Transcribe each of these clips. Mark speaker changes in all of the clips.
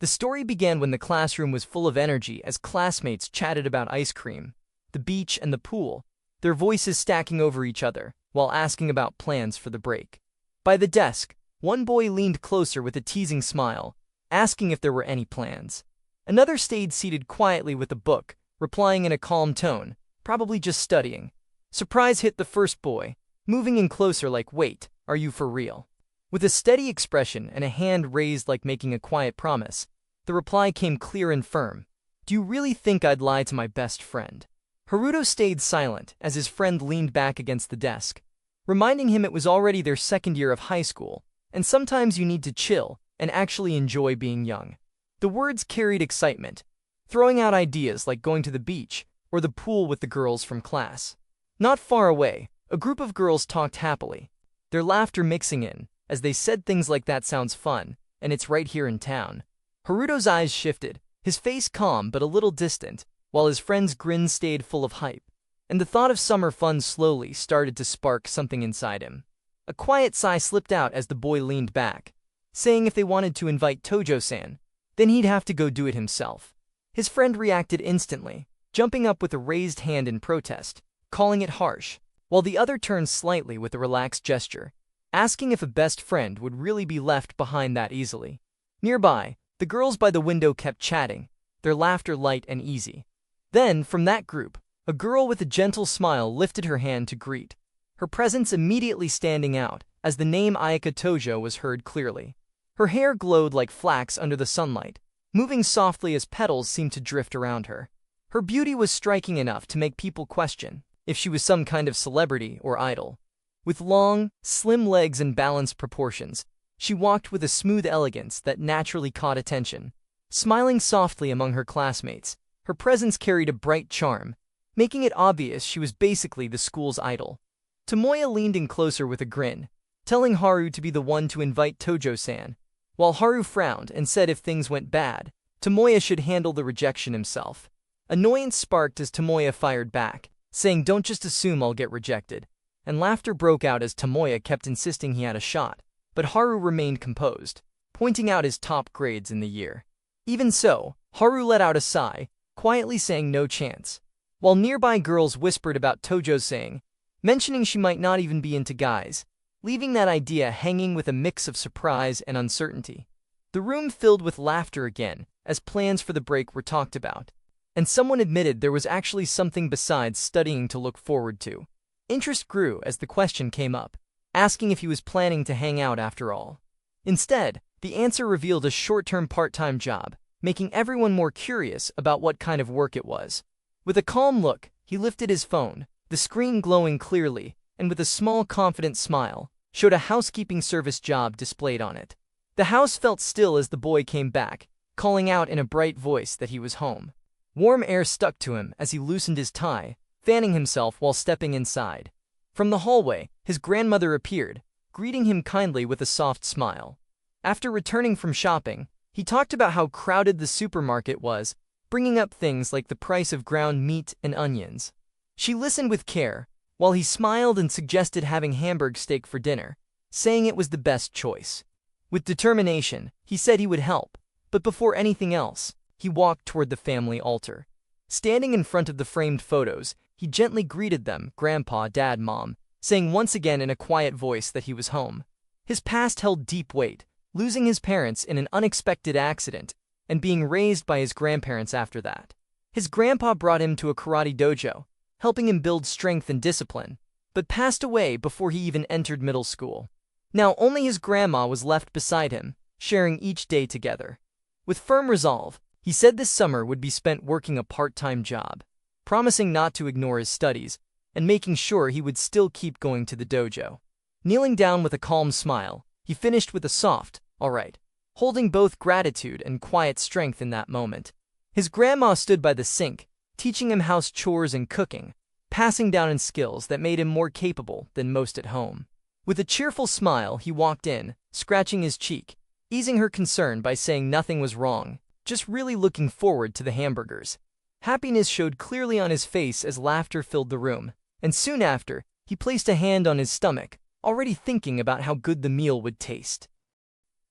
Speaker 1: The story began when the classroom was full of energy as classmates chatted about ice cream, the beach, and the pool, their voices stacking over each other while asking about plans for the break. By the desk, one boy leaned closer with a teasing smile, asking if there were any plans. Another stayed seated quietly with a book, replying in a calm tone, probably just studying. Surprise hit the first boy, moving in closer like, "Wait, are you for real?" With a steady expression and a hand raised like making a quiet promise, the reply came clear and firm. "Do you really think I'd lie to my best friend?" Haruto stayed silent as his friend leaned back against the desk, reminding him it was already their second year of high school, and sometimes you need to chill and actually enjoy being young. The words carried excitement, throwing out ideas like going to the beach or the pool with the girls from class. Not far away, a group of girls talked happily, their laughter mixing in, as they said things like, "That sounds fun, and it's right here in town." Haruto's eyes shifted, his face calm but a little distant, while his friend's grin stayed full of hype, and the thought of summer fun slowly started to spark something inside him. A quiet sigh slipped out as the boy leaned back, saying if they wanted to invite Tojo-san, then he'd have to go do it himself. His friend reacted instantly, jumping up with a raised hand in protest, calling it harsh, while the other turned slightly with a relaxed gesture, asking if a best friend would really be left behind that easily. Nearby, the girls by the window kept chatting, their laughter light and easy. Then, from that group, a girl with a gentle smile lifted her hand to greet, her presence immediately standing out as the name Ayaka Tojo was heard clearly. Her hair glowed like flax under the sunlight, moving softly as petals seemed to drift around her. Her beauty was striking enough to make people question if she was some kind of celebrity or idol. With long, slim legs and balanced proportions, she walked with a smooth elegance that naturally caught attention. Smiling softly among her classmates, her presence carried a bright charm, making it obvious she was basically the school's idol. Tomoya leaned in closer with a grin, telling Haru to be the one to invite Tojo-san, while Haru frowned and said if things went bad, Tomoya should handle the rejection himself. Annoyance sparked as Tomoya fired back, saying, "Don't just assume I'll get rejected," and laughter broke out as Tomoya kept insisting he had a shot, but Haru remained composed, pointing out his top grades in the year. Even so, Haru let out a sigh, quietly saying no chance, while nearby girls whispered about Tojo-san, mentioning she might not even be into guys, leaving that idea hanging with a mix of surprise and uncertainty. The room filled with laughter again, as plans for the break were talked about, and someone admitted there was actually something besides studying to look forward to. Interest grew as the question came up, asking if he was planning to hang out after all. Instead, the answer revealed a short-term part-time job, making everyone more curious about what kind of work it was. With a calm look, he lifted his phone, the screen glowing clearly, and with a small confident smile, showed a housekeeping service job displayed on it. The house felt still as the boy came back, calling out in a bright voice that he was home. Warm air stuck to him as he loosened his tie, fanning himself while stepping inside. From the hallway, his grandmother appeared, greeting him kindly with a soft smile. After returning from shopping, he talked about how crowded the supermarket was, bringing up things like the price of ground meat and onions. She listened with care, while he smiled and suggested having Hamburg steak for dinner, saying it was the best choice. With determination, he said he would help, but before anything else, he walked toward the family altar. Standing in front of the framed photos, he gently greeted them, Grandpa, Dad, Mom, saying once again in a quiet voice that he was home. His past held deep weight, losing his parents in an unexpected accident and being raised by his grandparents after that. His grandpa brought him to a karate dojo, helping him build strength and discipline, but passed away before he even entered middle school. Now only his grandma was left beside him, sharing each day together. With firm resolve, he said this summer would be spent working a part-time job, promising not to ignore his studies, and making sure he would still keep going to the dojo. Kneeling down with a calm smile, he finished with a soft, "All right," holding both gratitude and quiet strength in that moment. His grandma stood by the sink, teaching him house chores and cooking, passing down in skills that made him more capable than most at home. With a cheerful smile, he walked in, scratching his cheek, easing her concern by saying nothing was wrong, just really looking forward to the hamburgers. Happiness showed clearly on his face as laughter filled the room, and soon after, he placed a hand on his stomach, already thinking about how good the meal would taste.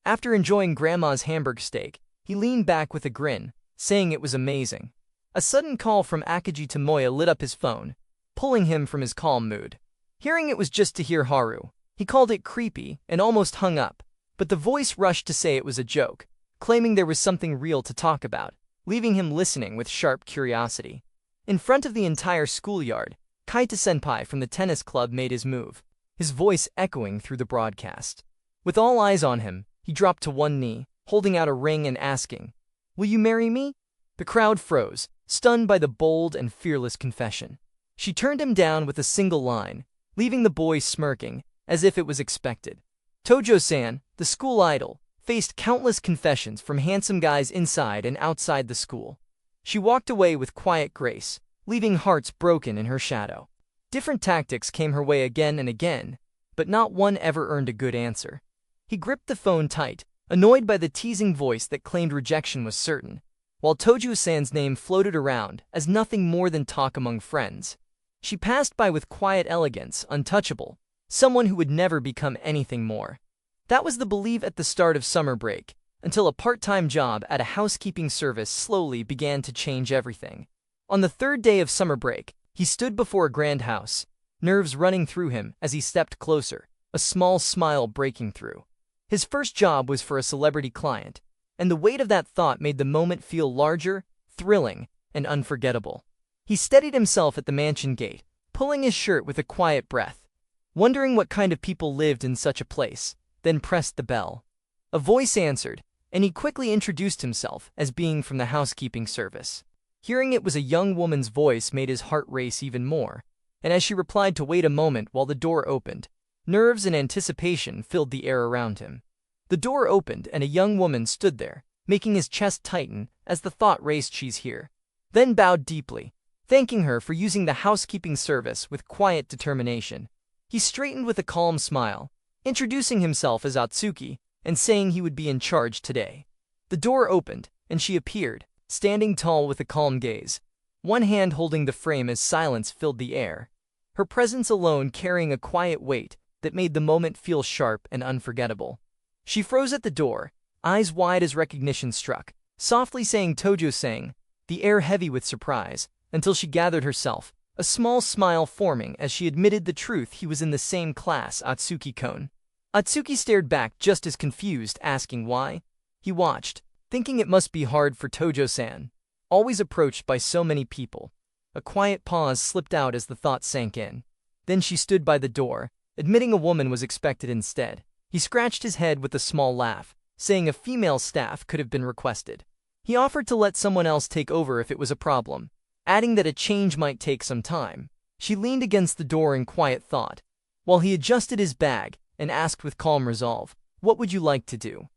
Speaker 1: After enjoying Grandma's Hamburg steak, He leaned back with a grin, saying it was amazing. A sudden call from Akagi Tomoya lit up his phone, pulling him from his calm mood. Hearing it was just to hear Haru, he called it creepy and almost hung up, but the voice rushed to say it was a joke, claiming there was something real to talk about, leaving him listening with sharp curiosity. In front of the entire schoolyard, Kaita-senpai from the tennis club made his move, his voice echoing through the broadcast. With all eyes on him, he dropped to one knee, holding out a ring and asking, "Will you marry me?" The crowd froze, stunned by the bold and fearless confession. She turned him down with a single line, leaving the boy smirking, as if it was expected. Tojo-san, the school idol, faced countless confessions from handsome guys inside and outside the school. She walked away with quiet grace, leaving hearts broken in her shadow. Different tactics came her way again and again, but not one ever earned a good answer. He gripped the phone tight, annoyed by the teasing voice that claimed rejection was certain, while Tojo-san's name floated around as nothing more than talk among friends. She passed by with quiet elegance, untouchable, someone who would never become anything more. That was the belief at the start of summer break, until a part-time job at a housekeeping service slowly began to change everything. On the third day of summer break, he stood before a grand house, nerves running through him as he stepped closer, a small smile breaking through. His first job was for a celebrity client, and the weight of that thought made the moment feel larger, thrilling, and unforgettable. He steadied himself at the mansion gate, pulling his shirt with a quiet breath, wondering what kind of people lived in such a place, then pressed the bell. A voice answered, and he quickly introduced himself as being from the housekeeping service. Hearing it was a young woman's voice made his heart race even more, and as she replied to wait a moment while the door opened, nerves and anticipation filled the air around him. The door opened and a young woman stood there, making his chest tighten as the thought raced, "She's here," then bowed deeply, thanking her for using the housekeeping service with quiet determination. He straightened with a calm smile, introducing himself as Atsuki and saying he would be in charge today. The door opened, and she appeared, standing tall with a calm gaze, one hand holding the frame as silence filled the air, her presence alone carrying a quiet weight that made the moment feel sharp and unforgettable. She froze at the door, eyes wide as recognition struck, softly saying Tojo-san, the air heavy with surprise, until she gathered herself, a small smile forming as she admitted the truth: he was in the same class Atsuki-kun. Atsuki stared back just as confused, asking why. He watched, thinking it must be hard for Tojo-san, always approached by so many people. A quiet pause slipped out as the thought sank in. Then she stood by the door, admitting a woman was expected instead. He scratched his head with a small laugh, saying a female staff could have been requested. He offered to let someone else take over if it was a problem, adding that a change might take some time. She leaned against the door in quiet thought, while he adjusted his bag and asked with calm resolve, "What would you like to do?"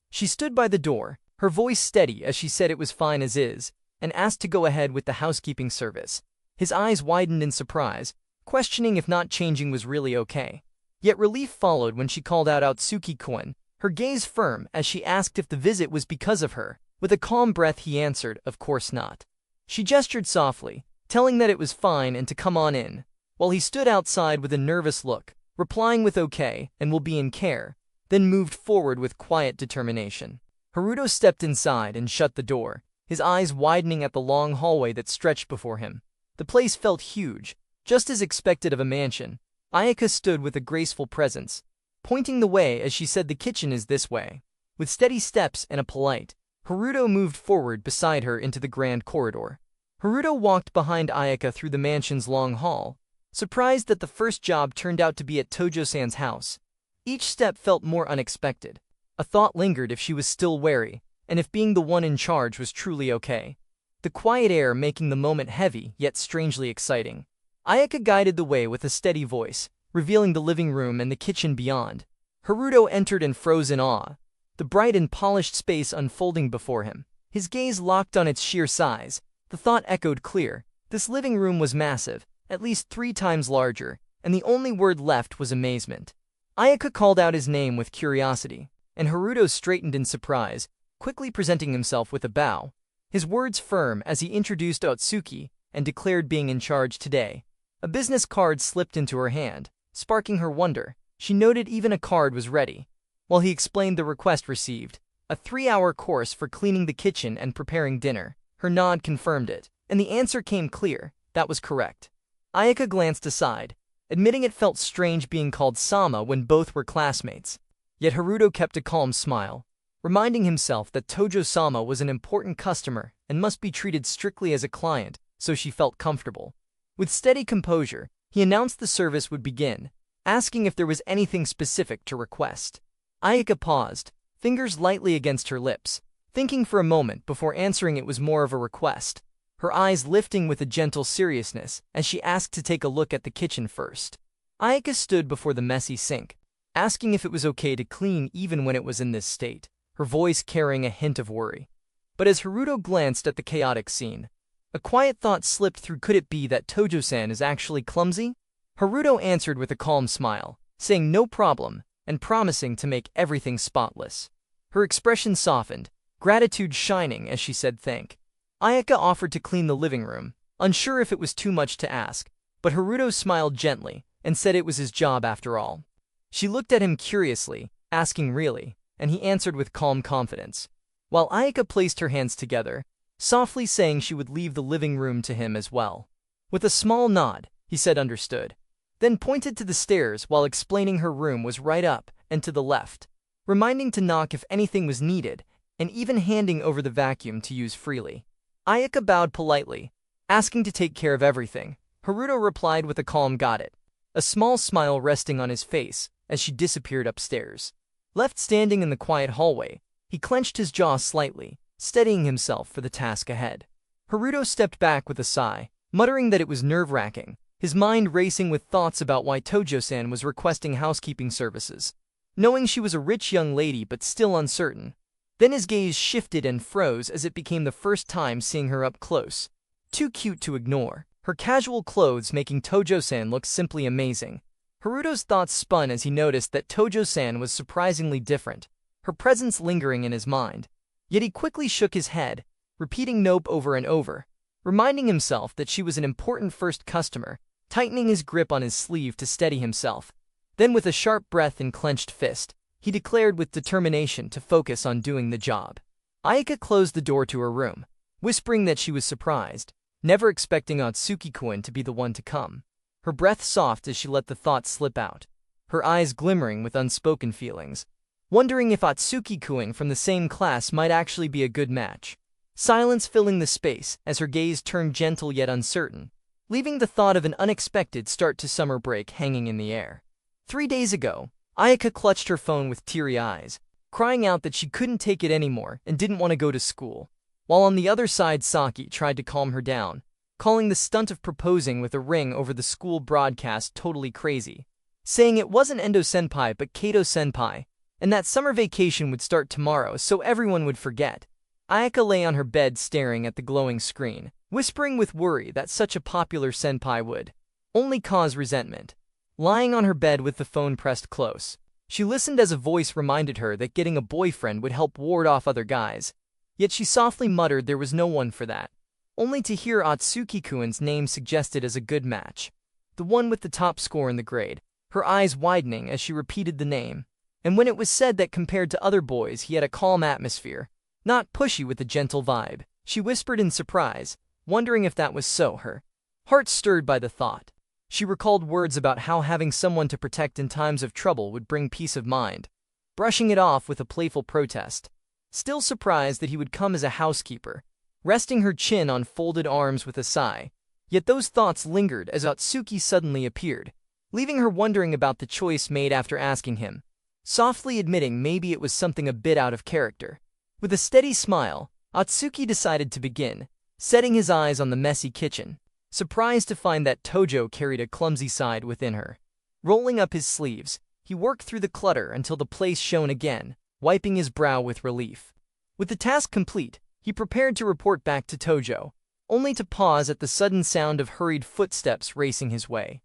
Speaker 1: She stood by the door, her voice steady as she said it was fine as is, and asked to go ahead with the housekeeping service. His eyes widened in surprise, questioning if not changing was really okay. Yet relief followed when she called out Atsuki-kun, her gaze firm as she asked if the visit was because of her. With a calm breath he answered, "Of course not." She gestured softly, telling that it was fine and to come on in, while he stood outside with a nervous look, replying with "okay" and "will be in care," then moved forward with quiet determination. Haruto stepped inside and shut the door, his eyes widening at the long hallway that stretched before him. The place felt huge, just as expected of a mansion. Ayaka stood with a graceful presence, pointing the way as she said, "The kitchen is this way." With steady steps and a polite, Haruto moved forward beside her into the grand corridor. Haruto walked behind Ayaka through the mansion's long hall, surprised that the first job turned out to be at Tojo-san's house. Each step felt more unexpected. A thought lingered if she was still wary, and if being the one in charge was truly okay. The quiet air making the moment heavy yet strangely exciting. Ayaka guided the way with a steady voice, revealing the living room and the kitchen beyond. Haruto entered and froze in awe, the bright and polished space unfolding before him. His gaze locked on its sheer size. The thought echoed clear. This living room was massive, at least 3 times larger, and the only word left was amazement. Ayaka called out his name with curiosity, and Haruto straightened in surprise, quickly presenting himself with a bow, his words firm as he introduced Atsuki and declared being in charge today. A business card slipped into her hand, sparking her wonder. She noted even a card was ready. While he explained the request received, a 3-hour course for cleaning the kitchen and preparing dinner. Her nod confirmed it, and the answer came clear. That was correct. Ayaka glanced aside, admitting it felt strange being called Sama when both were classmates. Yet Haruto kept a calm smile, reminding himself that Tojo-sama was an important customer and must be treated strictly as a client, so she felt comfortable. With steady composure, he announced the service would begin, asking if there was anything specific to request. Ayaka paused, fingers lightly against her lips, thinking for a moment before answering it was more of a request, her eyes lifting with a gentle seriousness as she asked to take a look at the kitchen first. Ayaka stood before the messy sink, asking if it was okay to clean even when it was in this state, her voice carrying a hint of worry. But as Haruto glanced at the chaotic scene, a quiet thought slipped through. Could it be that Tojo-san is actually clumsy? Haruto answered with a calm smile, saying no problem, and promising to make everything spotless. Her expression softened, gratitude shining as she said thank. Ayaka offered to clean the living room, unsure if it was too much to ask, but Haruto smiled gently and said it was his job after all. She looked at him curiously, asking really, and he answered with calm confidence, while Ayaka placed her hands together, softly saying she would leave the living room to him as well. With a small nod, he said understood, then pointed to the stairs while explaining her room was right up and to the left, reminding to knock if anything was needed, and even handing over the vacuum to use freely. Ayaka bowed politely, asking to take care of everything. Haruto replied with a calm got it, a small smile resting on his face as she disappeared upstairs. Left standing in the quiet hallway, he clenched his jaw slightly, steadying himself for the task ahead. Haruto stepped back with a sigh, muttering that it was nerve-wracking, his mind racing with thoughts about why Tojo-san was requesting housekeeping services, knowing she was a rich young lady but still uncertain. Then his gaze shifted and froze as it became the first time seeing her up close. Too cute to ignore, her casual clothes making Tojo-san look simply amazing. Haruto's thoughts spun as he noticed that Tojo-san was surprisingly different, her presence lingering in his mind. Yet he quickly shook his head, repeating nope over and over, reminding himself that she was an important first customer, tightening his grip on his sleeve to steady himself. Then with a sharp breath and clenched fist, he declared with determination to focus on doing the job. Ayaka closed the door to her room, whispering that she was surprised, never expecting Atsuki-kun to be the one to come. Her breath soft as she let the thought slip out, her eyes glimmering with unspoken feelings, wondering if Atsuki-kun from the same class might actually be a good match. Silence filling the space as her gaze turned gentle yet uncertain, leaving the thought of an unexpected start to summer break hanging in the air. 3 days ago, Ayaka clutched her phone with teary eyes, crying out that she couldn't take it anymore and didn't want to go to school, while on the other side Saki tried to calm her down, calling the stunt of proposing with a ring over the school broadcast totally crazy, saying it wasn't Endo-senpai but Kato-senpai, and that summer vacation would start tomorrow so everyone would forget. Ayaka lay on her bed staring at the glowing screen, whispering with worry that such a popular senpai would only cause resentment. Lying on her bed with the phone pressed close, she listened as a voice reminded her that getting a boyfriend would help ward off other guys, yet she softly muttered there was no one for that, only to hear Atsuki-kun's name suggested as a good match, the one with the top score in the grade, her eyes widening as she repeated the name. And when it was said that compared to other boys he had a calm atmosphere, not pushy with a gentle vibe, she whispered in surprise, wondering if that was so. Her heart stirred by the thought. She recalled words about how having someone to protect in times of trouble would bring peace of mind, brushing it off with a playful protest. Still surprised that he would come as a housekeeper, resting her chin on folded arms with a sigh. Yet those thoughts lingered as Atsuki suddenly appeared, leaving her wondering about the choice made after asking him, softly admitting maybe it was something a bit out of character. With a steady smile, Atsuki decided to begin, setting his eyes on the messy kitchen, surprised to find that Tojo carried a clumsy side within her. Rolling up his sleeves, he worked through the clutter until the place shone again, wiping his brow with relief. With the task complete, he prepared to report back to Tojo, only to pause at the sudden sound of hurried footsteps racing his way.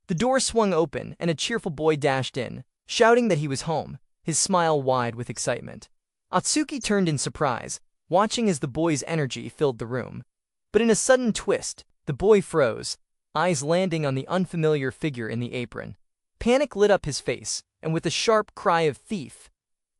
Speaker 1: The door swung open and a cheerful boy dashed in, shouting that he was home, his smile wide with excitement. Atsuki turned in surprise, watching as the boy's energy filled the room. But in a sudden twist, the boy froze, eyes landing on the unfamiliar figure in the apron. Panic lit up his face, and with a sharp cry of thief,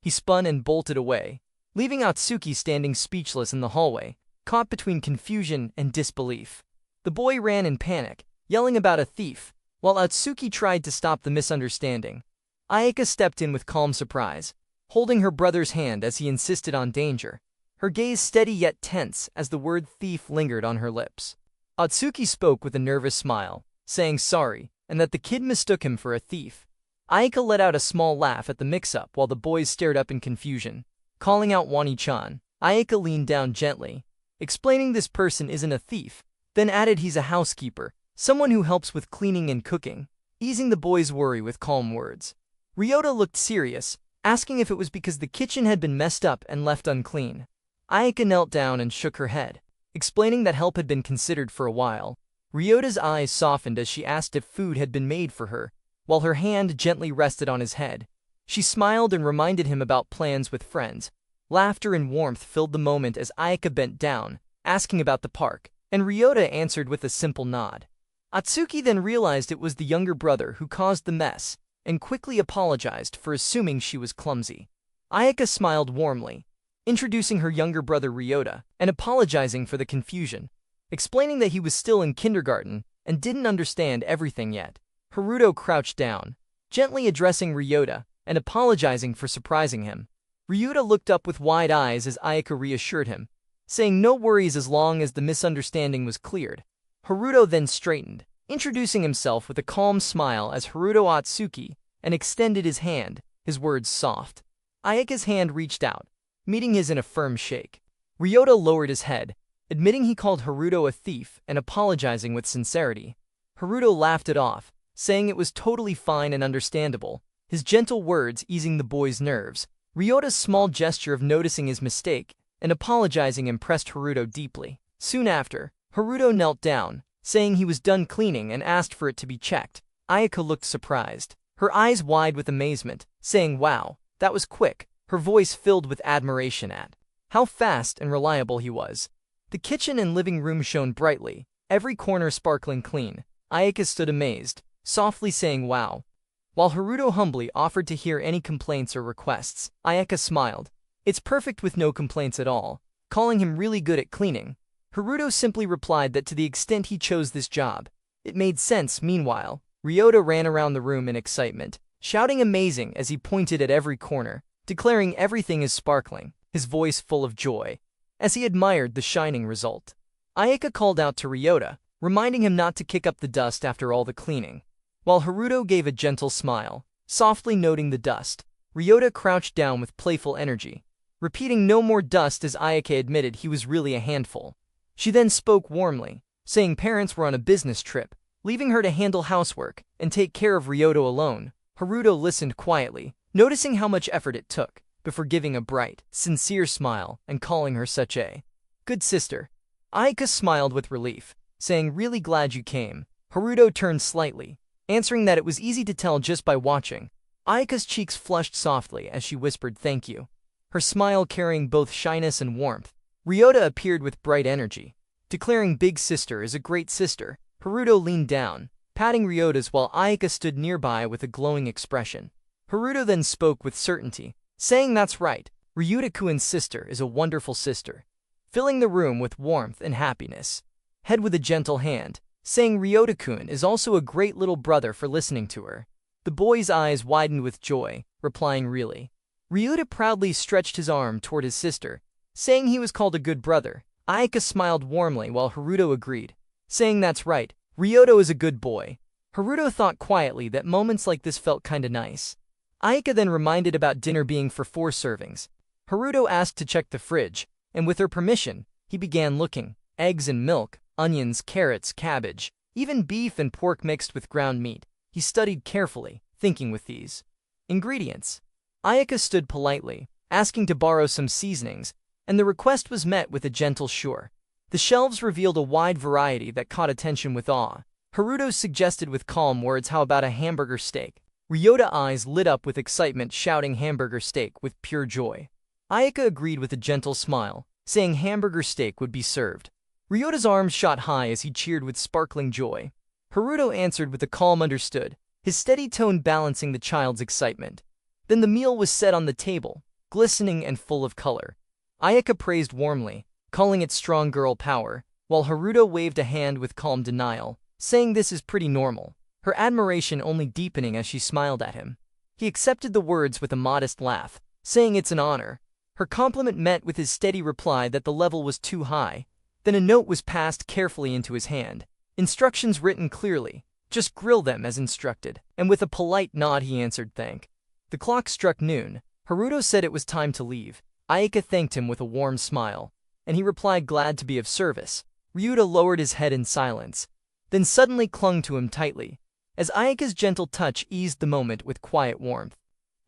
Speaker 1: he spun and bolted away, leaving Atsuki standing speechless in the hallway, caught between confusion and disbelief. The boy ran in panic, yelling about a thief, while Atsuki tried to stop the misunderstanding. Ayaka stepped in with calm surprise, holding her brother's hand as he insisted on danger, her gaze steady yet tense as the word thief lingered on her lips. Atsuki spoke with a nervous smile, saying sorry, and that the kid mistook him for a thief. Ayaka let out a small laugh at the mix-up while the boys stared up in confusion. Calling out Wani-chan, Ayaka leaned down gently, explaining this person isn't a thief, then added he's a housekeeper, someone who helps with cleaning and cooking, easing the boys' worry with calm words. Ryota looked serious, asking if it was because the kitchen had been messed up and left unclean. Ayaka knelt down and shook her head, explaining that help had been considered for a while. Ryota's eyes softened as she asked if food had been made for her, while her hand gently rested on his head. She smiled and reminded him about plans with friends. Laughter and warmth filled the moment as Ayaka bent down, asking about the park, and Ryota answered with a simple nod. Atsuki then realized it was the younger brother who caused the mess, and quickly apologized for assuming she was clumsy. Ayaka smiled warmly, introducing her younger brother Ryota, and apologizing for the confusion, explaining that he was still in kindergarten and didn't understand everything yet. Haruto crouched down, gently addressing Ryota and apologizing for surprising him. Ryota looked up with wide eyes as Ayaka reassured him, saying no worries as long as the misunderstanding was cleared. Haruto then straightened, introducing himself with a calm smile as Haruto Atsuki, and extended his hand, his words soft. Ayaka's hand reached out, meeting his in a firm shake. Ryota lowered his head, admitting he called Haruto a thief and apologizing with sincerity. Haruto laughed it off, saying it was totally fine and understandable, his gentle words easing the boy's nerves. Ryota's small gesture of noticing his mistake and apologizing impressed Haruto deeply. Soon after, Haruto knelt down, saying he was done cleaning and asked for it to be checked. Ayaka looked surprised, her eyes wide with amazement, saying wow, that was quick, her voice filled with admiration at how fast and reliable he was. The kitchen and living room shone brightly, every corner sparkling clean. Ayaka stood amazed, softly saying wow. While Haruto humbly offered to hear any complaints or requests, Ayaka smiled. It's perfect with no complaints at all, calling him really good at cleaning. Haruto simply replied that to the extent he chose this job, it made sense. Meanwhile, Ryota ran around the room in excitement, shouting amazing as he pointed at every corner, declaring everything is sparkling, his voice full of joy, as he admired the shining result. Ayaka called out to Ryota, reminding him not to kick up the dust after all the cleaning. While Haruto gave a gentle smile, softly noting the dust, Ryota crouched down with playful energy, repeating no more dust as Ayaka admitted he was really a handful. She then spoke warmly, saying parents were on a business trip, leaving her to handle housework and take care of Ryota alone. Haruto listened quietly, noticing how much effort it took, before giving a bright, sincere smile and calling her such a good sister. Ayaka smiled with relief, saying really glad you came. Haruto turned slightly, answering that it was easy to tell just by watching. Ayaka's cheeks flushed softly as she whispered thank you, her smile carrying both shyness and warmth. Ryota appeared with bright energy, declaring big sister is a great sister. Haruto leaned down, patting Ryota's while Ayaka stood nearby with a glowing expression. Haruto then spoke with certainty, saying that's right, Ryota-kun's sister is a wonderful sister, filling the room with warmth and happiness. Head with a gentle hand, saying Ryota-kun is also a great little brother for listening to her. The boy's eyes widened with joy, replying really. Ryota proudly stretched his arm toward his sister, saying he was called a good brother. Ayaka smiled warmly while Haruto agreed, saying that's right, Ryota is a good boy. Haruto thought quietly that moments like this felt kinda nice. Ayaka then reminded about dinner being for 4 servings. Haruto asked to check the fridge, and with her permission, he began looking. Eggs and milk, onions, carrots, cabbage, even beef and pork mixed with ground meat. He studied carefully, thinking with these ingredients. Ayaka stood politely, asking to borrow some seasonings, and the request was met with a gentle sure. The shelves revealed a wide variety that caught attention with awe. Haruto suggested with calm words how about a hamburger steak. Ryota eyes lit up with excitement shouting hamburger steak with pure joy. Ayaka agreed with a gentle smile, saying hamburger steak would be served. Ryota's arms shot high as he cheered with sparkling joy. Haruto answered with a calm understood, his steady tone balancing the child's excitement. Then the meal was set on the table, glistening and full of color. Ayaka praised warmly, calling it strong girl power, while Haruto waved a hand with calm denial, saying this is pretty normal, her admiration only deepening as she smiled at him. He accepted the words with a modest laugh, saying it's an honor. Her compliment met with his steady reply that the level was too high. Then a note was passed carefully into his hand. Instructions written clearly. Just grill them as instructed. And with a polite nod he answered thank. The clock struck noon. Haruto said it was time to leave. Ayaka thanked him with a warm smile, and he replied glad to be of service. Ryuta lowered his head in silence, then suddenly clung to him tightly, as Ayaka's gentle touch eased the moment with quiet warmth.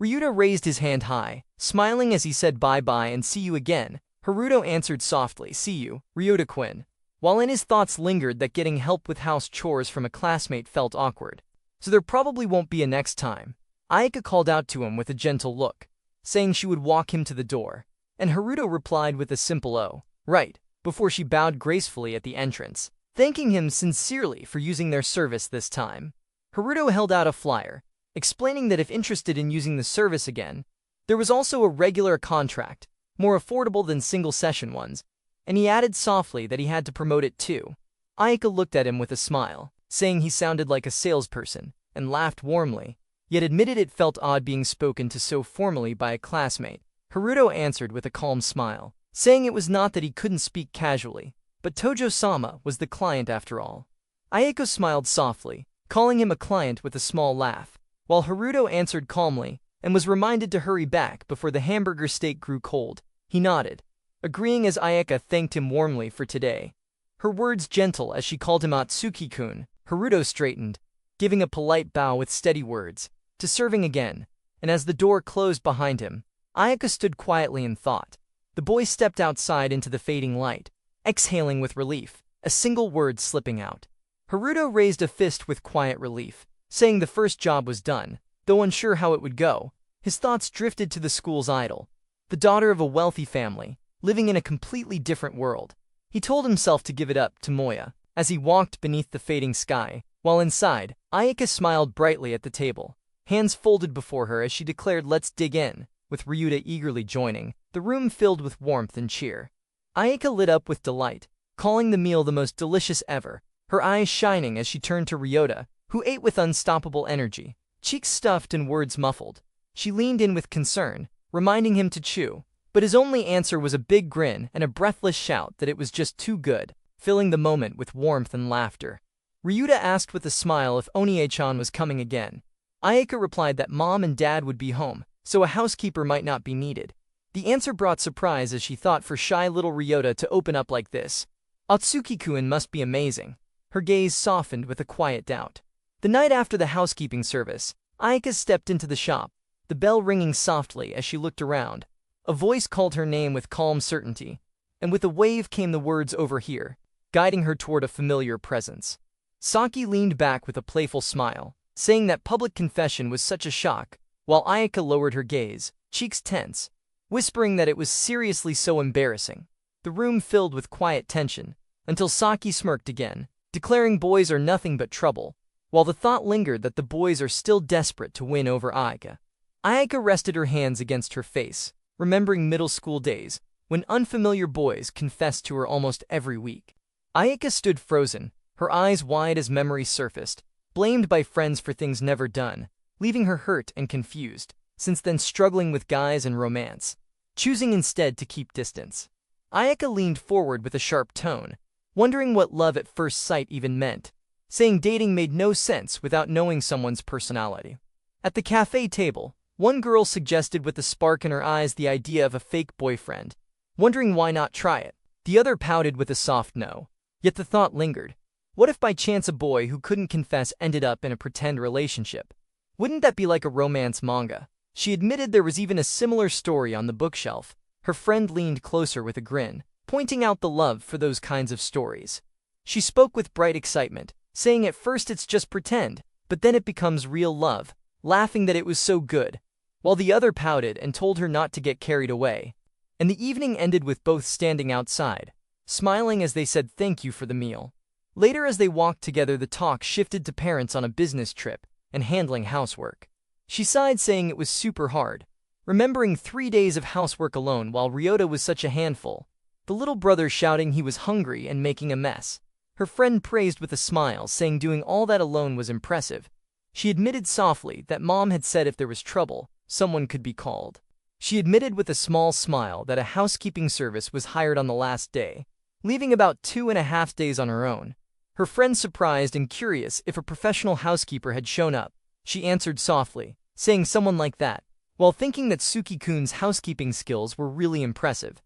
Speaker 1: Ryuta raised his hand high, smiling as he said bye-bye and see you again. Haruto answered softly, see you, Ryuta-kun, while in his thoughts lingered that getting help with house chores from a classmate felt awkward. So there probably won't be a next time. Ayaka called out to him with a gentle look, saying she would walk him to the door, and Haruto replied with a simple "oh, right," before she bowed gracefully at the entrance, thanking him sincerely for using their service this time. Haruto held out a flyer, explaining that if interested in using the service again, there was also a regular contract, more affordable than single-session ones, and he added softly that he had to promote it too. Ayaka looked at him with a smile, saying he sounded like a salesperson, and laughed warmly, yet admitted it felt odd being spoken to so formally by a classmate. Haruto answered with a calm smile, saying it was not that he couldn't speak casually, but Tojo-sama was the client after all. Ayako smiled softly, calling him a client with a small laugh, while Haruto answered calmly and was reminded to hurry back before the hamburger steak grew cold. He nodded, agreeing as Ayaka thanked him warmly for today. Her words gentle as she called him Atsuki-kun. Haruto straightened, giving a polite bow with steady words, to serving again, and as the door closed behind him, Ayaka stood quietly in thought. The boy stepped outside into the fading light, exhaling with relief, a single word slipping out. Haruto raised a fist with quiet relief, saying the first job was done. Though unsure how it would go, his thoughts drifted to the school's idol, the daughter of a wealthy family, living in a completely different world. He told himself to give it up to Moya, as he walked beneath the fading sky, while inside, Ayaka smiled brightly at the table, hands folded before her as she declared let's dig in, with Ryuta eagerly joining, the room filled with warmth and cheer. Ayaka lit up with delight, calling the meal the most delicious ever, her eyes shining as she turned to Ryuta, who ate with unstoppable energy, cheeks stuffed and words muffled. She leaned in with concern, reminding him to chew, but his only answer was a big grin and a breathless shout that it was just too good, filling the moment with warmth and laughter. Ryuta asked with a smile if Onie-chan was coming again. Ayaka replied that mom and dad would be home, so a housekeeper might not be needed. The answer brought surprise as she thought for shy little Ryuta to open up like this. Atsuki-kun must be amazing. Her gaze softened with a quiet doubt. The night after the housekeeping service, Ayaka stepped into the shop, the bell ringing softly as she looked around. A voice called her name with calm certainty, and with a wave came the words "over here," guiding her toward a familiar presence. Saki leaned back with a playful smile, saying that public confession was such a shock, while Ayaka lowered her gaze, cheeks tense, whispering that it was seriously so embarrassing. The room filled with quiet tension, until Saki smirked again, declaring boys are nothing but trouble, while the thought lingered that the boys are still desperate to win over Ayaka. Ayaka rested her hands against her face, remembering middle school days, when unfamiliar boys confessed to her almost every week. Ayaka stood frozen, her eyes wide as memory surfaced, blamed by friends for things never done, leaving her hurt and confused, since then struggling with guys and romance, choosing instead to keep distance. Ayaka leaned forward with a sharp tone, wondering what love at first sight even meant, saying dating made no sense without knowing someone's personality. At the cafe table, one girl suggested with a spark in her eyes the idea of a fake boyfriend, wondering why not try it. The other pouted with a soft no, yet the thought lingered. What if by chance a boy who couldn't confess ended up in a pretend relationship? Wouldn't that be like a romance manga? She admitted there was even a similar story on the bookshelf. Her friend leaned closer with a grin, pointing out the love for those kinds of stories. She spoke with bright excitement, saying at first it's just pretend, but then it becomes real love, laughing that it was so good, while the other pouted and told her not to get carried away. And the evening ended with both standing outside, smiling as they said thank you for the meal. Later as they walked together the talk shifted to parents on a business trip and handling housework. She sighed saying it was super hard, remembering 3 days of housework alone while Ryota was such a handful, the little brother shouting he was hungry and making a mess. Her friend praised with a smile, saying doing all that alone was impressive. She admitted softly that Mom had said if there was trouble, someone could be called. She admitted with a small smile that a housekeeping service was hired on the last day, leaving about 2.5 days on her own. Her friend, surprised and curious if a professional housekeeper had shown up, she answered softly, saying someone like that, while thinking that Suki-kun's housekeeping skills were really impressive.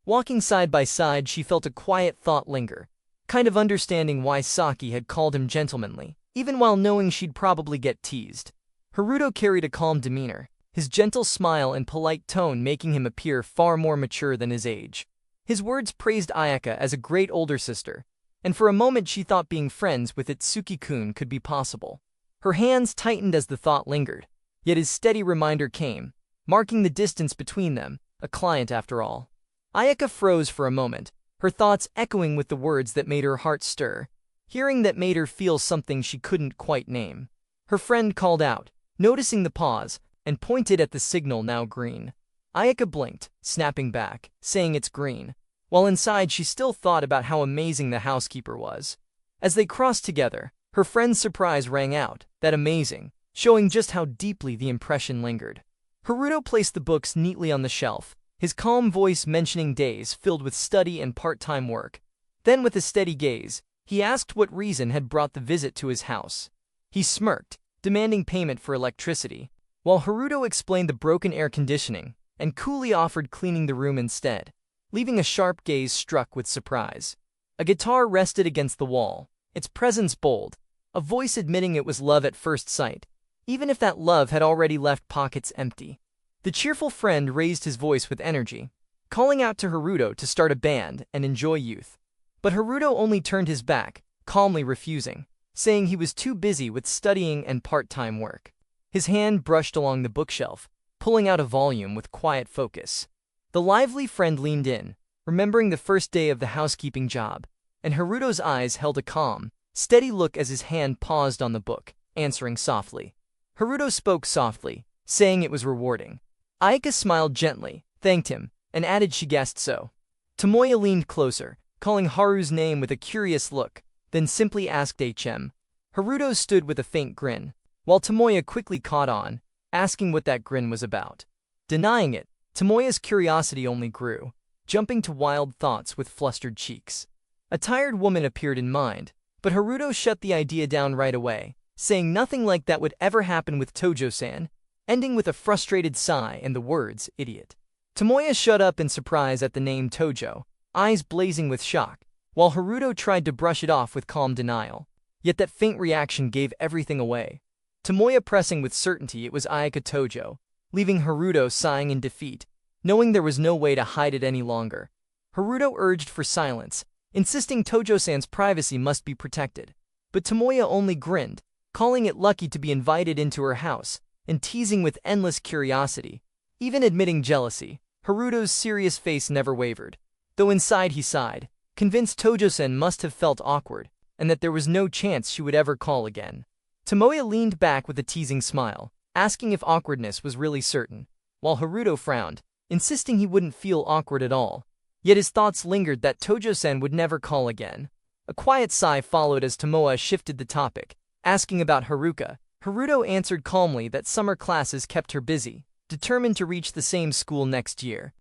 Speaker 1: Walking side by side, she felt a quiet thought linger, kind of understanding why Saki had called him gentlemanly, even while knowing she'd probably get teased. Haruto carried a calm demeanor, his gentle smile and polite tone making him appear far more mature than his age. His words praised Ayaka as a great older sister, and for a moment she thought being friends with Itsuki-kun could be possible. Her hands tightened as the thought lingered, yet his steady reminder came, marking the distance between them, a client after all. Ayaka froze for a moment, her thoughts echoing with the words that made her heart stir, hearing that made her feel something she couldn't quite name. Her friend called out, noticing the pause, and pointed at the signal now green. Ayaka blinked, snapping back, saying it's green, while inside she still thought about how amazing the housekeeper was. As they crossed together, her friend's surprise rang out, that amazing, showing just how deeply the impression lingered. Haruto placed the books neatly on the shelf, his calm voice mentioning days filled with study and part-time work. Then with a steady gaze, he asked what reason had brought the visit to his house. He smirked, demanding payment for electricity, while Haruto explained the broken air conditioning, and coolly offered cleaning the room instead, leaving a sharp gaze struck with surprise. A guitar rested against the wall, its presence bold, a voice admitting it was love at first sight, even if that love had already left pockets empty. The cheerful friend raised his voice with energy, calling out to Haruto to start a band and enjoy youth. But Haruto only turned his back, calmly refusing, saying he was too busy with studying and part-time work. His hand brushed along the bookshelf, pulling out a volume with quiet focus. The lively friend leaned in, remembering the first day of the housekeeping job, and Haruto's eyes held a calm, steady look as his hand paused on the book, answering softly. Haruto spoke softly, saying it was rewarding. Ayaka smiled gently, thanked him, and added she guessed so. Tomoya leaned closer, calling Haru's name with a curious look, then simply asked HM. Haruto stood with a faint grin, while Tomoya quickly caught on, asking what that grin was about. Denying it, Tomoya's curiosity only grew, jumping to wild thoughts with flustered cheeks. A tired woman appeared in mind, but Haruto shut the idea down right away, saying nothing like that would ever happen with Tojo-san, ending with a frustrated sigh and the words, idiot. Tomoya shut up in surprise at the name Tojo, eyes blazing with shock, while Haruto tried to brush it off with calm denial. Yet that faint reaction gave everything away. Tomoya pressing with certainty it was Ayaka Tojo, leaving Haruto sighing in defeat, knowing there was no way to hide it any longer. Haruto urged for silence, insisting Tojo-san's privacy must be protected. But Tomoya only grinned, calling it lucky to be invited into her house, and teasing with endless curiosity. Even admitting jealousy, Haruto's serious face never wavered, though inside he sighed, convinced Tojo-san must have felt awkward, and that there was no chance she would ever call again. Tomoya leaned back with a teasing smile, asking if awkwardness was really certain, while Haruto frowned, insisting he wouldn't feel awkward at all. Yet his thoughts lingered that Tojo-san would never call again. A quiet sigh followed as Tomoya shifted the topic, asking about Haruka. Haruto answered calmly that summer classes kept her busy, determined to reach the same school next year.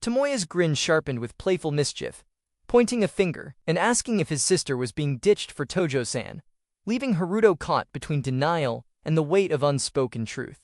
Speaker 1: Tomoya's grin sharpened with playful mischief, pointing a finger and asking if his sister was being ditched for Tojo-san, leaving Haruto caught between denial and the weight of unspoken truth.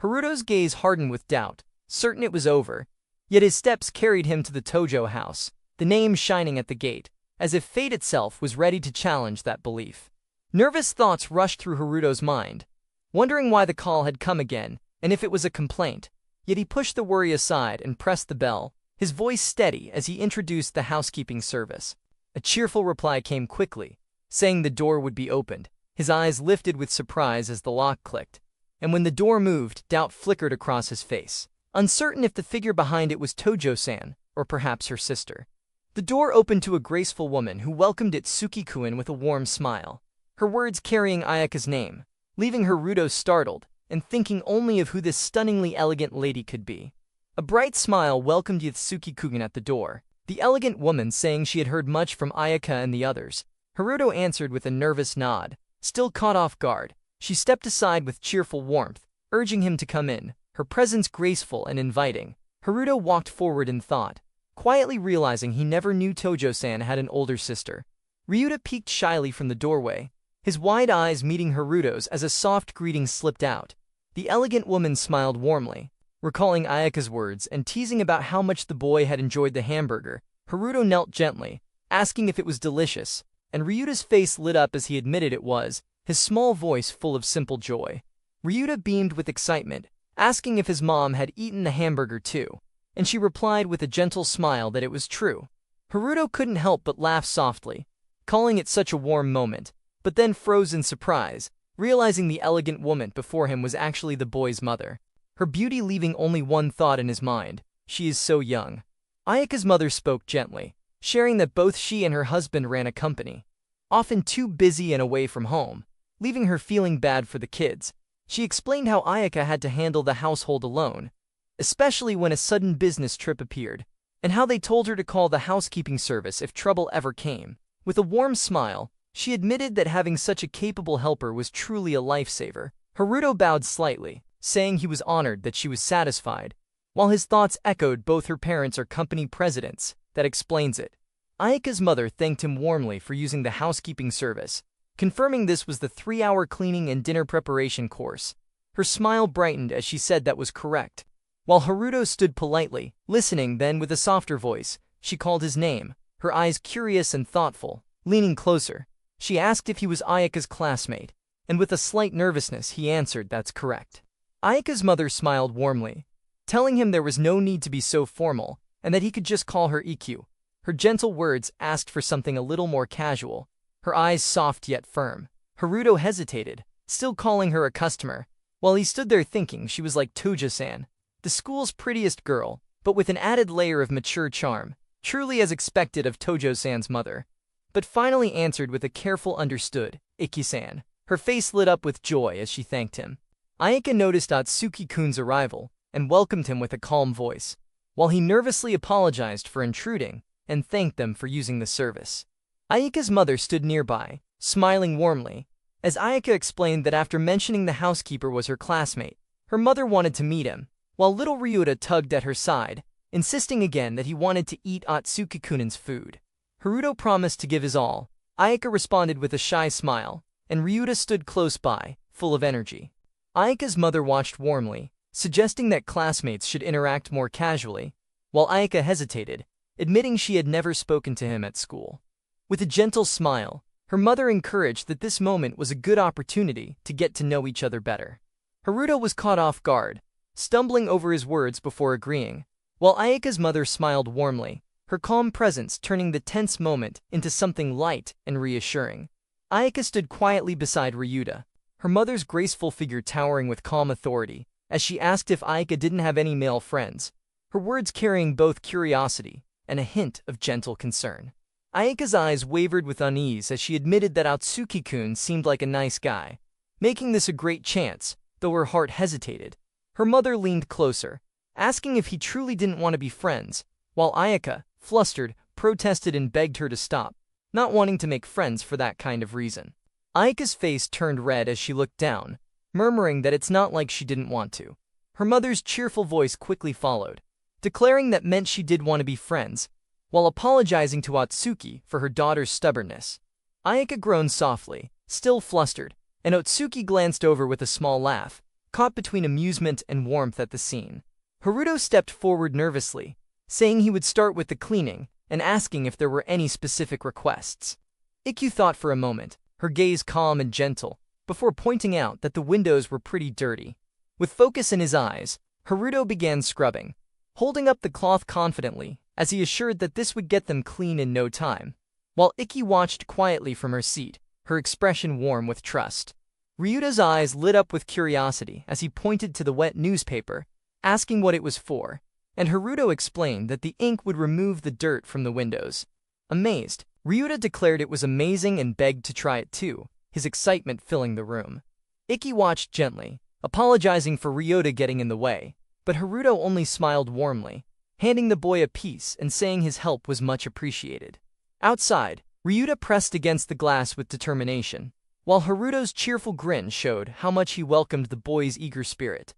Speaker 1: Haruto's gaze hardened with doubt, certain it was over, yet his steps carried him to the Tojo house, the name shining at the gate, as if fate itself was ready to challenge that belief. Nervous thoughts rushed through Haruto's mind, wondering why the call had come again and if it was a complaint, yet he pushed the worry aside and pressed the bell, his voice steady as he introduced the housekeeping service. A cheerful reply came quickly, saying the door would be opened. His eyes lifted with surprise as the lock clicked, and when the door moved, doubt flickered across his face, uncertain if the figure behind it was Tojo-san, or perhaps her sister. The door opened to a graceful woman who welcomed Itsuki-kun with a warm smile, her words carrying Ayaka's name, leaving Haruto startled, and thinking only of who this stunningly elegant lady could be. A bright smile welcomed Yutsuki-kugen at the door, the elegant woman saying she had heard much from Ayaka and the others. Haruto answered with a nervous nod. Still caught off guard, she stepped aside with cheerful warmth, urging him to come in, her presence graceful and inviting. Haruto walked forward in thought, quietly realizing he never knew Tojo-san had an older sister. Ryuta peeked shyly from the doorway, his wide eyes meeting Haruto's as a soft greeting slipped out. The elegant woman smiled warmly, recalling Ayaka's words and teasing about how much the boy had enjoyed the hamburger. Haruto knelt gently, asking if it was delicious, and Ryuta's face lit up as he admitted it was, his small voice full of simple joy. Ryuta beamed with excitement, asking if his mom had eaten the hamburger too, and she replied with a gentle smile that it was true. Haruto couldn't help but laugh softly, calling it such a warm moment, but then froze in surprise, realizing the elegant woman before him was actually the boy's mother. Her beauty leaving only one thought in his mind: she is so young. Ayaka's mother spoke gently, sharing that both she and her husband ran a company, often too busy and away from home, leaving her feeling bad for the kids. She explained how Ayaka had to handle the household alone, especially when a sudden business trip appeared, and how they told her to call the housekeeping service if trouble ever came. With a warm smile, she admitted that having such a capable helper was truly a lifesaver. Haruto bowed slightly, saying he was honored that she was satisfied, while his thoughts echoed both her parents are company presidents. That explains it. Ayaka's mother thanked him warmly for using the housekeeping service, confirming this was the 3-hour cleaning and dinner preparation course. Her smile brightened as she said that was correct. While Haruto stood politely, listening, then with a softer voice, she called his name, her eyes curious and thoughtful. Leaning closer, she asked if he was Ayaka's classmate, and with a slight nervousness he answered that's correct. Ayaka's mother smiled warmly, telling him there was no need to be so formal, and that he could just call her Ikkyu. Her gentle words asked for something a little more casual, her eyes soft yet firm. Haruto hesitated, still calling her a customer, while he stood there thinking she was like Tojo-san, the school's prettiest girl, but with an added layer of mature charm, truly as expected of Tojo-san's mother. But finally answered with a careful understood, Ikki-san. Her face lit up with joy as she thanked him. Ayaka noticed Atsuki-kun's arrival, and welcomed him with a calm voice, while he nervously apologized for intruding, and thanked them for using the service. Ayaka's mother stood nearby, smiling warmly, as Ayaka explained that after mentioning the housekeeper was her classmate, her mother wanted to meet him, while little Ryuta tugged at her side, insisting again that he wanted to eat Atsuki-kun's food. Haruto promised to give his all. Ayaka responded with a shy smile, and Ryuta stood close by, full of energy. Ayaka's mother watched warmly, suggesting that classmates should interact more casually, while Ayaka hesitated, admitting she had never spoken to him at school. With a gentle smile, her mother encouraged that this moment was a good opportunity to get to know each other better. Haruto was caught off guard, stumbling over his words before agreeing, while Ayaka's mother smiled warmly, her calm presence turning the tense moment into something light and reassuring. Ayaka stood quietly beside Ryuta, her mother's graceful figure towering with calm authority, as she asked if Ayaka didn't have any male friends, her words carrying both curiosity and a hint of gentle concern. Ayaka's eyes wavered with unease as she admitted that Atsuki-kun seemed like a nice guy, making this a great chance, though her heart hesitated. Her mother leaned closer, asking if he truly didn't want to be friends, while Ayaka, flustered, protested and begged her to stop, not wanting to make friends for that kind of reason. Ayaka's face turned red as she looked down, murmuring that it's not like she didn't want to. Her mother's cheerful voice quickly followed, declaring that meant she did want to be friends, while apologizing to Atsuki for her daughter's stubbornness. Ayaka groaned softly, still flustered, and Atsuki glanced over with a small laugh, caught between amusement and warmth at the scene. Haruto stepped forward nervously, saying he would start with the cleaning, and asking if there were any specific requests. Ikkyu thought for a moment, her gaze calm and gentle, before pointing out that the windows were pretty dirty. With focus in his eyes, Haruto began scrubbing, holding up the cloth confidently, as he assured that this would get them clean in no time, while Ikkyu watched quietly from her seat, her expression warm with trust. Ryuta's eyes lit up with curiosity as he pointed to the wet newspaper, asking what it was for, and Haruto explained that the ink would remove the dirt from the windows. Amazed, Ryuta declared it was amazing and begged to try it too, his excitement filling the room. Ikkyu watched gently, apologizing for Ryota getting in the way, but Haruto only smiled warmly, handing the boy a piece and saying his help was much appreciated. Outside, Ryuta pressed against the glass with determination, while Haruto's cheerful grin showed how much he welcomed the boy's eager spirit.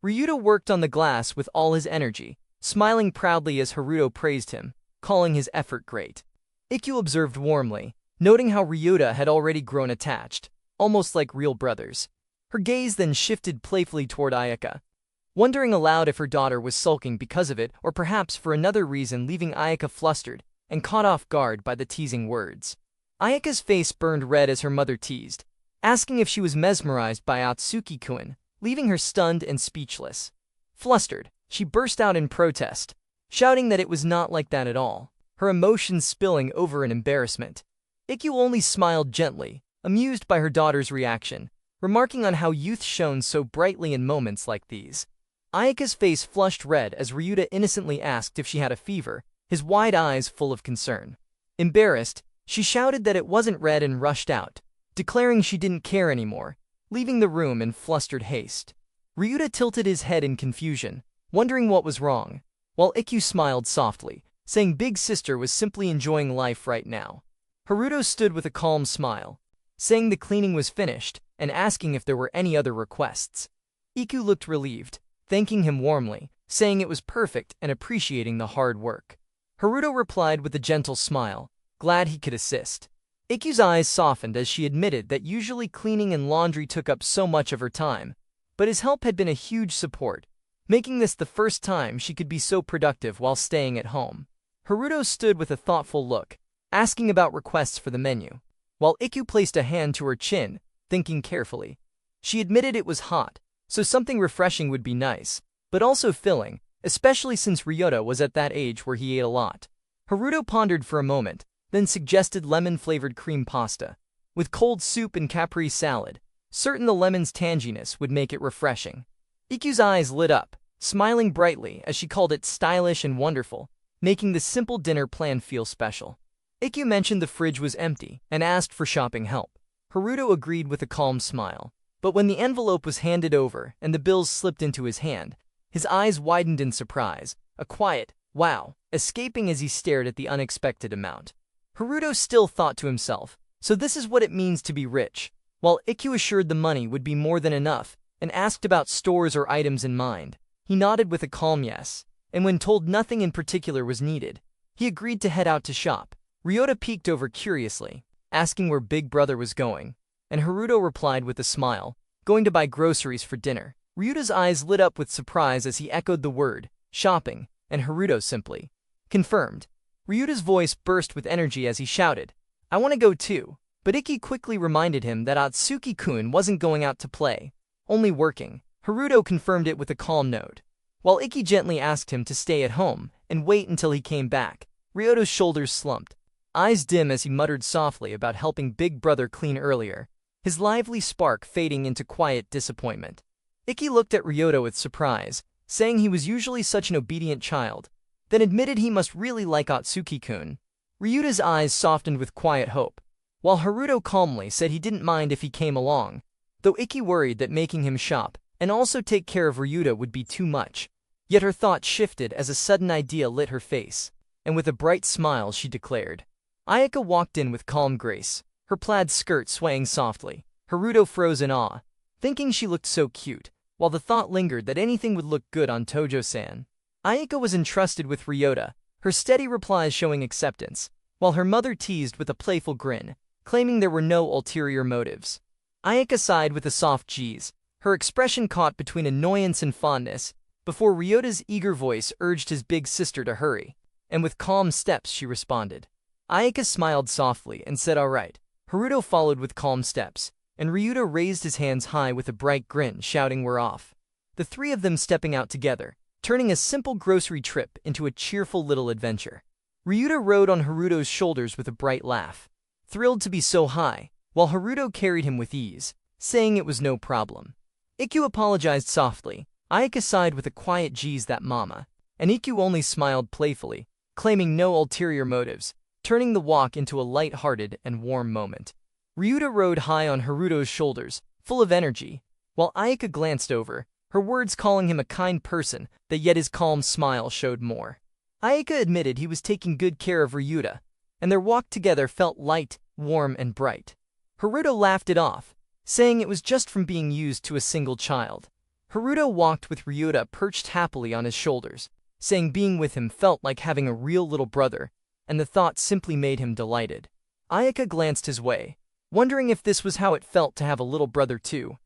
Speaker 1: Ryuta worked on the glass with all his energy, smiling proudly as Haruto praised him, calling his effort great. Ikkyu observed warmly, noting how Ryuta had already grown attached, almost like real brothers. Her gaze then shifted playfully toward Ayaka, wondering aloud if her daughter was sulking because of it or perhaps for another reason, leaving Ayaka flustered and caught off guard by the teasing words. Ayaka's face burned red as her mother teased, asking if she was mesmerized by Atsuki-kun, leaving her stunned and speechless. Flustered, she burst out in protest, shouting that it was not like that at all, her emotions spilling over in embarrassment. Ikkyu only smiled gently, amused by her daughter's reaction, remarking on how youth shone so brightly in moments like these. Ayaka's face flushed red as Ryuta innocently asked if she had a fever, his wide eyes full of concern. Embarrassed, she shouted that it wasn't red and rushed out, declaring she didn't care anymore, leaving the room in flustered haste. Ryuta tilted his head in confusion, wondering what was wrong, while Ikkyu smiled softly, saying big sister was simply enjoying life right now. Haruto stood with a calm smile, saying the cleaning was finished and asking if there were any other requests. Ikkyu looked relieved, thanking him warmly, saying it was perfect and appreciating the hard work. Haruto replied with a gentle smile, glad he could assist. Ikkyu's eyes softened as she admitted that usually cleaning and laundry took up so much of her time, but his help had been a huge support, making this the first time she could be so productive while staying at home. Haruto stood with a thoughtful look, asking about requests for the menu, while Ikkyu placed a hand to her chin, thinking carefully. She admitted it was hot, so something refreshing would be nice, but also filling, especially since Ryota was at that age where he ate a lot. Haruto pondered for a moment, then suggested lemon-flavored cream pasta, with cold soup and capri salad, certain the lemon's tanginess would make it refreshing. Ikkyu's eyes lit up, smiling brightly as she called it stylish and wonderful, making the simple dinner plan feel special. Ikkyu mentioned the fridge was empty and asked for shopping help. Haruto agreed with a calm smile, but when the envelope was handed over and the bills slipped into his hand, his eyes widened in surprise, a quiet, wow, escaping as he stared at the unexpected amount. Haruto still thought to himself, so this is what it means to be rich, while Ikkyu assured the money would be more than enough and asked about stores or items in mind. He nodded with a calm yes, and when told nothing in particular was needed, he agreed to head out to shop. Ryota peeked over curiously, asking where Big Brother was going, and Haruto replied with a smile, going to buy groceries for dinner. Ryuta's eyes lit up with surprise as he echoed the word, shopping, and Haruto simply confirmed. Ryuta's voice burst with energy as he shouted, I want to go too, but Ikkyu quickly reminded him that Atsuki-kun wasn't going out to play, only working. Haruto confirmed it with a calm note, while Ikkyu gently asked him to stay at home and wait until he came back. Ryota's shoulders slumped, eyes dim as he muttered softly about helping Big Brother clean earlier, his lively spark fading into quiet disappointment. Ikkyu looked at Ryota with surprise, saying he was usually such an obedient child, then admitted he must really like Atsuki-kun. Ryuta's eyes softened with quiet hope, while Haruto calmly said he didn't mind if he came along, though Ikkyu worried that making him shop and also take care of Ryuta would be too much. Yet her thought shifted as a sudden idea lit her face, and with a bright smile she declared. Ayaka walked in with calm grace, her plaid skirt swaying softly. Haruto froze in awe, thinking she looked so cute, while the thought lingered that anything would look good on Tojo-san. Ayaka was entrusted with Ryota, her steady replies showing acceptance, while her mother teased with a playful grin, claiming there were no ulterior motives. Ayaka sighed with a soft geeze, her expression caught between annoyance and fondness, before Ryota's eager voice urged his big sister to hurry, and with calm steps she responded. Ayaka smiled softly and said all right. Haruto followed with calm steps, and Ryuta raised his hands high with a bright grin, shouting we're off. The three of them stepping out together, turning a simple grocery trip into a cheerful little adventure. Ryuta rode on Haruto's shoulders with a bright laugh, thrilled to be so high, while Haruto carried him with ease, saying it was no problem. Ikkyu apologized softly, Ayaka sighed with a quiet geez that mama, and Ikkyu only smiled playfully, claiming no ulterior motives, turning the walk into a light-hearted and warm moment. Ryuta rode high on Haruto's shoulders, full of energy, While Ayaka glanced over, her words calling him a kind person, that yet his calm smile showed more. Ayaka admitted he was taking good care of Ryuta, and their walk together felt light, warm, and bright. Haruto laughed it off, saying it was just from being used to a single child. Haruto walked with Ryuta perched happily on his shoulders, saying being with him felt like having a real little brother, and the thought simply made him delighted. Ayaka glanced his way, wondering if this was how it felt to have a little brother too,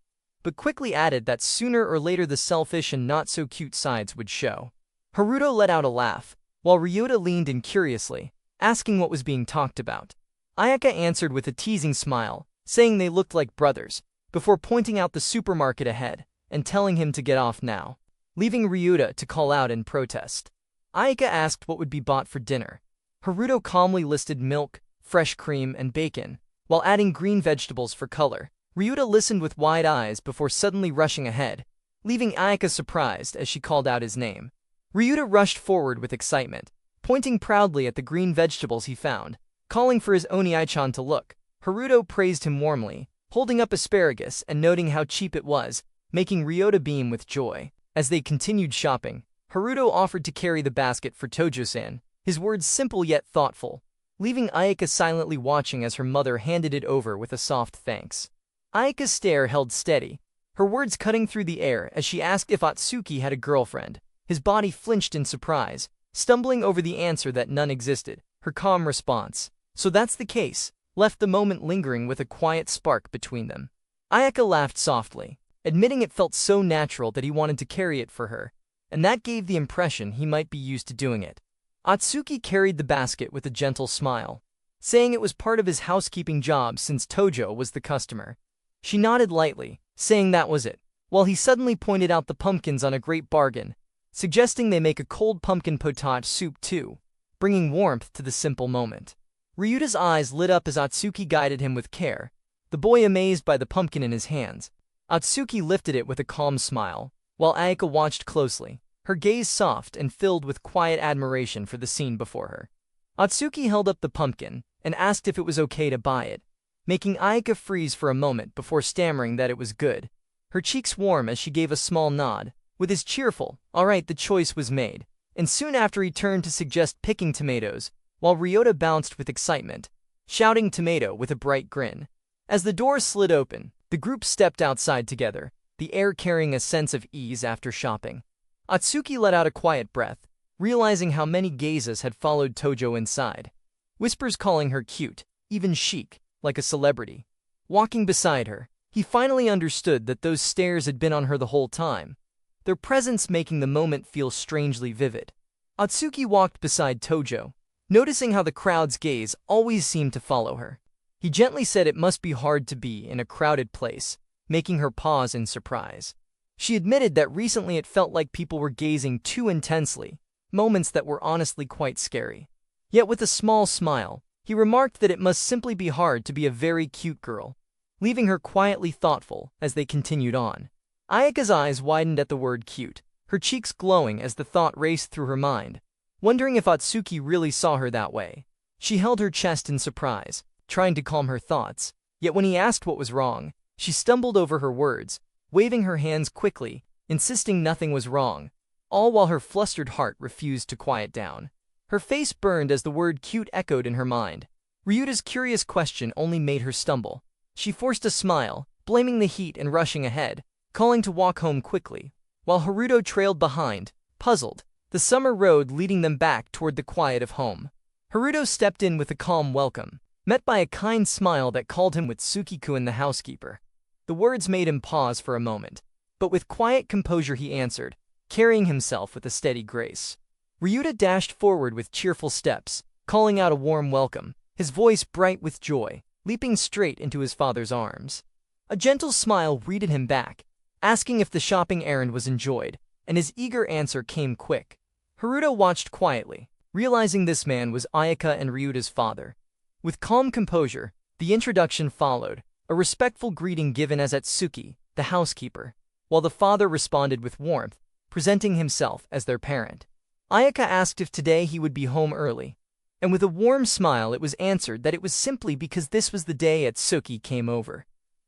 Speaker 1: but quickly added that sooner or later the selfish and not-so-cute sides would show. Haruto let out a laugh, while Ryuta leaned in curiously, asking what was being talked about. Ayaka answered with a teasing smile, saying they looked like brothers, before pointing out the supermarket ahead and telling him to get off now, leaving Ryuta to call out in protest. Ayaka asked what would be bought for dinner. Haruto calmly listed milk, fresh cream, and bacon, while adding green vegetables for color. Ryuta listened with wide eyes before suddenly rushing ahead, leaving Ayaka surprised as she called out his name. Ryuta rushed forward with excitement, pointing proudly at the green vegetables he found, calling for his Oni-chan to look. Haruto praised him warmly, holding up asparagus and noting how cheap it was, making Ryuta beam with joy. As they continued shopping, Haruto offered to carry the basket for Tojo-san, his words simple yet thoughtful, leaving Ayaka silently watching as her mother handed it over with a soft thanks. Ayaka's stare held steady, her words cutting through the air as she asked if Atsuki had a girlfriend. His body flinched in surprise, stumbling over the answer that none existed. Her calm response, "So that's the case," left the moment lingering with a quiet spark between them. Ayaka laughed softly, admitting it felt so natural that he wanted to carry it for her, and that gave the impression he might be used to doing it. Atsuki carried the basket with a gentle smile, saying it was part of his housekeeping job since Tojo was the customer. She nodded lightly, saying that was it, while he suddenly pointed out the pumpkins on a great bargain, suggesting they make a cold pumpkin potage soup too, bringing warmth to the simple moment. Ryuta's eyes lit up as Atsuki guided him with care, the boy amazed by the pumpkin in his hands. Atsuki lifted it with a calm smile, while Ayaka watched closely, her gaze soft and filled with quiet admiration for the scene before her. Atsuki held up the pumpkin and asked if it was okay to buy it, making Ayaka freeze for a moment before stammering that it was good. Her cheeks warm as she gave a small nod. With his cheerful, "All right," the choice was made, and soon after he turned to suggest picking tomatoes, while Ryota bounced with excitement, shouting tomato with a bright grin. As the door slid open, the group stepped outside together, the air carrying a sense of ease after shopping. Atsuki let out a quiet breath, realizing how many gazes had followed Tojo inside, whispers calling her cute, even chic, like a celebrity. Walking beside her, he finally understood that those stares had been on her the whole time, their presence making the moment feel strangely vivid. Atsuki walked beside Tojo, noticing how the crowd's gaze always seemed to follow her. He gently said it must be hard to be in a crowded place, making her pause in surprise. She admitted that recently it felt like people were gazing too intensely, moments that were honestly quite scary. Yet with a small smile, he remarked that it must simply be hard to be a very cute girl, leaving her quietly thoughtful as they continued on. Ayaka's eyes widened at the word cute, her cheeks glowing as the thought raced through her mind, wondering if Atsuki really saw her that way. She held her chest in surprise, trying to calm her thoughts, yet when he asked what was wrong, she stumbled over her words, waving her hands quickly, insisting nothing was wrong, all while her flustered heart refused to quiet down. Her face burned as the word cute echoed in her mind. Ryuta's curious question only made her stumble. She forced a smile, blaming the heat and rushing ahead, calling to walk home quickly, while Haruto trailed behind, puzzled, the summer road leading them back toward the quiet of home. Haruto stepped in with a calm welcome, met by a kind smile that called him with Tsukikun the housekeeper. The words made him pause for a moment, but with quiet composure he answered, carrying himself with a steady grace. Ryuta dashed forward with cheerful steps, calling out a warm welcome, his voice bright with joy, leaping straight into his father's arms. A gentle smile greeted him back, asking if the shopping errand was enjoyed, and his eager answer came quick. Haruto watched quietly, realizing this man was Ayaka and Ryuta's father. With calm composure, the introduction followed, a respectful greeting given as Atsuki, the housekeeper, while the father responded with warmth, presenting himself as their parent. Ayaka asked if today he would be home early, and with a warm smile it was answered that it was simply because this was the day Atsuki came over.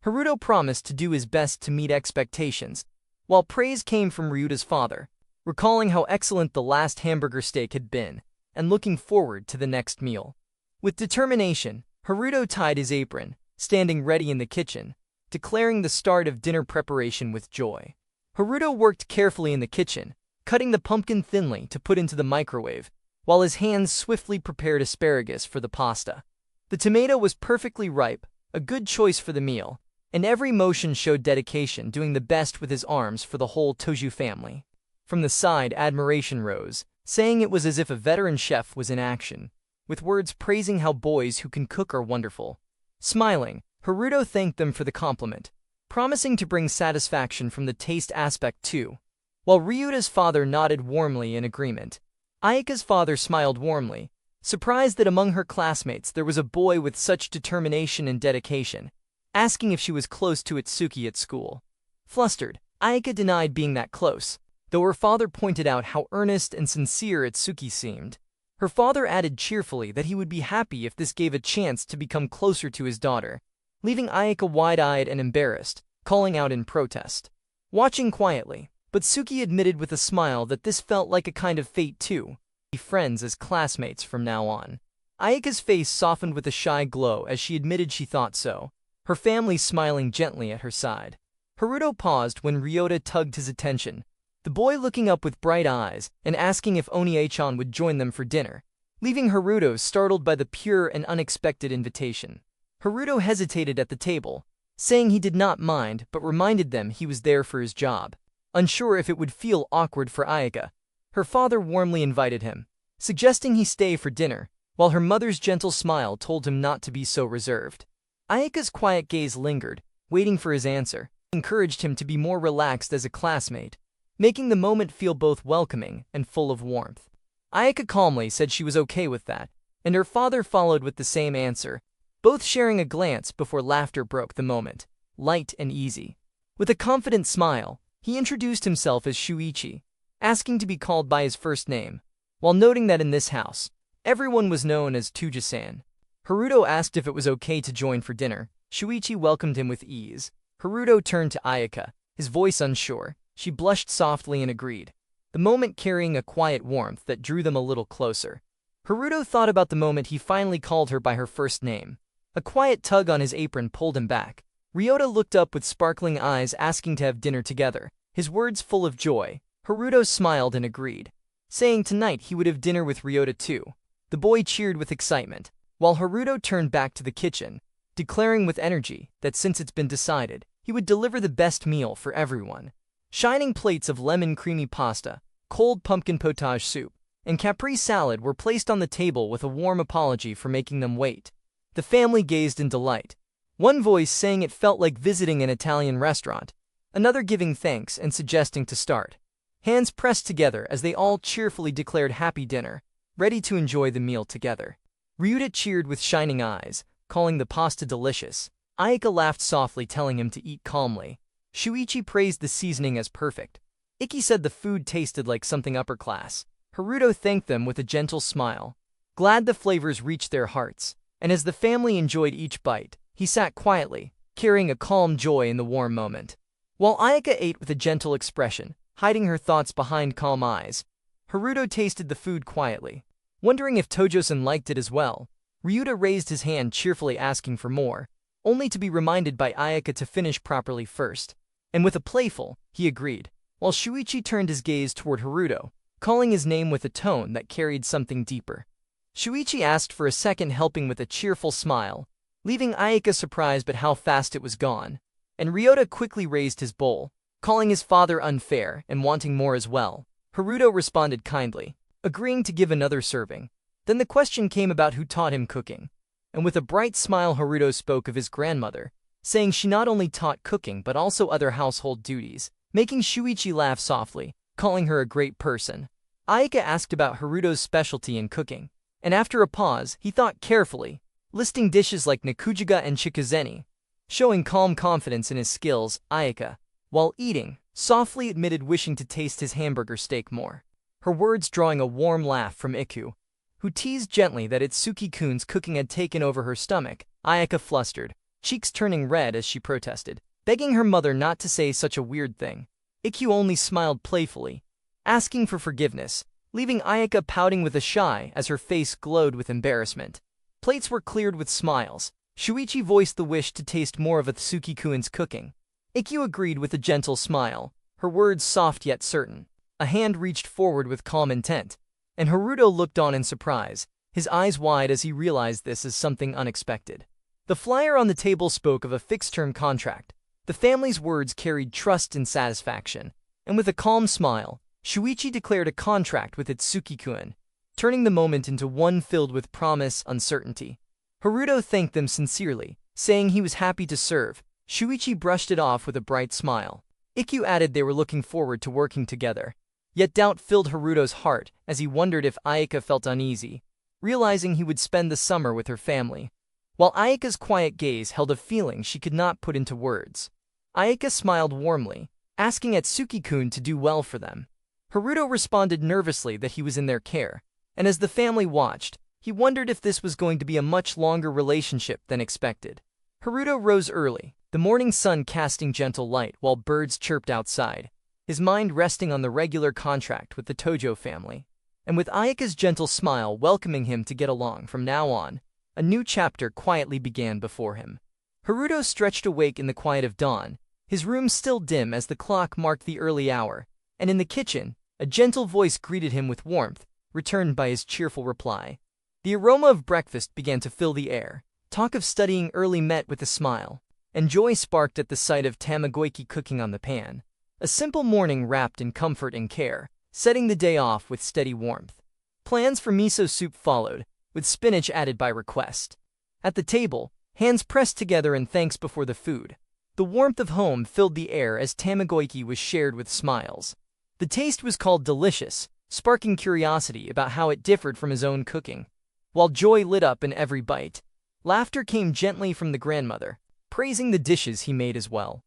Speaker 1: Haruto promised to do his best to meet expectations, while praise came from Ryuta's father, recalling how excellent the last hamburger steak had been, and looking forward to the next meal. With determination, Haruto tied his apron, standing ready in the kitchen, declaring the start of dinner preparation with joy. Haruto worked carefully in the kitchen, cutting the pumpkin thinly to put into the microwave, while his hands swiftly prepared asparagus for the pasta. The tomato was perfectly ripe, a good choice for the meal, and every motion showed dedication, doing the best with his arms for the whole Toju family. From the side, admiration rose, saying it was as if a veteran chef was in action, with words praising how boys who can cook are wonderful. Smiling, Haruto thanked them for the compliment, promising to bring satisfaction from the taste aspect too. While Ryuta's father nodded warmly in agreement, Ayaka's father smiled warmly, surprised that among her classmates there was a boy with such determination and dedication, asking if she was close to Itsuki at school. Flustered, Ayaka denied being that close, though her father pointed out how earnest and sincere Itsuki seemed. Her father added cheerfully that he would be happy if this gave a chance to become closer to his daughter, leaving Ayaka wide-eyed and embarrassed, calling out in protest. Watching quietly, but Suki admitted with a smile that this felt like a kind of fate too. Be friends as classmates from now on. Ayaka's face softened with a shy glow as she admitted she thought so, her family smiling gently at her side. Haruto paused when Ryota tugged his attention, the boy looking up with bright eyes and asking if Onie-chan would join them for dinner, leaving Haruto startled by the pure and unexpected invitation. Haruto hesitated at the table, saying he did not mind but reminded them he was there for his job. Unsure if it would feel awkward for Ayaka, her father warmly invited him, suggesting he stay for dinner, while her mother's gentle smile told him not to be so reserved. Ayaka's quiet gaze lingered, waiting for his answer, encouraged him to be more relaxed as a classmate, making the moment feel both welcoming and full of warmth. Ayaka calmly said she was okay with that, and her father followed with the same answer, both sharing a glance before laughter broke the moment, light and easy. With a confident smile, he introduced himself as Shuichi, asking to be called by his first name, while noting that in this house, everyone was known as Tuja-san. Haruto asked if it was okay to join for dinner. Shuichi welcomed him with ease. Haruto turned to Ayaka, his voice unsure. She blushed softly and agreed, the moment carrying a quiet warmth that drew them a little closer. Haruto thought about the moment he finally called her by her first name. A quiet tug on his apron pulled him back. Ryota looked up with sparkling eyes asking to have dinner together, his words full of joy. Haruto smiled and agreed, saying tonight he would have dinner with Ryota too. The boy cheered with excitement, while Haruto turned back to the kitchen, declaring with energy that since it's been decided, he would deliver the best meal for everyone. Shining plates of lemon creamy pasta, cold pumpkin potage soup, and capri salad were placed on the table with a warm apology for making them wait. The family gazed in delight, one voice saying it felt like visiting an Italian restaurant, another giving thanks and suggesting to start. Hands pressed together as they all cheerfully declared happy dinner, ready to enjoy the meal together. Ryuta cheered with shining eyes, calling the pasta delicious. Ayaka laughed softly, telling him to eat calmly. Shuichi praised the seasoning as perfect. Ikki said the food tasted like something upper class. Haruto thanked them with a gentle smile, glad the flavors reached their hearts, and as the family enjoyed each bite, he sat quietly, carrying a calm joy in the warm moment. While Ayaka ate with a gentle expression, hiding her thoughts behind calm eyes, Haruto tasted the food quietly, wondering if Tojo-san liked it as well. Ryuta raised his hand cheerfully asking for more, only to be reminded by Ayaka to finish properly first, and with a playful, he agreed, while Shuichi turned his gaze toward Haruto, calling his name with a tone that carried something deeper. Shuichi asked for a second helping with a cheerful smile, leaving Ayaka surprised at how fast it was gone, and Ryota quickly raised his bowl, calling his father unfair and wanting more as well. Haruto responded kindly, agreeing to give another serving. Then the question came about who taught him cooking, and with a bright smile Haruto spoke of his grandmother, saying she not only taught cooking but also other household duties, making Shuichi laugh softly, calling her a great person. Ayaka asked about Haruto's specialty in cooking, and after a pause, he thought carefully, listing dishes like nikujiga and chikuzeni, showing calm confidence in his skills. Ayaka, while eating, softly admitted wishing to taste his hamburger steak more, her words drawing a warm laugh from Iku, who teased gently that Itsuki-kun's cooking had taken over her stomach. Ayaka flustered, cheeks turning red as she protested, begging her mother not to say such a weird thing. Ikkyu only smiled playfully, asking for forgiveness, leaving Ayaka pouting with a sigh as her face glowed with embarrassment. Plates were cleared with smiles. Shuichi voiced the wish to taste more of Atsuki-kun's cooking. Ikkyu agreed with a gentle smile, her words soft yet certain. A hand reached forward with calm intent, and Haruto looked on in surprise, his eyes wide as he realized this as something unexpected. The flyer on the table spoke of a fixed-term contract. The family's words carried trust and satisfaction, and with a calm smile, Shuichi declared a contract with Atsuki-kun, turning the moment into one filled with promise, uncertainty. Haruto thanked them sincerely, saying he was happy to serve. Shuichi brushed it off with a bright smile. Ikkyu added they were looking forward to working together. Yet doubt filled Haruto's heart as he wondered if Ayaka felt uneasy, realizing he would spend the summer with her family. While Ayaka's quiet gaze held a feeling she could not put into words. Ayaka smiled warmly, asking Atsuki-kun to do well for them. Haruto responded nervously that he was in their care, and as the family watched, he wondered if this was going to be a much longer relationship than expected. Haruto rose early, the morning sun casting gentle light while birds chirped outside, his mind resting on the regular contract with the Tojo family. And with Ayaka's gentle smile welcoming him to get along from now on, a new chapter quietly began before him. Haruto stretched awake in the quiet of dawn, his room still dim as the clock marked the early hour, and in the kitchen, a gentle voice greeted him with warmth, returned by his cheerful reply. The aroma of breakfast began to fill the air. Talk of studying early met with a smile, and joy sparked at the sight of tamagoyaki cooking on the pan. A simple morning wrapped in comfort and care, setting the day off with steady warmth. Plans for miso soup followed, with spinach added by request. At the table, hands pressed together in thanks before the food. The warmth of home filled the air as tamagoyaki was shared with smiles. The taste was called delicious, sparking curiosity about how it differed from his own cooking. While joy lit up in every bite, laughter came gently from the grandmother, praising the dishes he made as well.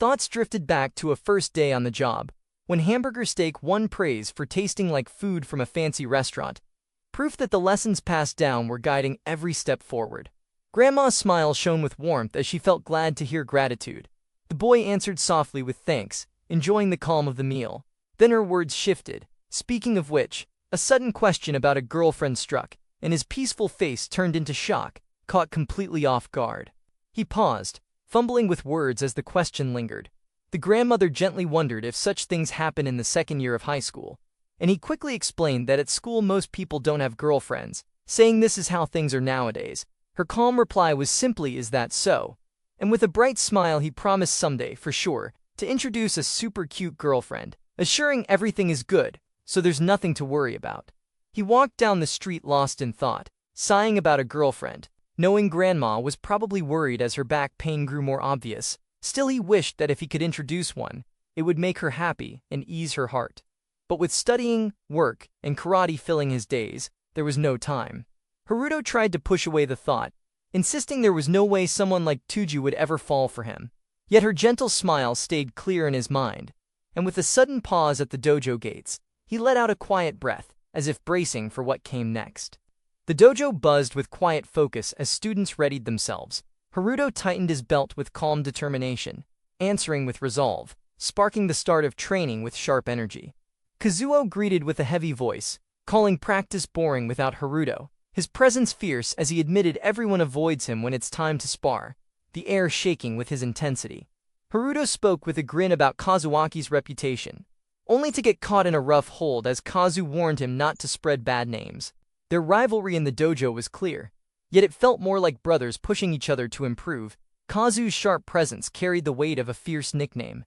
Speaker 1: Thoughts drifted back to a first day on the job, when hamburger steak won praise for tasting like food from a fancy restaurant, proof that the lessons passed down were guiding every step forward. Grandma's smile shone with warmth as she felt glad to hear gratitude. The boy answered softly with thanks, enjoying the calm of the meal. Then her words shifted, speaking of which, a sudden question about a girlfriend struck, and his peaceful face turned into shock, caught completely off guard. He paused, fumbling with words as the question lingered. The grandmother gently wondered if such things happen in the second year of high school, and he quickly explained that at school most people don't have girlfriends, saying this is how things are nowadays. Her calm reply was simply, "Is that so?" And with a bright smile he promised someday, for sure, to introduce a super cute girlfriend, assuring everything is good, so there's nothing to worry about. He walked down the street lost in thought, sighing about a girlfriend, knowing Grandma was probably worried as her back pain grew more obvious. Still he wished that if he could introduce one, it would make her happy and ease her heart. But with studying, work, and karate filling his days, there was no time. Haruto tried to push away the thought, insisting there was no way someone like Tuju would ever fall for him. Yet her gentle smile stayed clear in his mind, and with a sudden pause at the dojo gates, he let out a quiet breath, as if bracing for what came next. The dojo buzzed with quiet focus as students readied themselves. Haruto tightened his belt with calm determination, answering with resolve, sparking the start of training with sharp energy. Kazuo greeted with a heavy voice, calling practice boring without Haruto, his presence fierce as he admitted everyone avoids him when it's time to spar, the air shaking with his intensity. Haruto spoke with a grin about Kazuaki's reputation, only to get caught in a rough hold as Kazu warned him not to spread bad names. Their rivalry in the dojo was clear, yet it felt more like brothers pushing each other to improve. Kazu's sharp presence carried the weight of a fierce nickname.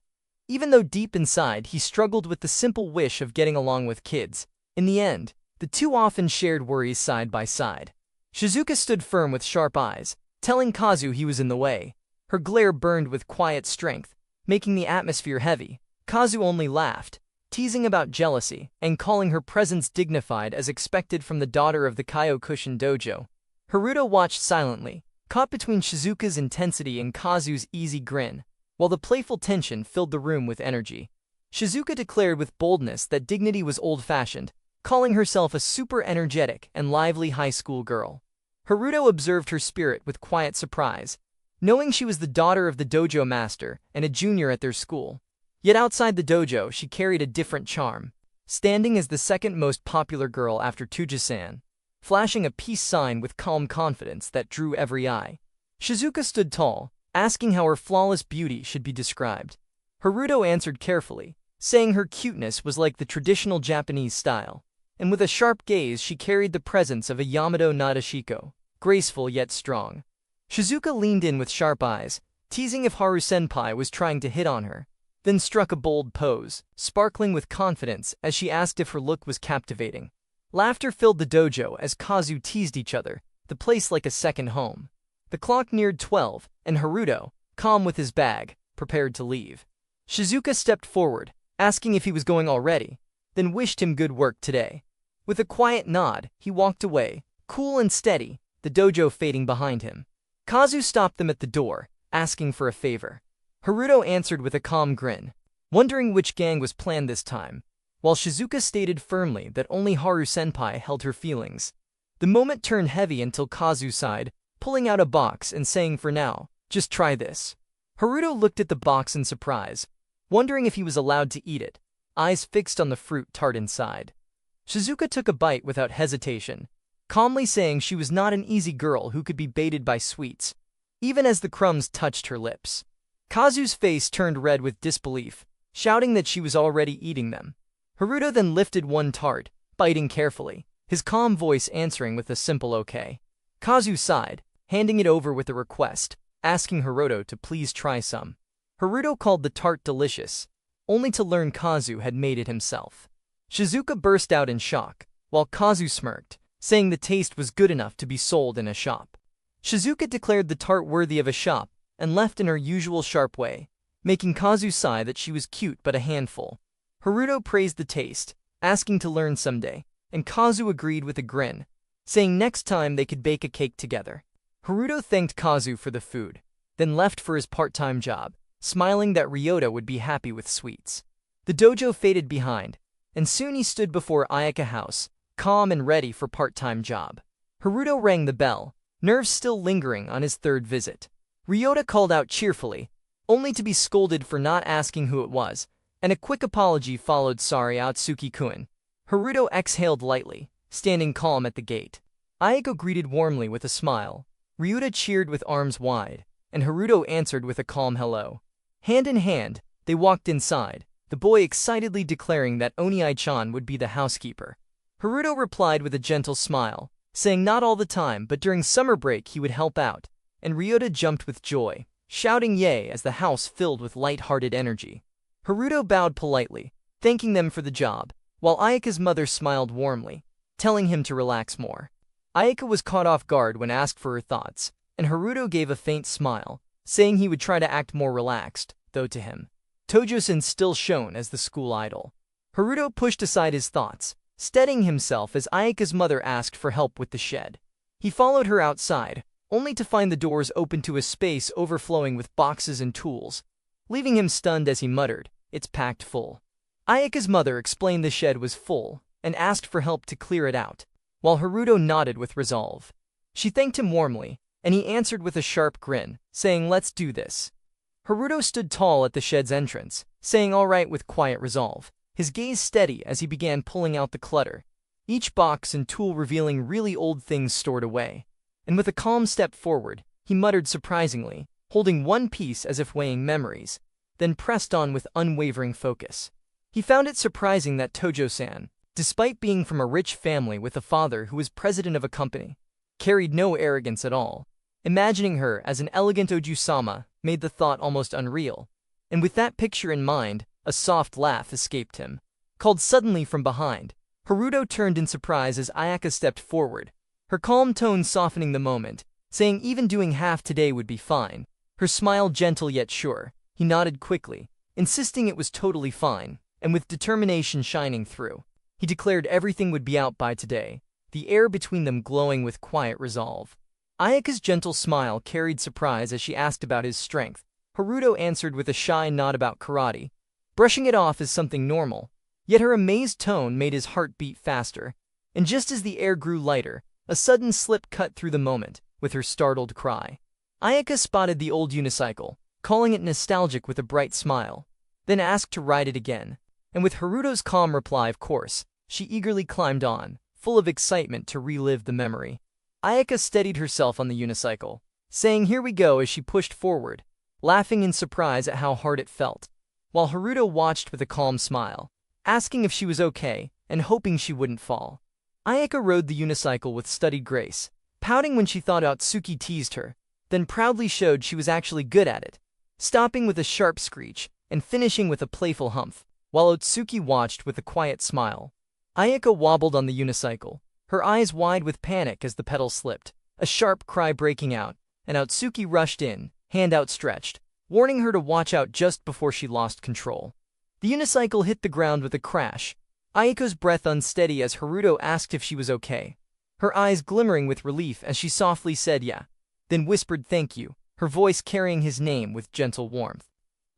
Speaker 1: Even though deep inside he struggled with the simple wish of getting along with kids, in the end, the two often shared worries side by side. Shizuka stood firm with sharp eyes, telling Kazu he was in the way. Her glare burned with quiet strength, making the atmosphere heavy. Kazu only laughed, teasing about jealousy, and calling her presence dignified as expected from the daughter of the Kyokushin dojo. Haruto watched silently, caught between Shizuka's intensity and Kazu's easy grin, while the playful tension filled the room with energy. Shizuka declared with boldness that dignity was old-fashioned, calling herself a super energetic and lively high school girl. Haruto observed her spirit with quiet surprise, knowing she was the daughter of the dojo master and a junior at their school. Yet outside the dojo, she carried a different charm, standing as the second most popular girl after Tuja-san, flashing a peace sign with calm confidence that drew every eye. Shizuka stood tall, asking how her flawless beauty should be described. Haruto answered carefully, saying her cuteness was like the traditional Japanese style, and with a sharp gaze she carried the presence of a Yamato Nadeshiko, graceful yet strong. Shizuka leaned in with sharp eyes, teasing if Haru-senpai was trying to hit on her, then struck a bold pose, sparkling with confidence as she asked if her look was captivating. Laughter filled the dojo as Kazu teased each other, the place like a second home. The clock neared 12, and Haruto, calm with his bag, prepared to leave. Shizuka stepped forward, asking if he was going already, then wished him good work today. With a quiet nod, he walked away, cool and steady, the dojo fading behind him. Kazu stopped them at the door, asking for a favor. Haruto answered with a calm grin, wondering which gang was planned this time, while Shizuka stated firmly that only Haru-senpai held her feelings. The moment turned heavy until Kazu sighed, pulling out a box and saying for now, just try this. Haruto looked at the box in surprise, wondering if he was allowed to eat it, eyes fixed on the fruit tart inside. Shizuka took a bite without hesitation, calmly saying she was not an easy girl who could be baited by sweets, even as the crumbs touched her lips. Kazu's face turned red with disbelief, shouting that she was already eating them. Haruto then lifted one tart, biting carefully, his calm voice answering with a simple okay. Kazu sighed, handing it over with a request, asking Haruto to please try some. Haruto called the tart delicious, only to learn Kazu had made it himself. Shizuka burst out in shock, while Kazu smirked, saying the taste was good enough to be sold in a shop. Shizuka declared the tart worthy of a shop, and left in her usual sharp way, making Kazu sigh that she was cute but a handful. Haruto praised the taste, asking to learn someday, and Kazu agreed with a grin, saying next time they could bake a cake together. Haruto thanked Kazu for the food, then left for his part-time job, smiling that Ryota would be happy with sweets. The dojo faded behind, and soon he stood before Ayaka House, calm and ready for part-time job. Haruto rang the bell, nerves still lingering on his third visit. Ryota called out cheerfully, only to be scolded for not asking who it was, and a quick apology followed. Sorry, Atsuki-kun. Haruto exhaled lightly, standing calm at the gate. Ayako greeted warmly with a smile. Ryota cheered with arms wide, and Haruto answered with a calm hello. Hand in hand, they walked inside, the boy excitedly declaring that Oniai-chan would be the housekeeper. Haruto replied with a gentle smile, saying not all the time but during summer break he would help out, and Ryota jumped with joy, shouting yay as the house filled with light-hearted energy. Haruto bowed politely, thanking them for the job, while Ayaka's mother smiled warmly, telling him to relax more. Ayaka was caught off guard when asked for her thoughts, and Haruto gave a faint smile, saying he would try to act more relaxed, though to him, Tojo-san still shone as the school idol. Haruto pushed aside his thoughts, steadying himself as Ayaka's mother asked for help with the shed. He followed her outside, only to find the doors open to a space overflowing with boxes and tools, leaving him stunned as he muttered, "It's packed full." Ayaka's mother explained the shed was full, and asked for help to clear it out, while Haruto nodded with resolve. She thanked him warmly, and he answered with a sharp grin, saying let's do this. Haruto stood tall at the shed's entrance, saying all right with quiet resolve, his gaze steady as he began pulling out the clutter, each box and tool revealing really old things stored away. And with a calm step forward, he muttered surprisingly, holding one piece as if weighing memories, then pressed on with unwavering focus. He found it surprising that Tojo-san, despite being from a rich family with a father who was president of a company, carried no arrogance at all. Imagining her as an elegant Oju-sama made the thought almost unreal, and with that picture in mind, a soft laugh escaped him. Called suddenly from behind, Haruto turned in surprise as Ayaka stepped forward, her calm tone softening the moment, saying even doing half today would be fine. Her smile gentle yet sure, he nodded quickly, insisting it was totally fine, and with determination shining through, he declared everything would be out by today, the air between them glowing with quiet resolve. Ayaka's gentle smile carried surprise as she asked about his strength. Haruto answered with a shy nod about karate, brushing it off as something normal, yet her amazed tone made his heart beat faster, and just as the air grew lighter, a sudden slip cut through the moment, with her startled cry. Ayaka spotted the old unicycle, calling it nostalgic with a bright smile, then asked to ride it again. And with Haruto's calm reply of course, she eagerly climbed on, full of excitement to relive the memory. Ayaka steadied herself on the unicycle, saying here we go as she pushed forward, laughing in surprise at how hard it felt, while Haruto watched with a calm smile, asking if she was okay and hoping she wouldn't fall. Ayaka rode the unicycle with studied grace, pouting when she thought Otsuki teased her, then proudly showed she was actually good at it, stopping with a sharp screech and finishing with a playful humph, while Otsuki watched with a quiet smile. Ayaka wobbled on the unicycle, her eyes wide with panic as the pedal slipped, a sharp cry breaking out, and Otsuki rushed in, hand outstretched, warning her to watch out just before she lost control. The unicycle hit the ground with a crash, Ayaka's breath unsteady as Haruto asked if she was okay, her eyes glimmering with relief as she softly said yeah, then whispered thank you, her voice carrying his name with gentle warmth.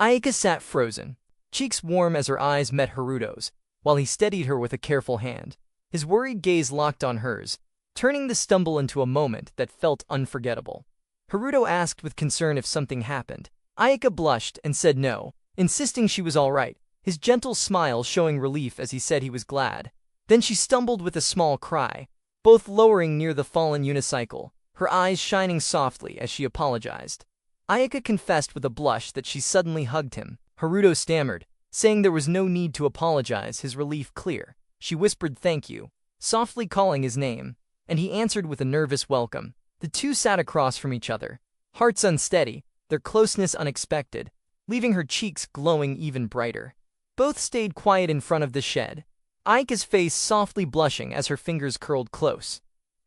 Speaker 1: Ayaka sat frozen, cheeks warm as her eyes met Haruto's, while he steadied her with a careful hand, his worried gaze locked on hers, turning the stumble into a moment that felt unforgettable. Haruto asked with concern if something happened. Ayaka blushed and said no, insisting she was all right, his gentle smile showing relief as he said he was glad. Then she stumbled with a small cry, both lowering near the fallen unicycle, her eyes shining softly as she apologized. Ayaka confessed with a blush that she suddenly hugged him. Haruto stammered, saying there was no need to apologize, his relief clear. She whispered thank you, softly calling his name, and he answered with a nervous welcome. The two sat across from each other, hearts unsteady, their closeness unexpected, leaving her cheeks glowing even brighter. Both stayed quiet in front of the shed, Ayaka's face softly blushing as her fingers curled close.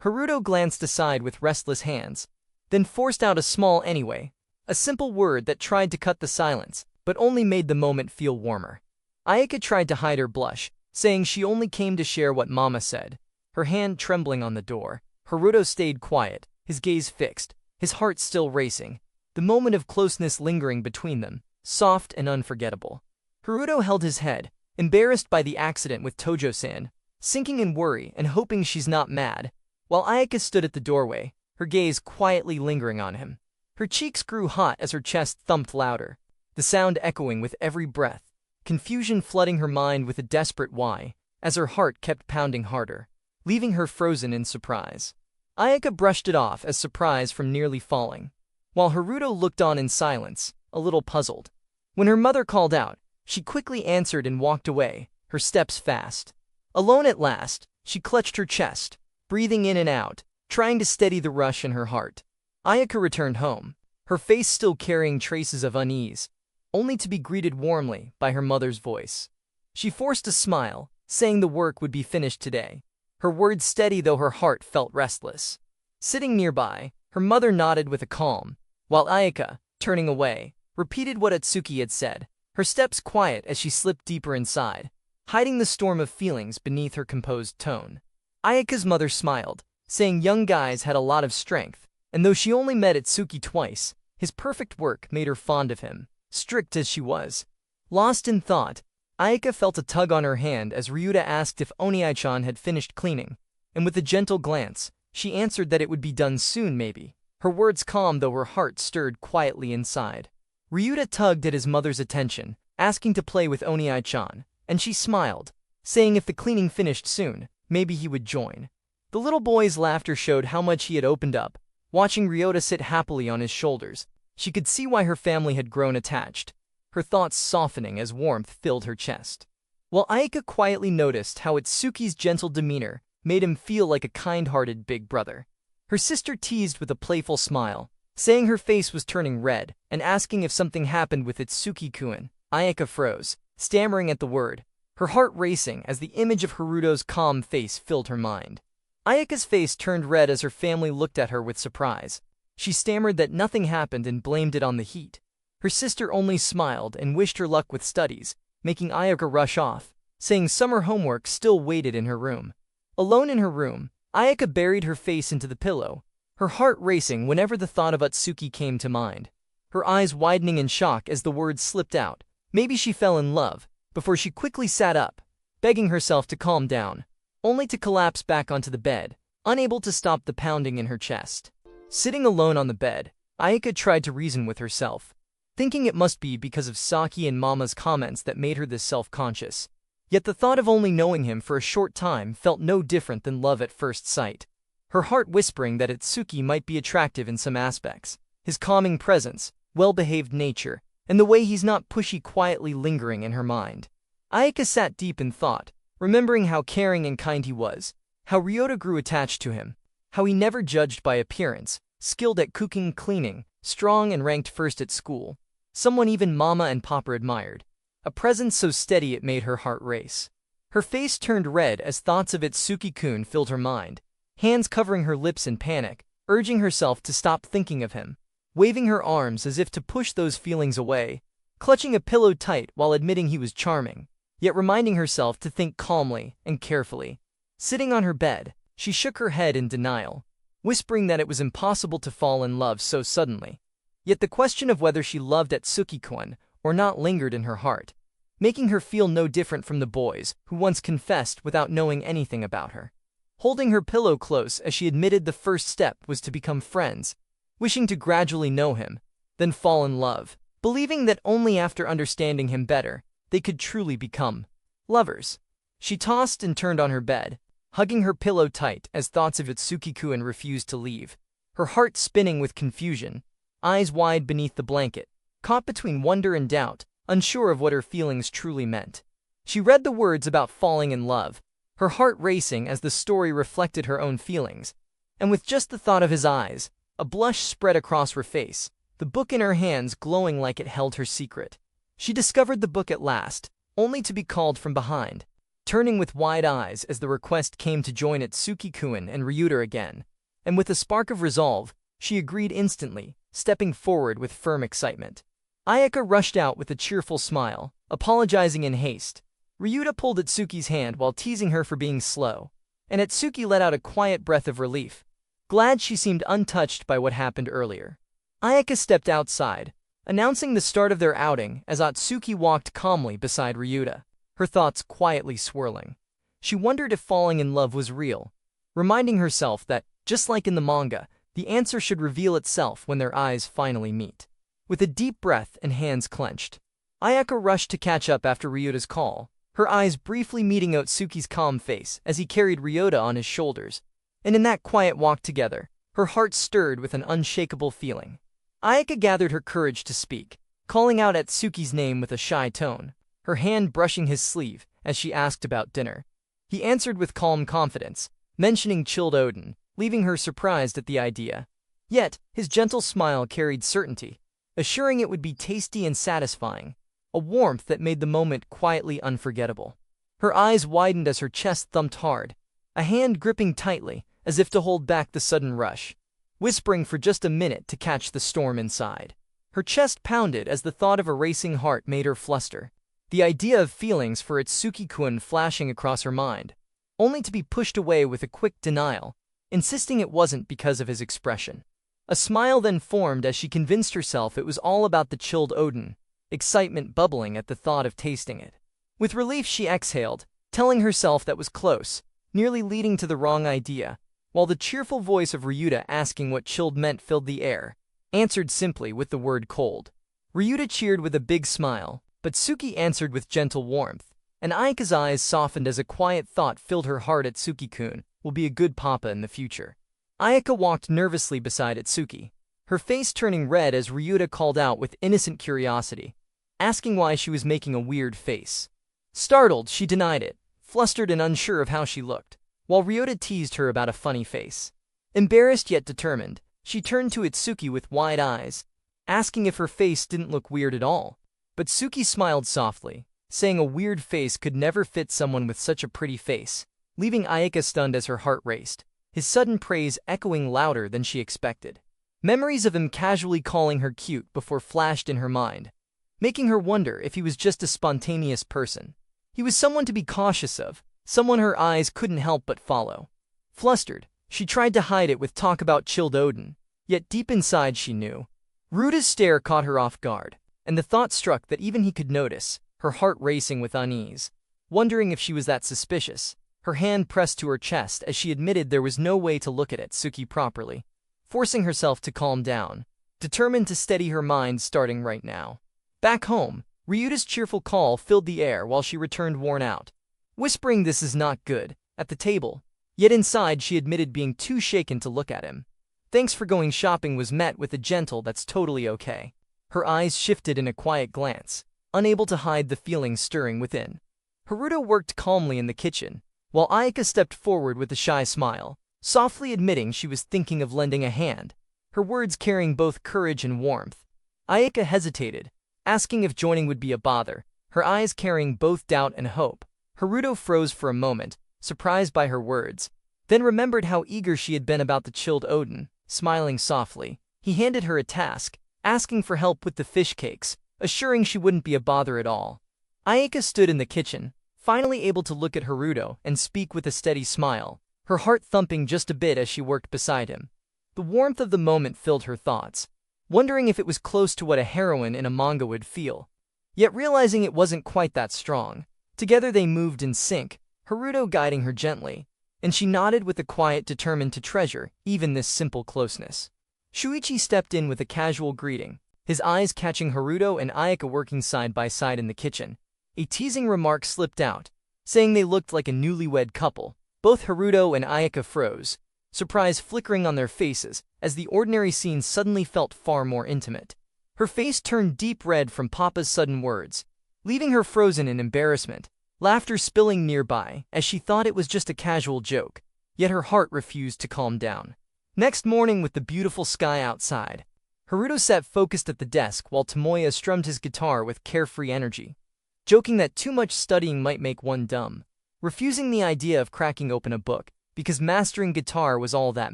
Speaker 1: Haruto glanced aside with restless hands, then forced out a small anyway, a simple word that tried to cut the silence, but only made the moment feel warmer. Ayaka tried to hide her blush, saying she only came to share what Mama said, her hand trembling on the door. Haruto stayed quiet, his gaze fixed, his heart still racing, the moment of closeness lingering between them, soft and unforgettable. Haruto held his head, embarrassed by the accident with Tojo-san, sinking in worry and hoping she's not mad, while Ayaka stood at the doorway, her gaze quietly lingering on him. Her cheeks grew hot as her chest thumped louder, the sound echoing with every breath, confusion flooding her mind with a desperate why, as her heart kept pounding harder, leaving her frozen in surprise. Ayaka brushed it off as surprise from nearly falling, while Haruto looked on in silence, a little puzzled. When her mother called out, she quickly answered and walked away, her steps fast. Alone at last, she clutched her chest, breathing in and out, trying to steady the rush in her heart. Ayaka returned home, her face still carrying traces of unease, only to be greeted warmly by her mother's voice. She forced a smile, saying the work would be finished today, her words steady though her heart felt restless. Sitting nearby, her mother nodded with a calm, while Ayaka, turning away, repeated what Atsuki had said, her steps quiet as she slipped deeper inside, hiding the storm of feelings beneath her composed tone. Ayaka's mother smiled, saying young guys had a lot of strength, and though she only met Atsuki twice, his perfect work made her fond of him, strict as she was. Lost in thought, Ayaka felt a tug on her hand as Ryuta asked if Oniai-chan had finished cleaning, and with a gentle glance, she answered that it would be done soon maybe, her words calm though her heart stirred quietly inside. Ryuta tugged at his mother's attention, asking to play with Oniai-chan, and she smiled, saying if the cleaning finished soon, maybe he would join. The little boy's laughter showed how much he had opened up. Watching Ryota sit happily on his shoulders, she could see why her family had grown attached, her thoughts softening as warmth filled her chest. While Ayaka quietly noticed how Atsuki's gentle demeanor made him feel like a kind-hearted big brother. Her sister teased with a playful smile, saying her face was turning red, and asking if something happened with Itsuki-kun. Ayaka froze, stammering at the word, her heart racing as the image of Haruto's calm face filled her mind. Ayaka's face turned red as her family looked at her with surprise. She stammered that nothing happened and blamed it on the heat. Her sister only smiled and wished her luck with studies, making Ayaka rush off, saying summer homework still waited in her room. Alone in her room, Ayaka buried her face into the pillow, her heart racing whenever the thought of Atsuki came to mind. Her eyes widening in shock as the words slipped out, maybe she fell in love, before she quickly sat up, begging herself to calm down, only to collapse back onto the bed, unable to stop the pounding in her chest. Sitting alone on the bed, Ayaka tried to reason with herself, thinking it must be because of Saki and Mama's comments that made her this self-conscious. Yet the thought of only knowing him for a short time felt no different than love at first sight. Her heart whispering that Itsuki might be attractive in some aspects. His calming presence, well-behaved nature, and the way he's not pushy quietly lingering in her mind. Ayaka sat deep in thought, remembering how caring and kind he was, how Ryota grew attached to him, how he never judged by appearance, skilled at cooking, cleaning, strong and ranked first at school, someone even Mama and Papa admired, a presence so steady it made her heart race. Her face turned red as thoughts of Itsuki-kun filled her mind, hands covering her lips in panic, urging herself to stop thinking of him, waving her arms as if to push those feelings away, clutching a pillow tight while admitting he was charming, yet reminding herself to think calmly and carefully. Sitting on her bed, she shook her head in denial, whispering that it was impossible to fall in love so suddenly. Yet the question of whether she loved Itsuki-kun or not lingered in her heart, making her feel no different from the boys who once confessed without knowing anything about her. Holding her pillow close as she admitted the first step was to become friends, wishing to gradually know him, then fall in love, believing that only after understanding him better, they could truly become lovers. She tossed and turned on her bed, hugging her pillow tight as thoughts of Itsuki-kun refused to leave, her heart spinning with confusion, eyes wide beneath the blanket, caught between wonder and doubt, unsure of what her feelings truly meant. She read the words about falling in love, her heart racing as the story reflected her own feelings, and with just the thought of his eyes, a blush spread across her face, the book in her hands glowing like it held her secret. She discovered the book at last, only to be called from behind, turning with wide eyes as the request came to join Itsuki-kun and Ryuta again, and with a spark of resolve, she agreed instantly, stepping forward with firm excitement. Ayaka rushed out with a cheerful smile, apologizing in haste. Ryuta pulled Itsuki's hand while teasing her for being slow, and Itsuki let out a quiet breath of relief, glad she seemed untouched by what happened earlier. Ayaka stepped outside, announcing the start of their outing as Atsuki walked calmly beside Ryuta, her thoughts quietly swirling. She wondered if falling in love was real, reminding herself that, just like in the manga, the answer should reveal itself when their eyes finally meet. With a deep breath and hands clenched, Ayaka rushed to catch up after Ryuta's call, her eyes briefly meeting Otsuki's calm face as he carried Ryota on his shoulders, and in that quiet walk together, her heart stirred with an unshakable feeling. Ayaka gathered her courage to speak, calling out Atsuki's name with a shy tone, her hand brushing his sleeve as she asked about dinner. He answered with calm confidence, mentioning chilled Odin, leaving her surprised at the idea. Yet, his gentle smile carried certainty, assuring it would be tasty and satisfying, a warmth that made the moment quietly unforgettable. Her eyes widened as her chest thumped hard, a hand gripping tightly, as if to hold back the sudden rush, whispering for just a minute to catch the storm inside. Her chest pounded as the thought of a racing heart made her fluster, the idea of feelings for Itsuki-kun flashing across her mind, only to be pushed away with a quick denial, insisting it wasn't because of his expression. A smile then formed as she convinced herself it was all about the chilled Odin, excitement bubbling at the thought of tasting it. With relief she exhaled, telling herself that was close, nearly leading to the wrong idea, while the cheerful voice of Ryuta asking what chilled meant filled the air, answered simply with the word cold. Ryuta cheered with a big smile, but Suki answered with gentle warmth, and Ayaka's eyes softened as a quiet thought filled her heart. Itsuki-kun will be a good papa in the future. Ayaka walked nervously beside Itsuki, her face turning red as Ryuta called out with innocent curiosity, asking why she was making a weird face. Startled, she denied it, flustered and unsure of how she looked, while Ryuta teased her about a funny face. Embarrassed yet determined, she turned to Itsuki with wide eyes, asking if her face didn't look weird at all. But Suki smiled softly, saying a weird face could never fit someone with such a pretty face, leaving Ayaka stunned as her heart raced, his sudden praise echoing louder than she expected. Memories of him casually calling her cute before flashed in her mind, making her wonder if he was just a spontaneous person. He was someone to be cautious of, someone her eyes couldn't help but follow. Flustered, she tried to hide it with talk about chilled Odin, yet deep inside she knew. Ryuta's stare caught her off guard, and the thought struck that even he could notice, her heart racing with unease. Wondering if she was that suspicious, her hand pressed to her chest as she admitted there was no way to look at Itsuki properly. Forcing herself to calm down, determined to steady her mind starting right now. Back home, Ryuta's cheerful call filled the air while she returned worn out, whispering this is not good, at the table. Yet inside she admitted being too shaken to look at him. Thanks for going shopping was met with a gentle that's totally okay. Her eyes shifted in a quiet glance, unable to hide the feelings stirring within. Haruto worked calmly in the kitchen, while Ayaka stepped forward with a shy smile, softly admitting she was thinking of lending a hand, her words carrying both courage and warmth. Ayaka hesitated, asking if joining would be a bother, her eyes carrying both doubt and hope. Haruto froze for a moment, surprised by her words, then remembered how eager she had been about the chilled Odin. Smiling softly, he handed her a task, asking for help with the fish cakes, assuring she wouldn't be a bother at all. Ayaka stood in the kitchen, finally able to look at Haruto and speak with a steady smile, her heart thumping just a bit as she worked beside him. The warmth of the moment filled her thoughts, wondering if it was close to what a heroine in a manga would feel, yet realizing it wasn't quite that strong. Together they moved in sync, Haruto guiding her gently, and she nodded with a quiet determined to treasure even this simple closeness. Shuichi stepped in with a casual greeting, his eyes catching Haruto and Ayaka working side by side in the kitchen. A teasing remark slipped out, saying they looked like a newlywed couple. Both Haruto and Ayaka froze, surprise flickering on their faces as the ordinary scene suddenly felt far more intimate. Her face turned deep red from Papa's sudden words, leaving her frozen in embarrassment, laughter spilling nearby as she thought it was just a casual joke, yet her heart refused to calm down. Next morning, with the beautiful sky outside, Haruto sat focused at the desk while Tomoya strummed his guitar with carefree energy, joking that too much studying might make one dumb, refusing the idea of cracking open a book, because mastering guitar was all that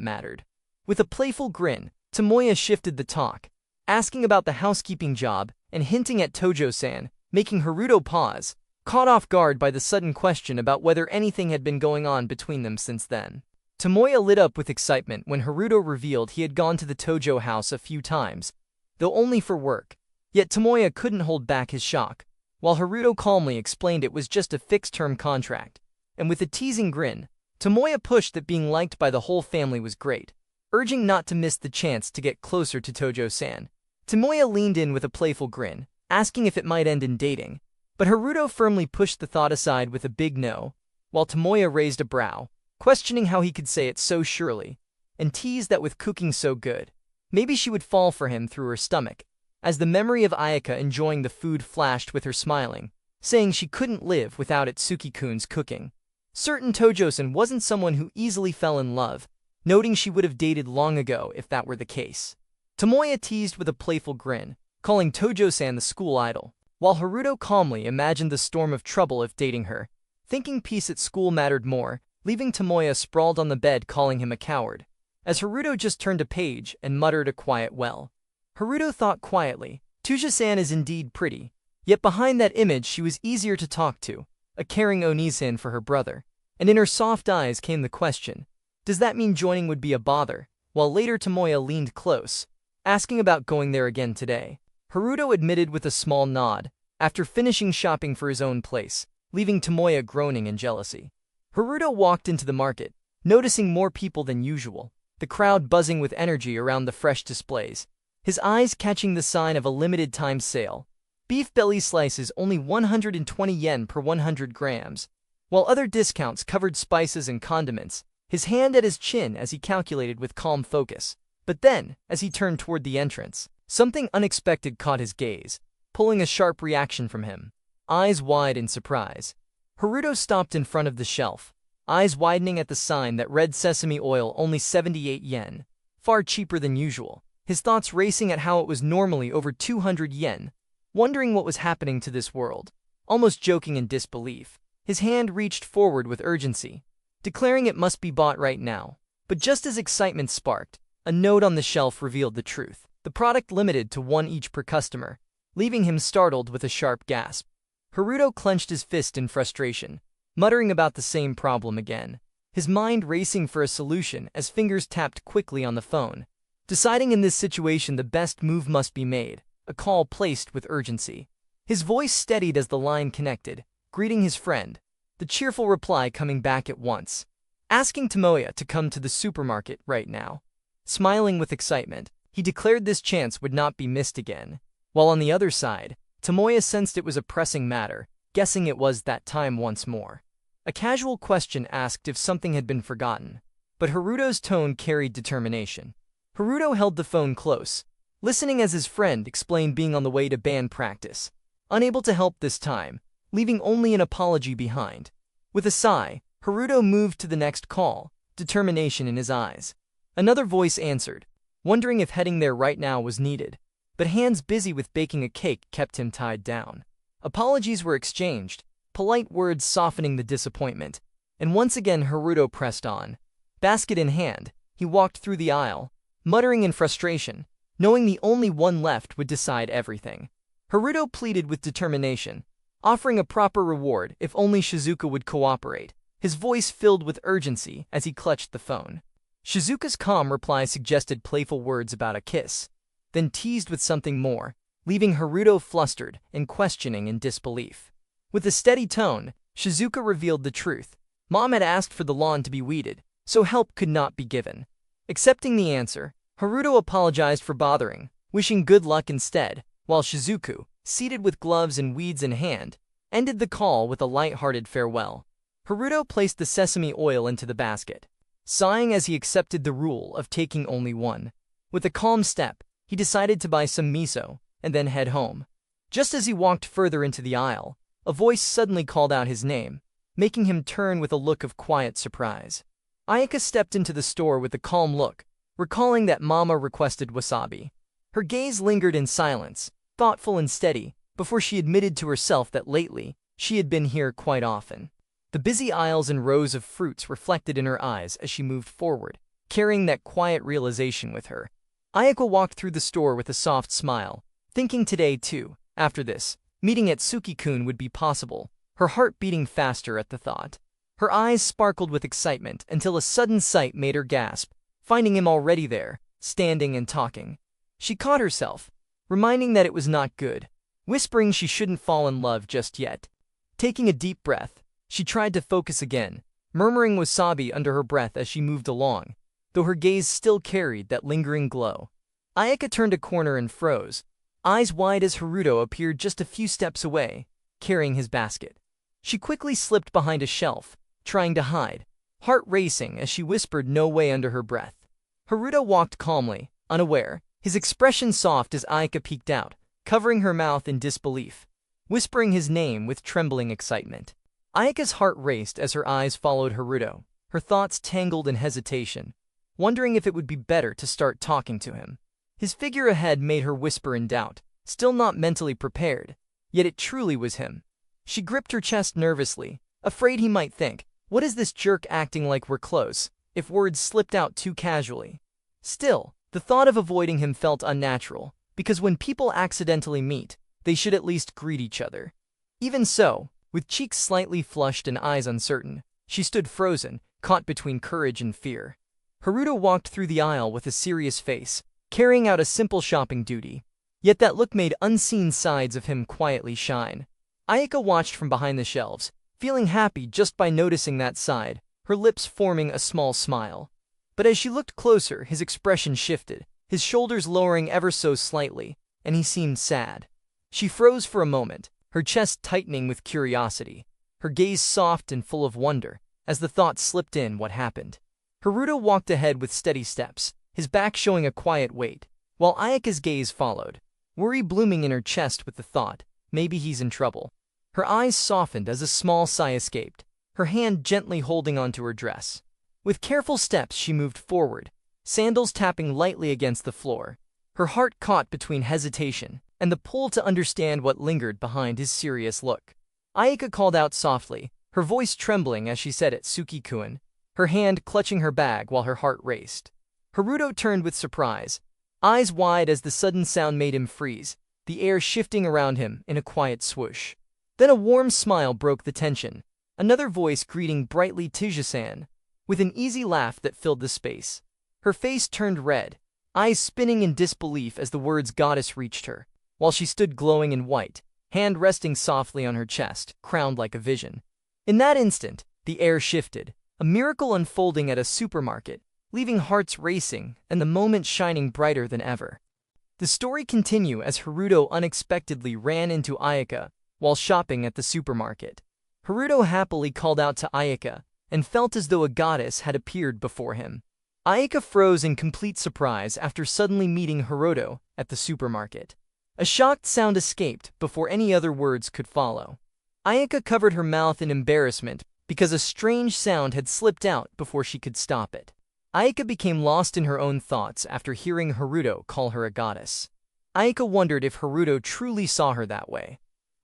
Speaker 1: mattered. With a playful grin, Tomoya shifted the talk, asking about the housekeeping job and hinting at Tojo-san, making Haruto pause, caught off guard by the sudden question about whether anything had been going on between them since then. Tomoya lit up with excitement when Haruto revealed he had gone to the Tojo house a few times, though only for work. Yet Tomoya couldn't hold back his shock, while Haruto calmly explained it was just a fixed-term contract. And with a teasing grin, Tomoya pushed that being liked by the whole family was great, urging not to miss the chance to get closer to Tojo-san. Tomoya leaned in with a playful grin, asking if it might end in dating, but Haruto firmly pushed the thought aside with a big no, while Tomoya raised a brow, questioning how he could say it so surely, and teased that with cooking so good, maybe she would fall for him through her stomach, as the memory of Ayaka enjoying the food flashed with her smiling, saying she couldn't live without Itsuki-kun's cooking. Certain Tojo-san wasn't someone who easily fell in love, noting she would have dated long ago if that were the case. Tomoya teased with a playful grin, calling Tojo-san the school idol, while Haruto calmly imagined the storm of trouble if dating her, thinking peace at school mattered more, leaving Tomoya sprawled on the bed calling him a coward, as Haruto just turned a page and muttered a quiet well. Haruto thought quietly, Tojo-san is indeed pretty, yet behind that image she was easier to talk to, a caring Onisan for her brother, and in her soft eyes came the question, does that mean joining would be a bother? While later Tomoya leaned close, asking about going there again today. Haruto admitted with a small nod, after finishing shopping for his own place, leaving Tomoya groaning in jealousy. Haruto walked into the market, noticing more people than usual, the crowd buzzing with energy around the fresh displays, his eyes catching the sign of a limited-time sale. Beef belly slices only 120 yen per 100 grams, while other discounts covered spices and condiments, his hand at his chin as he calculated with calm focus. But then, as he turned toward the entrance, something unexpected caught his gaze, pulling a sharp reaction from him. Eyes wide in surprise, Haruto stopped in front of the shelf, eyes widening at the sign that read sesame oil only 78 yen, far cheaper than usual, his thoughts racing at how it was normally over 200 yen, wondering what was happening to this world. Almost joking in disbelief, his hand reached forward with urgency, declaring it must be bought right now. But just as excitement sparked, a note on the shelf revealed the truth. The product limited to one each per customer, leaving him startled with a sharp gasp. Haruto clenched his fist in frustration, muttering about the same problem again, his mind racing for a solution as fingers tapped quickly on the phone. Deciding in this situation the best move must be made, a call placed with urgency. His voice steadied as the line connected, greeting his friend, the cheerful reply coming back at once, asking Tomoya to come to the supermarket right now. Smiling with excitement, He declared this chance would not be missed again. While on the other side, Tomoya sensed it was a pressing matter, guessing it was that time once more. A casual question asked if something had been forgotten, but Haruto's tone carried determination. Haruto held the phone close, listening as his friend explained being on the way to band practice, unable to help this time, leaving only an apology behind. With a sigh, Haruto moved to the next call, determination in his eyes. Another voice answered, wondering if heading there right now was needed, but hands busy with baking a cake kept him tied down. Apologies were exchanged, polite words softening the disappointment, and once again Haruto pressed on. Basket in hand, he walked through the aisle, muttering in frustration, knowing the only one left would decide everything. Haruto pleaded with determination, offering a proper reward if only Shizuka would cooperate, his voice filled with urgency as he clutched the phone. Shizuka's calm reply suggested playful words about a kiss, then teased with something more, leaving Haruto flustered and questioning in disbelief. With a steady tone, Shizuka revealed the truth. Mom had asked for the lawn to be weeded, so help could not be given. Accepting the answer, Haruto apologized for bothering, wishing good luck instead, while Shizuku, seated with gloves and weeds in hand, ended the call with a light-hearted farewell. Haruto placed the sesame oil into the basket, sighing as he accepted the rule of taking only one. With a calm step, he decided to buy some miso, and then head home. Just as he walked further into the aisle, a voice suddenly called out his name, making him turn with a look of quiet surprise. Ayaka stepped into the store with a calm look, recalling that Mama requested wasabi. Her gaze lingered in silence, thoughtful and steady, before she admitted to herself that lately, she had been here quite often. The busy aisles and rows of fruits reflected in her eyes as she moved forward, carrying that quiet realization with her. Ayaka walked through the store with a soft smile, thinking today too, after this, meeting at Suki-kun would be possible, her heart beating faster at the thought. Her eyes sparkled with excitement until a sudden sight made her gasp, finding him already there, standing and talking. She caught herself, reminding that it was not good, whispering she shouldn't fall in love just yet. Taking a deep breath, she tried to focus again, murmuring wasabi under her breath as she moved along, though her gaze still carried that lingering glow. Ayaka turned a corner and froze, eyes wide as Haruto appeared just a few steps away, carrying his basket. She quickly slipped behind a shelf, trying to hide, heart racing as she whispered no way under her breath. Haruto walked calmly, unaware, his expression soft as Ayaka peeked out, covering her mouth in disbelief, whispering his name with trembling excitement. Ayaka's heart raced as her eyes followed Haruto, her thoughts tangled in hesitation, wondering if it would be better to start talking to him. His figure ahead made her whisper in doubt, still not mentally prepared, yet it truly was him. She gripped her chest nervously, afraid he might think, "What is this jerk acting like we're close?" if words slipped out too casually. Still, the thought of avoiding him felt unnatural, because when people accidentally meet, they should at least greet each other. Even so, with cheeks slightly flushed and eyes uncertain, she stood frozen, caught between courage and fear. Haruto walked through the aisle with a serious face, carrying out a simple shopping duty. Yet that look made unseen sides of him quietly shine. Ayaka watched from behind the shelves, feeling happy just by noticing that side, her lips forming a small smile. But as she looked closer, his expression shifted, his shoulders lowering ever so slightly, and he seemed sad. She froze for a moment, her chest tightening with curiosity, her gaze soft and full of wonder, as the thought slipped in what happened. Haruto walked ahead with steady steps, his back showing a quiet weight, while Ayaka's gaze followed, worry blooming in her chest with the thought, maybe he's in trouble. Her eyes softened as a small sigh escaped, her hand gently holding onto her dress. With careful steps she moved forward, sandals tapping lightly against the floor, her heart caught between hesitation and the pull to understand what lingered behind his serious look. Ayaka called out softly, her voice trembling as she said it, "Suki-kun," her hand clutching her bag while her heart raced. Haruto turned with surprise, eyes wide as the sudden sound made him freeze, the air shifting around him in a quiet swoosh. Then a warm smile broke the tension, another voice greeting brightly Tija-san, with an easy laugh that filled the space. Her face turned red, eyes spinning in disbelief as the words goddess reached her, while she stood glowing in white, hand resting softly on her chest, crowned like a vision. In that instant, the air shifted, a miracle unfolding at a supermarket, leaving hearts racing and the moment shining brighter than ever. The story continues as Haruto unexpectedly ran into Ayaka while shopping at the supermarket. Haruto happily called out to Ayaka and felt as though a goddess had appeared before him. Ayaka froze in complete surprise after suddenly meeting Haruto at the supermarket. A shocked sound escaped before any other words could follow. Ayaka covered her mouth in embarrassment because a strange sound had slipped out before she could stop it. Ayaka became lost in her own thoughts after hearing Haruto call her a goddess. Ayaka wondered if Haruto truly saw her that way.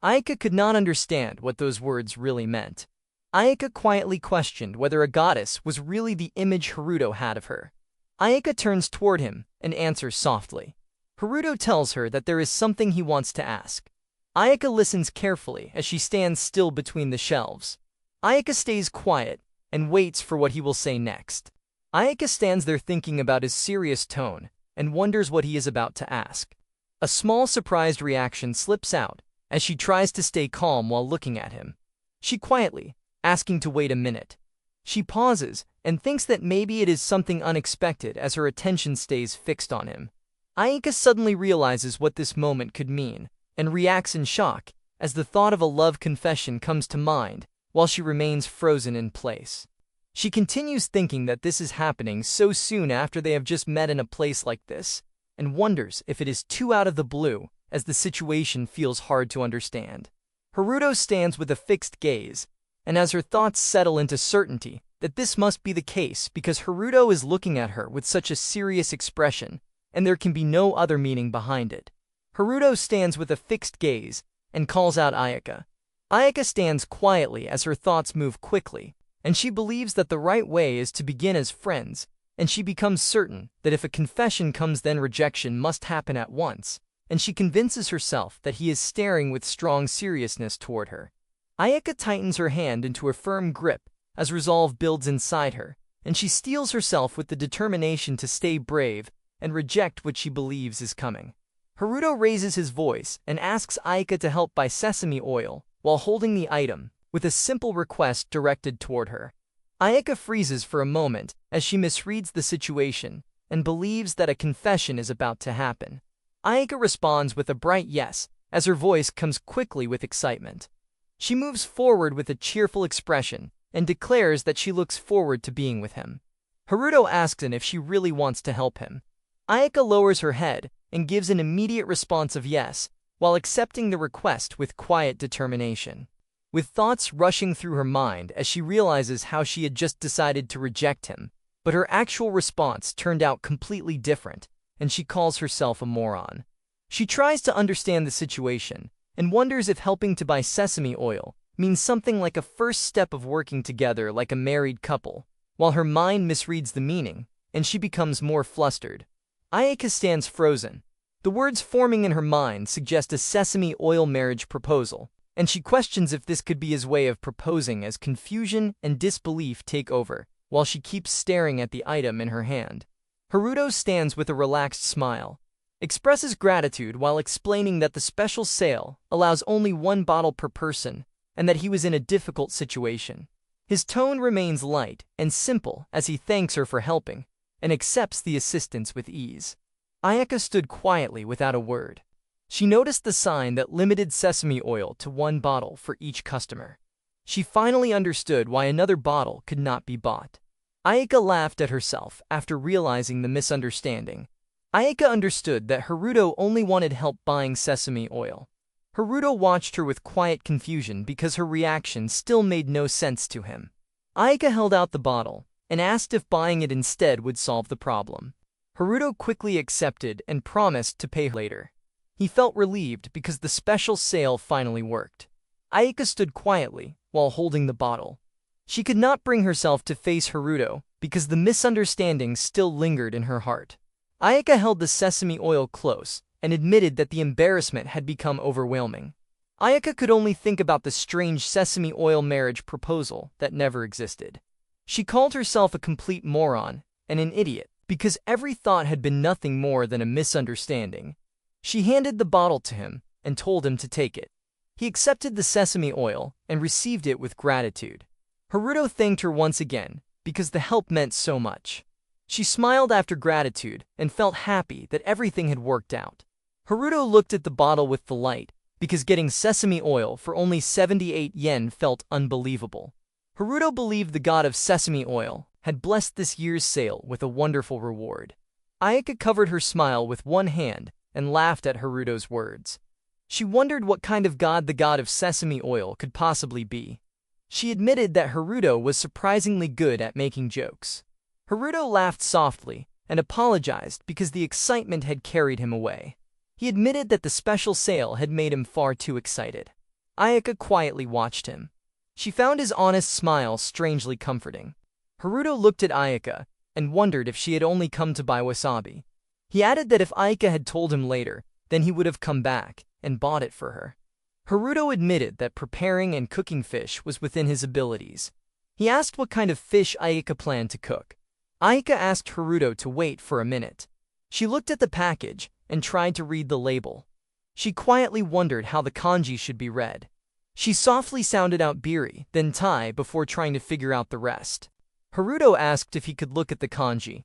Speaker 1: Ayaka could not understand what those words really meant. Ayaka quietly questioned whether a goddess was really the image Haruto had of her. Ayaka turns toward him and answers softly. Haruto tells her that there is something he wants to ask. Ayaka listens carefully as she stands still between the shelves. Ayaka stays quiet and waits for what he will say next. Ayaka stands there thinking about his serious tone and wonders what he is about to ask. A small surprised reaction slips out as she tries to stay calm while looking at him. She quietly, asking to wait a minute. She pauses and thinks that maybe it is something unexpected as her attention stays fixed on him. Ayaka suddenly realizes what this moment could mean and reacts in shock as the thought of a love confession comes to mind while she remains frozen in place. She continues thinking that this is happening so soon after they have just met in a place like this, and wonders if it is too out of the blue as the situation feels hard to understand. Haruto stands with a fixed gaze, and as her thoughts settle into certainty that this must be the case because Haruto is looking at her with such a serious expression, and there can be no other meaning behind it. Haruto stands with a fixed gaze and calls out Ayaka. Ayaka stands quietly as her thoughts move quickly, and she believes that the right way is to begin as friends, and she becomes certain that if a confession comes then rejection must happen at once, and she convinces herself that he is staring with strong seriousness toward her. Ayaka tightens her hand into a firm grip as resolve builds inside her, and she steels herself with the determination to stay brave and reject what she believes is coming. Haruto raises his voice and asks Ayaka to help buy sesame oil while holding the item, with a simple request directed toward her. Ayaka freezes for a moment as she misreads the situation and believes that a confession is about to happen. Ayaka responds with a bright yes as her voice comes quickly with excitement. She moves forward with a cheerful expression and declares that she looks forward to being with him. Haruto asks her if she really wants to help him. Ayaka lowers her head and gives an immediate response of yes, while accepting the request with quiet determination. With thoughts rushing through her mind as she realizes how she had just decided to reject him, but her actual response turned out completely different, and she calls herself a moron. She tries to understand the situation and wonders if helping to buy sesame oil means something like a first step of working together like a married couple, while her mind misreads the meaning, and she becomes more flustered. Ayaka stands frozen. The words forming in her mind suggest a sesame oil marriage proposal, and she questions if this could be his way of proposing as confusion and disbelief take over, while she keeps staring at the item in her hand. Haruto stands with a relaxed smile, expresses gratitude while explaining that the special sale allows only one bottle per person, and that he was in a difficult situation. His tone remains light and simple as he thanks her for helping, and accepts the assistance with ease. Ayaka stood quietly without a word. She noticed the sign that limited sesame oil to one bottle for each customer. She finally understood why another bottle could not be bought. Ayaka laughed at herself after realizing the misunderstanding. Ayaka understood that Haruto only wanted help buying sesame oil. Haruto watched her with quiet confusion because her reaction still made no sense to him. Ayaka held out the bottle and asked if buying it instead would solve the problem. Haruto quickly accepted and promised to pay her later. He felt relieved because the special sale finally worked. Ayaka stood quietly while holding the bottle. She could not bring herself to face Haruto because the misunderstanding still lingered in her heart. Ayaka held the sesame oil close and admitted that the embarrassment had become overwhelming. Ayaka could only think about the strange sesame oil marriage proposal that never existed. She called herself a complete moron and an idiot because every thought had been nothing more than a misunderstanding. She handed the bottle to him and told him to take it. He accepted the sesame oil and received it with gratitude. Haruto thanked her once again because the help meant so much. She smiled after gratitude and felt happy that everything had worked out. Haruto looked at the bottle with delight, because getting sesame oil for only 78 yen felt unbelievable. Haruto believed the god of sesame oil had blessed this year's sale with a wonderful reward. Ayaka covered her smile with one hand and laughed at Haruto's words. She wondered what kind of god the god of sesame oil could possibly be. She admitted that Haruto was surprisingly good at making jokes. Haruto laughed softly and apologized because the excitement had carried him away. He admitted that the special sale had made him far too excited. Ayaka quietly watched him. She found his honest smile strangely comforting. Haruto looked at Ayaka and wondered if she had only come to buy wasabi. He added that if Ayaka had told him later, then he would have come back and bought it for her. Haruto admitted that preparing and cooking fish was within his abilities. He asked what kind of fish Ayaka planned to cook. Ayaka asked Haruto to wait for a minute. She looked at the package and tried to read the label. She quietly wondered how the kanji should be read. She softly sounded out biri, then tai before trying to figure out the rest. Haruto asked if he could look at the kanji.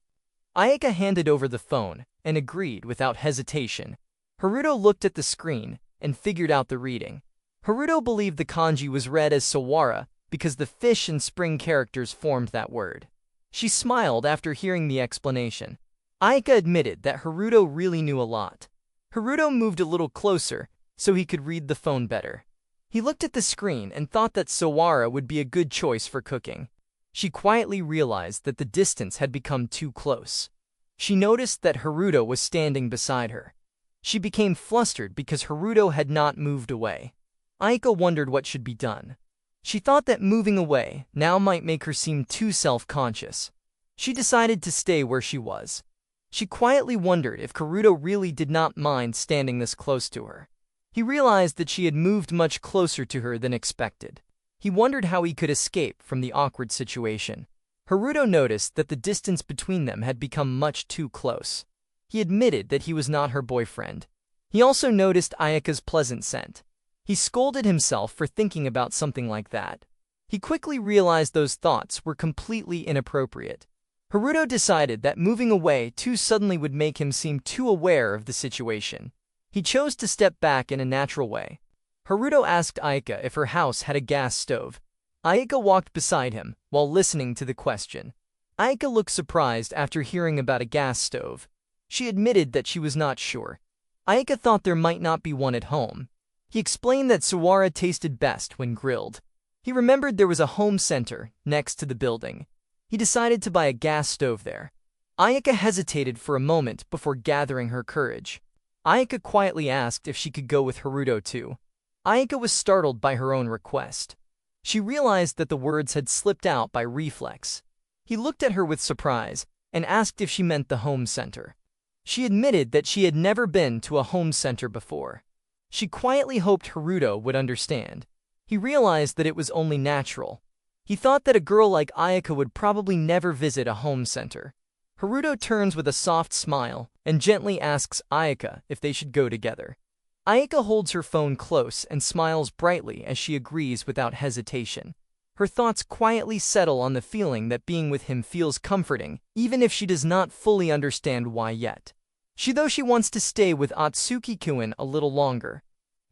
Speaker 1: Ayaka handed over the phone and agreed without hesitation. Haruto looked at the screen and figured out the reading. Haruto believed the kanji was read as sawara because the fish and spring characters formed that word. She smiled after hearing the explanation. Ayaka admitted that Haruto really knew a lot. Haruto moved a little closer so he could read the phone better. He looked at the screen and thought that sawara would be a good choice for cooking. She quietly realized that the distance had become too close. She noticed that Haruto was standing beside her. She became flustered because Haruto had not moved away. Ayaka wondered what should be done. She thought that moving away now might make her seem too self-conscious. She decided to stay where she was. She quietly wondered if Haruto really did not mind standing this close to her. He realized that she had moved much closer to her than expected. He wondered how he could escape from the awkward situation. Haruto noticed that the distance between them had become much too close. He admitted that he was not her boyfriend. He also noticed Ayaka's pleasant scent. He scolded himself for thinking about something like that. He quickly realized those thoughts were completely inappropriate. Haruto decided that moving away too suddenly would make him seem too aware of the situation. He chose to step back in a natural way. Haruto asked Ayaka if her house had a gas stove. Ayaka walked beside him while listening to the question. Ayaka looked surprised after hearing about a gas stove. She admitted that she was not sure. Ayaka thought there might not be one at home. He explained that sawara tasted best when grilled. He remembered there was a home center next to the building. He decided to buy a gas stove there. Ayaka hesitated for a moment before gathering her courage. Ayaka quietly asked if she could go with Haruto too. Ayaka was startled by her own request. She realized that the words had slipped out by reflex. He looked at her with surprise and asked if she meant the home center. She admitted that she had never been to a home center before. She quietly hoped Haruto would understand. He realized that it was only natural. He thought that a girl like Ayaka would probably never visit a home center. Haruto turns with a soft smile and gently asks Ayaka if they should go together. Ayaka holds her phone close and smiles brightly as she agrees without hesitation. Her thoughts quietly settle on the feeling that being with him feels comforting, even if she does not fully understand why yet. Though she wants to stay with Atsuki-kun a little longer.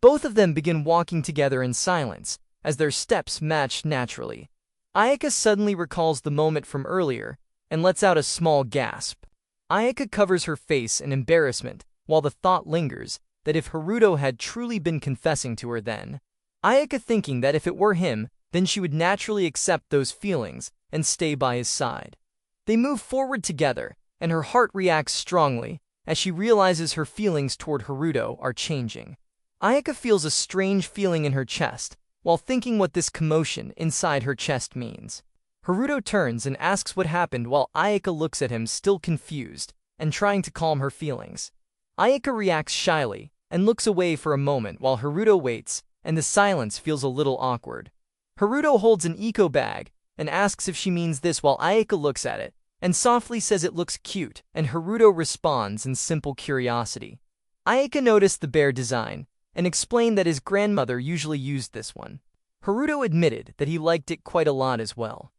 Speaker 1: Both of them begin walking together in silence, as their steps match naturally. Ayaka suddenly recalls the moment from earlier and lets out a small gasp. Ayaka covers her face in embarrassment while the thought lingers that if Haruto had truly been confessing to her then. Ayaka thinking that if it were him, then she would naturally accept those feelings and stay by his side. They move forward together, and her heart reacts strongly as she realizes her feelings toward Haruto are changing. Ayaka feels a strange feeling in her chest while thinking what this commotion inside her chest means. Haruto turns and asks what happened while Ayaka looks at him still confused and trying to calm her feelings. Ayaka reacts shyly and looks away for a moment while Haruto waits, and the silence feels a little awkward. Haruto holds an eco bag and asks if she means this while Ayaka looks at it and softly says it looks cute, and Haruto responds in simple curiosity. Ayaka noticed the bear design and explained that his grandmother usually used this one. Haruto admitted that he liked it quite a lot as well.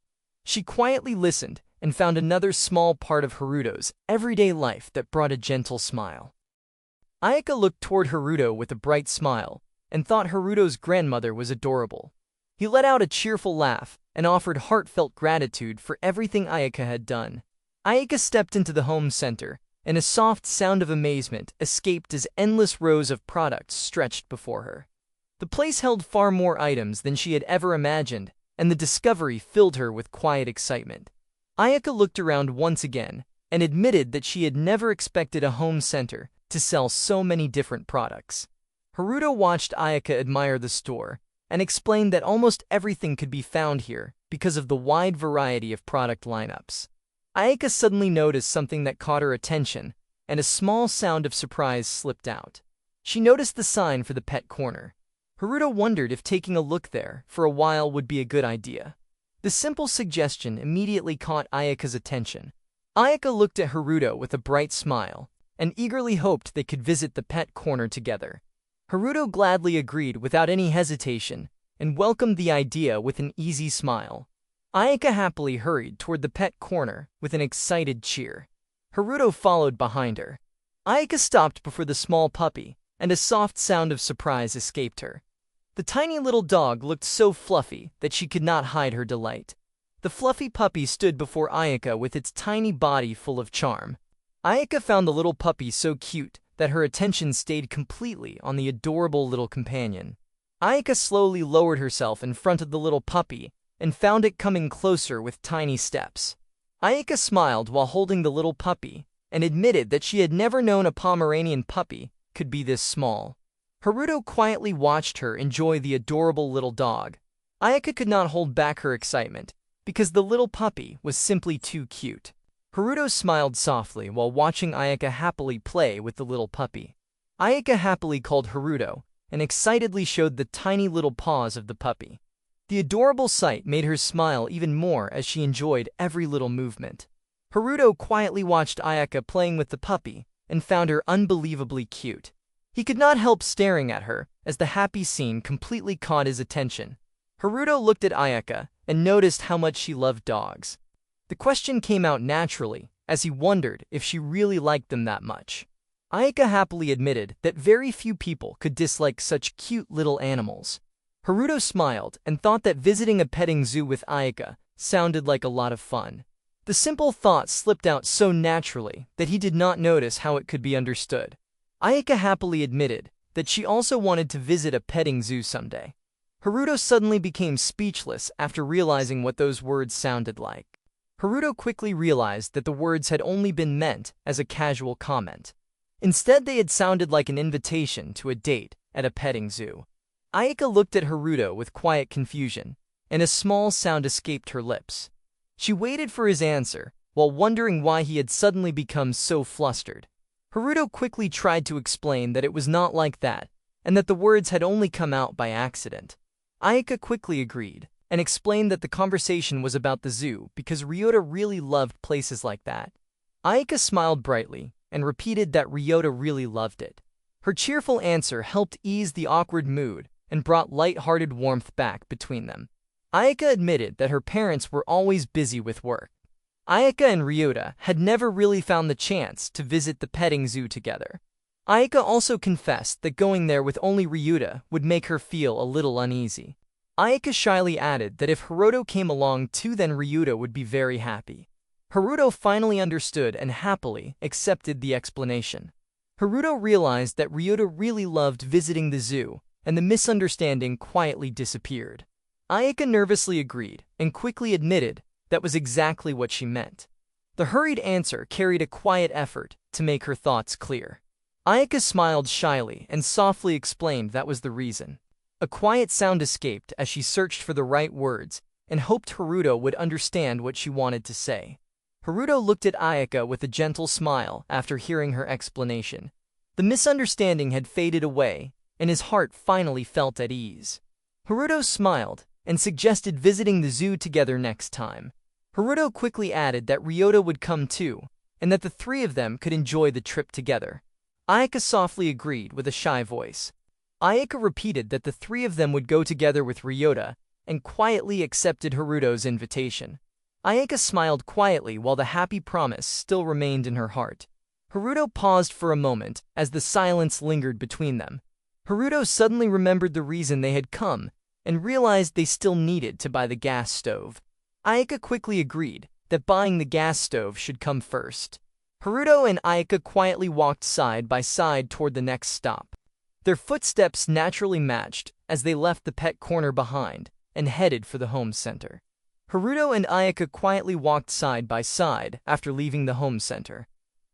Speaker 1: She quietly listened and found another small part of Haruto's everyday life that brought a gentle smile. Ayaka looked toward Haruto with a bright smile and thought Haruto's grandmother was adorable. He let out a cheerful laugh and offered heartfelt gratitude for everything Ayaka had done. Ayaka stepped into the home center, and a soft sound of amazement escaped as endless rows of products stretched before her. The place held far more items than she had ever imagined, and the discovery filled her with quiet excitement. Ayaka looked around once again and admitted that she had never expected a home center to sell so many different products. Haruto watched Ayaka admire the store and explained that almost everything could be found here because of the wide variety of product lineups. Ayaka suddenly noticed something that caught her attention, and a small sound of surprise slipped out. She noticed the sign for the pet corner. Haruto wondered if taking a look there for a while would be a good idea. The simple suggestion immediately caught Ayaka's attention. Ayaka looked at Haruto with a bright smile and eagerly hoped they could visit the pet corner together. Haruto gladly agreed without any hesitation and welcomed the idea with an easy smile. Ayaka happily hurried toward the pet corner with an excited cheer. Haruto followed behind her. Ayaka stopped before the small puppy, and a soft sound of surprise escaped her. The tiny little dog looked so fluffy that she could not hide her delight. The fluffy puppy stood before Ayaka with its tiny body full of charm. Ayaka found the little puppy so cute that her attention stayed completely on the adorable little companion. Ayaka slowly lowered herself in front of the little puppy and found it coming closer with tiny steps. Ayaka smiled while holding the little puppy and admitted that she had never known a Pomeranian puppy could be this small. Haruto quietly watched her enjoy the adorable little dog. Ayaka could not hold back her excitement because the little puppy was simply too cute. Haruto smiled softly while watching Ayaka happily play with the little puppy. Ayaka happily called Haruto and excitedly showed the tiny little paws of the puppy. The adorable sight made her smile even more as she enjoyed every little movement. Haruto quietly watched Ayaka playing with the puppy and found her unbelievably cute. He could not help staring at her as the happy scene completely caught his attention. Haruto looked at Ayaka and noticed how much she loved dogs. The question came out naturally as he wondered if she really liked them that much. Ayaka happily admitted that very few people could dislike such cute little animals. Haruto smiled and thought that visiting a petting zoo with Ayaka sounded like a lot of fun. The simple thought slipped out so naturally that he did not notice how it could be understood. Ayaka happily admitted that she also wanted to visit a petting zoo someday. Haruto suddenly became speechless after realizing what those words sounded like. Haruto quickly realized that the words had only been meant as a casual comment. Instead, they had sounded like an invitation to a date at a petting zoo. Ayaka looked at Haruto with quiet confusion, and a small sound escaped her lips. She waited for his answer, while wondering why he had suddenly become so flustered. Haruto quickly tried to explain that it was not like that, and that the words had only come out by accident. Ayaka quickly agreed, and explained that the conversation was about the zoo because Ryota really loved places like that. Ayaka smiled brightly, and repeated that Ryota really loved it. Her cheerful answer helped ease the awkward mood and brought light-hearted warmth back between them. Ayaka admitted that her parents were always busy with work. Ayaka and Ryota had never really found the chance to visit the petting zoo together. Ayaka also confessed that going there with only Ryota would make her feel a little uneasy. Ayaka shyly added that if Haruto came along too, then Ryota would be very happy. Haruto finally understood and happily accepted the explanation. Haruto realized that Ryota really loved visiting the zoo, and the misunderstanding quietly disappeared. Ayaka nervously agreed and quickly admitted that was exactly what she meant. The hurried answer carried a quiet effort to make her thoughts clear. Ayaka smiled shyly and softly explained that was the reason. A quiet sound escaped as she searched for the right words and hoped Haruto would understand what she wanted to say. Haruto looked at Ayaka with a gentle smile after hearing her explanation. The misunderstanding had faded away, and his heart finally felt at ease. Haruto smiled and suggested visiting the zoo together next time. Haruto quickly added that Ryota would come too, and that the three of them could enjoy the trip together. Ayaka softly agreed with a shy voice. Ayaka repeated that the three of them would go together with Ryota, and quietly accepted Haruto's invitation. Ayaka smiled quietly while the happy promise still remained in her heart. Haruto paused for a moment as the silence lingered between them. Haruto suddenly remembered the reason they had come and realized they still needed to buy the gas stove. Ayaka quickly agreed that buying the gas stove should come first. Haruto and Ayaka quietly walked side by side toward the next stop. Their footsteps naturally matched as they left the pet corner behind and headed for the home center. Haruto and Ayaka quietly walked side by side after leaving the home center.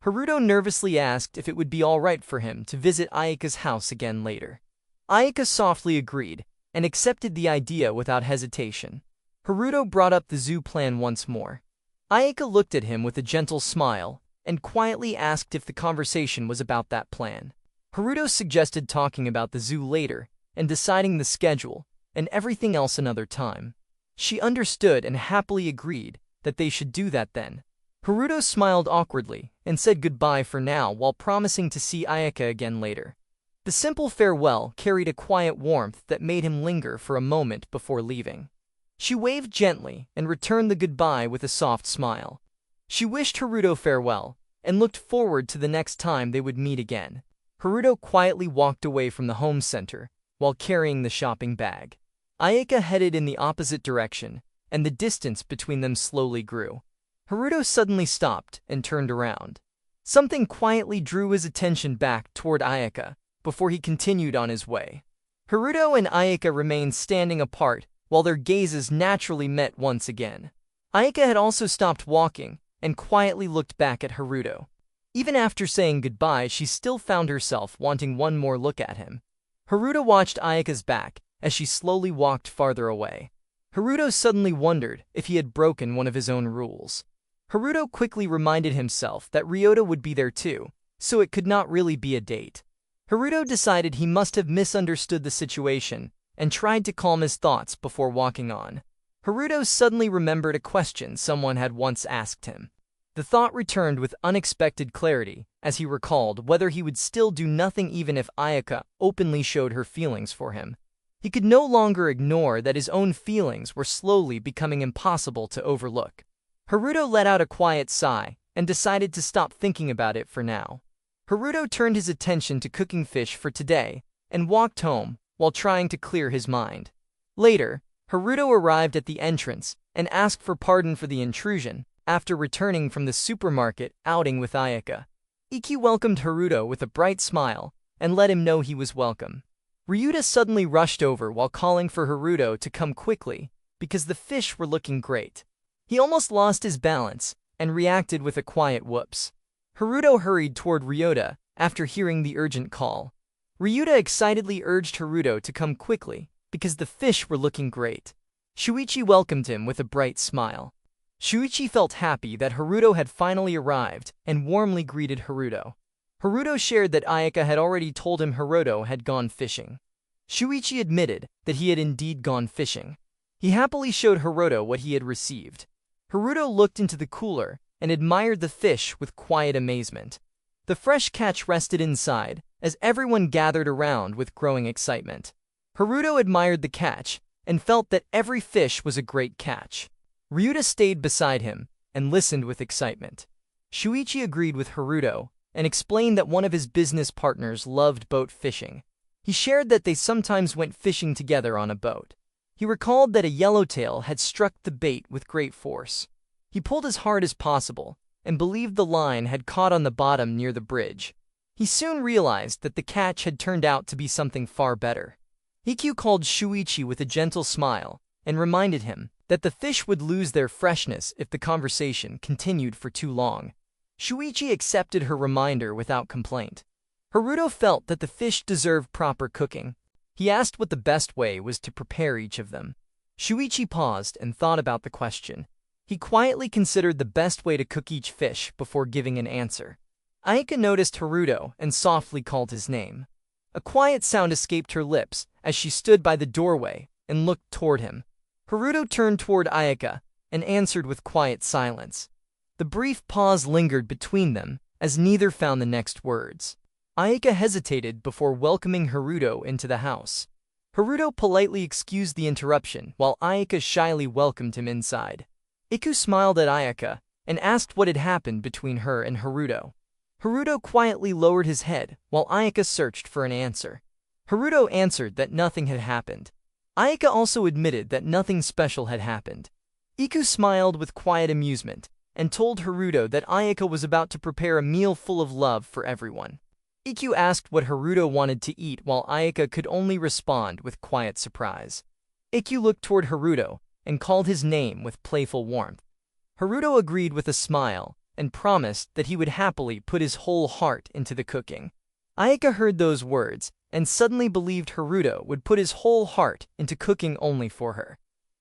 Speaker 1: Haruto nervously asked if it would be all right for him to visit Ayaka's house again later. Ayaka softly agreed and accepted the idea without hesitation. Haruto brought up the zoo plan once more. Ayaka looked at him with a gentle smile and quietly asked if the conversation was about that plan. Haruto suggested talking about the zoo later and deciding the schedule and everything else another time. She understood and happily agreed that they should do that then. Haruto smiled awkwardly and said goodbye for now while promising to see Ayaka again later. The simple farewell carried a quiet warmth that made him linger for a moment before leaving. She waved gently and returned the goodbye with a soft smile. She wished Haruto farewell and looked forward to the next time they would meet again. Haruto quietly walked away from the home center while carrying the shopping bag. Ayaka headed in the opposite direction, and the distance between them slowly grew. Haruto suddenly stopped and turned around. Something quietly drew his attention back toward Ayaka before he continued on his way. Haruto and Ayaka remained standing apart while their gazes naturally met once again. Ayaka had also stopped walking and quietly looked back at Haruto. Even after saying goodbye, she still found herself wanting one more look at him. Haruto watched Ayaka's back as she slowly walked farther away. Haruto suddenly wondered if he had broken one of his own rules. Haruto quickly reminded himself that Ryota would be there too, so it could not really be a date. Haruto decided he must have misunderstood the situation and tried to calm his thoughts before walking on. Haruto suddenly remembered a question someone had once asked him. The thought returned with unexpected clarity as he recalled whether he would still do nothing even if Ayaka openly showed her feelings for him. He could no longer ignore that his own feelings were slowly becoming impossible to overlook. Haruto let out a quiet sigh and decided to stop thinking about it for now. Haruto turned his attention to cooking fish for today and walked home while trying to clear his mind. Later, Haruto arrived at the entrance and asked for pardon for the intrusion after returning from the supermarket outing with Ayaka. Iki welcomed Haruto with a bright smile and let him know he was welcome. Ryuta suddenly rushed over while calling for Haruto to come quickly because the fish were looking great. He almost lost his balance and reacted with a quiet whoops. Haruto hurried toward Ryuta after hearing the urgent call. Ryuta excitedly urged Haruto to come quickly because the fish were looking great. Shuichi welcomed him with a bright smile. Shuichi felt happy that Haruto had finally arrived and warmly greeted Haruto. Haruto shared that Ayaka had already told him Haruto had gone fishing. Shuichi admitted that he had indeed gone fishing. He happily showed Haruto what he had received. Haruto looked into the cooler and admired the fish with quiet amazement. The fresh catch rested inside as everyone gathered around with growing excitement. Haruto admired the catch and felt that every fish was a great catch. Ryuta stayed beside him and listened with excitement. Shuichi agreed with Haruto and explained that one of his business partners loved boat fishing. He shared that they sometimes went fishing together on a boat. He recalled that a yellowtail had struck the bait with great force. He pulled as hard as possible and believed the line had caught on the bottom near the bridge. He soon realized that the catch had turned out to be something far better. Ikkyu called Shuichi with a gentle smile and reminded him that the fish would lose their freshness if the conversation continued for too long. Shuichi accepted her reminder without complaint. Haruto felt that the fish deserved proper cooking. He asked what the best way was to prepare each of them. Shuichi paused and thought about the question. He quietly considered the best way to cook each fish before giving an answer. Ayaka noticed Haruto and softly called his name. A quiet sound escaped her lips as she stood by the doorway and looked toward him. Haruto turned toward Ayaka and answered with quiet silence. The brief pause lingered between them as neither found the next words. Ayaka hesitated before welcoming Haruto into the house. Haruto politely excused the interruption while Ayaka shyly welcomed him inside. Iku smiled at Ayaka and asked what had happened between her and Haruto. Haruto quietly lowered his head while Ayaka searched for an answer. Haruto answered that nothing had happened. Ayaka also admitted that nothing special had happened. Iku smiled with quiet amusement and told Haruto that Ayaka was about to prepare a meal full of love for everyone. Iku asked what Haruto wanted to eat while Ayaka could only respond with quiet surprise. Iku looked toward Haruto and called his name with playful warmth. Haruto agreed with a smile and promised that he would happily put his whole heart into the cooking. Ayaka heard those words and suddenly believed Haruto would put his whole heart into cooking only for her.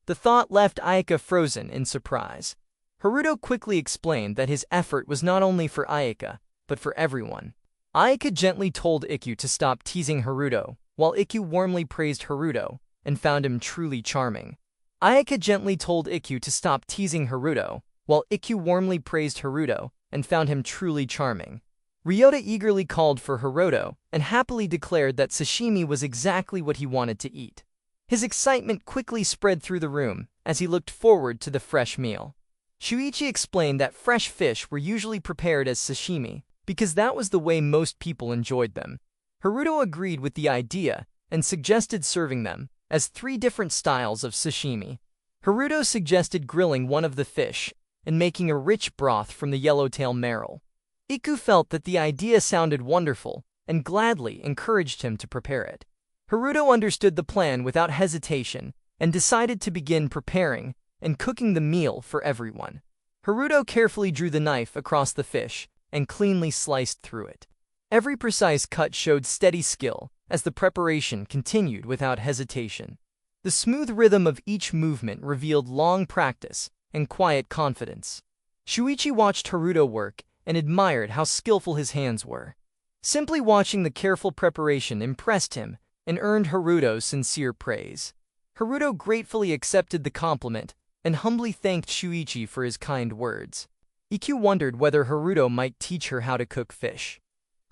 Speaker 1: The thought left Ayaka frozen in surprise. Haruto quickly explained that his effort was not only for Ayaka, but for everyone. Ayaka gently told Iku to stop teasing Haruto, while Iku warmly praised Haruto and found him truly charming. Ayaka gently told Iku to stop teasing Haruto, while Iku warmly praised Haruto and found him truly charming. Ryota eagerly called for Haruto and happily declared that sashimi was exactly what he wanted to eat. His excitement quickly spread through the room as he looked forward to the fresh meal. Shuichi explained that fresh fish were usually prepared as sashimi because that was the way most people enjoyed them. Haruto agreed with the idea and suggested serving them as 3 different styles of sashimi. Haruto suggested grilling one of the fish and making a rich broth from the yellowtail marrow. Iku felt that the idea sounded wonderful and gladly encouraged him to prepare it. Haruto understood the plan without hesitation and decided to begin preparing and cooking the meal for everyone. Haruto carefully drew the knife across the fish and cleanly sliced through it. Every precise cut showed steady skill as the preparation continued without hesitation. The smooth rhythm of each movement revealed long practice and quiet confidence. Shuichi watched Haruto work and admired how skillful his hands were. Simply watching the careful preparation impressed him and earned Haruto's sincere praise. Haruto gratefully accepted the compliment and humbly thanked Shuichi for his kind words. Iku wondered whether Haruto might teach her how to cook fish.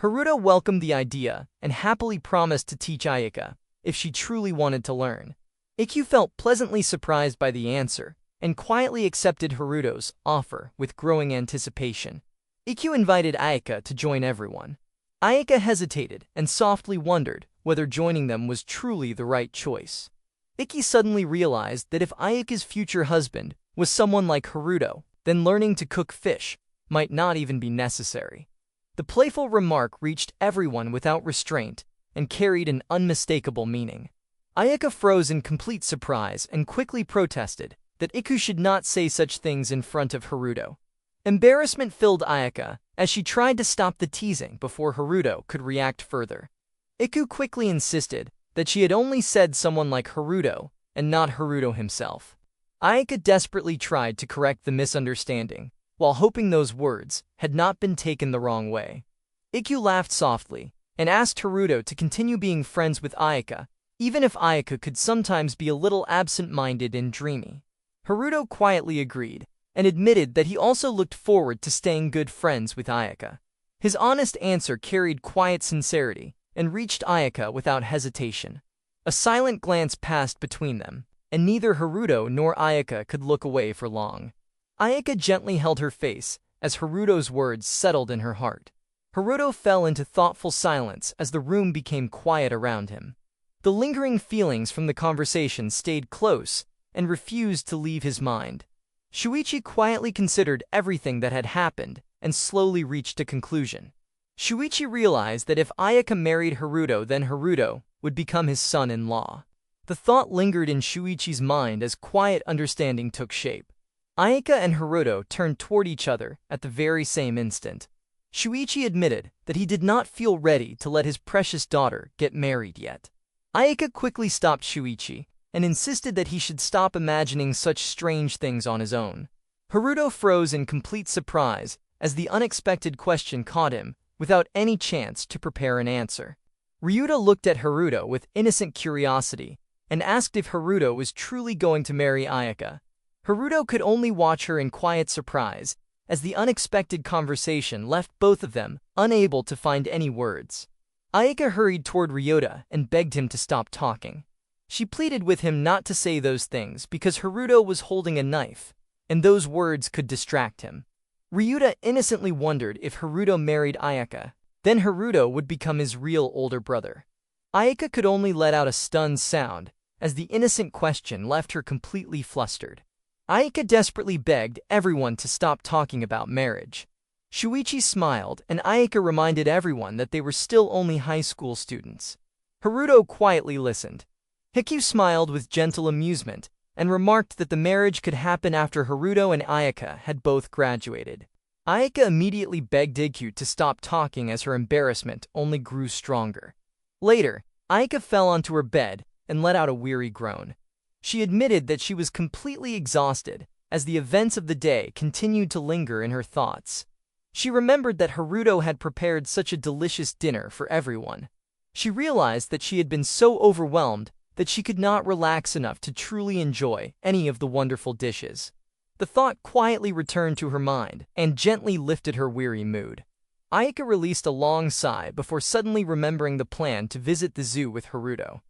Speaker 1: Haruto welcomed the idea and happily promised to teach Ayaka if she truly wanted to learn. Iku felt pleasantly surprised by the answer and quietly accepted Haruto's offer with growing anticipation. Iku invited Ayaka to join everyone. Ayaka hesitated and softly wondered whether joining them was truly the right choice. Iku suddenly realized that if Ayaka's future husband was someone like Haruto, then learning to cook fish might not even be necessary. The playful remark reached everyone without restraint and carried an unmistakable meaning. Ayaka froze in complete surprise and quickly protested that Iku should not say such things in front of Haruto. Embarrassment filled Ayaka as she tried to stop the teasing before Haruto could react further. Iku quickly insisted that she had only said someone like Haruto and not Haruto himself. Ayaka desperately tried to correct the misunderstanding, while hoping those words had not been taken the wrong way. Iku laughed softly and asked Haruto to continue being friends with Ayaka, even if Ayaka could sometimes be a little absent-minded and dreamy. Haruto quietly agreed and admitted that he also looked forward to staying good friends with Ayaka. His honest answer carried quiet sincerity and reached Ayaka without hesitation. A silent glance passed between them, and neither Haruto nor Ayaka could look away for long. Ayaka gently held her face as Haruto's words settled in her heart. Haruto fell into thoughtful silence as the room became quiet around him. The lingering feelings from the conversation stayed close and refused to leave his mind. Shuichi quietly considered everything that had happened and slowly reached a conclusion. Shuichi realized that if Ayaka married Haruto, then Haruto would become his son-in-law. The thought lingered in Shuichi's mind as quiet understanding took shape. Ayaka and Haruto turned toward each other at the very same instant. Shuichi admitted that he did not feel ready to let his precious daughter get married yet. Ayaka quickly stopped Shuichi and insisted that he should stop imagining such strange things on his own. Haruto froze in complete surprise as the unexpected question caught him without any chance to prepare an answer. Ryuta looked at Haruto with innocent curiosity and asked if Haruto was truly going to marry Ayaka. Haruto could only watch her in quiet surprise as the unexpected conversation left both of them unable to find any words. Ayaka hurried toward Ryuta and begged him to stop talking. She pleaded with him not to say those things because Haruto was holding a knife, and those words could distract him. Ryuta innocently wondered if Haruto married Ayaka, then Haruto would become his real older brother. Ayaka could only let out a stunned sound, as the innocent question left her completely flustered. Ayaka desperately begged everyone to stop talking about marriage. Shuichi smiled, and Ayaka reminded everyone that they were still only high school students. Haruto quietly listened. Hikyu smiled with gentle amusement, and remarked that the marriage could happen after Haruto and Ayaka had both graduated. Ayaka immediately begged Hikyu to stop talking as her embarrassment only grew stronger. Later, Ayaka fell onto her bed and let out a weary groan. She admitted that she was completely exhausted, as the events of the day continued to linger in her thoughts. She remembered that Haruto had prepared such a delicious dinner for everyone. She realized that she had been so overwhelmed that she could not relax enough to truly enjoy any of the wonderful dishes. The thought quietly returned to her mind and gently lifted her weary mood. Ayaka released a long sigh before suddenly remembering the plan to visit the zoo with Haruto.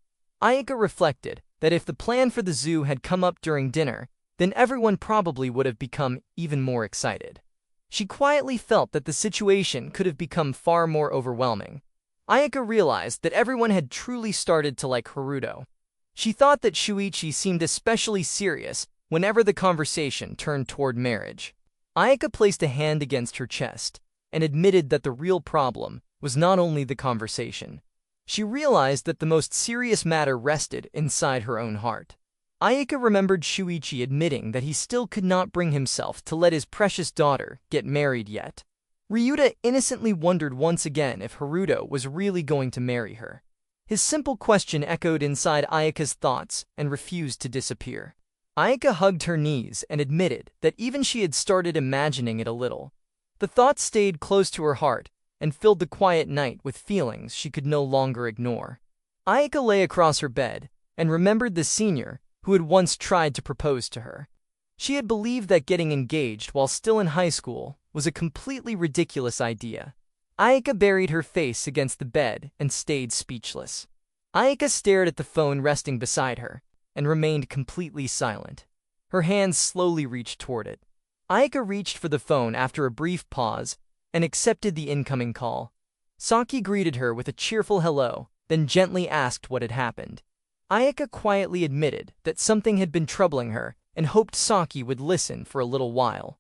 Speaker 1: Ayaka reflected that if the plan for the zoo had come up during dinner, then everyone probably would have become even more excited. She quietly felt that the situation could have become far more overwhelming. Ayaka realized that everyone had truly started to like Haruto. She thought that Shuichi seemed especially serious whenever the conversation turned toward marriage. Ayaka placed a hand against her chest and admitted that the real problem was not only the conversation. She realized that the most serious matter rested inside her own heart. Ayaka remembered Shuichi admitting that he still could not bring himself to let his precious daughter get married yet. Ryuta innocently wondered once again if Haruto was really going to marry her. His simple question echoed inside Ayaka's thoughts and refused to disappear. Ayaka hugged her knees and admitted that even she had started imagining it a little. The thought stayed close to her heart and filled the quiet night with feelings she could no longer ignore. Ayaka lay across her bed and remembered the senior who had once tried to propose to her. She had believed that getting engaged while still in high school was a completely ridiculous idea. Ayaka buried her face against the bed and stayed speechless. Ayaka stared at the phone resting beside her and remained completely silent. Her hands slowly reached toward it. Ayaka reached for the phone after a brief pause and accepted the incoming call. Saki greeted her with a cheerful hello, then gently asked what had happened. Ayaka quietly admitted that something had been troubling her and hoped Saki would listen for a little while.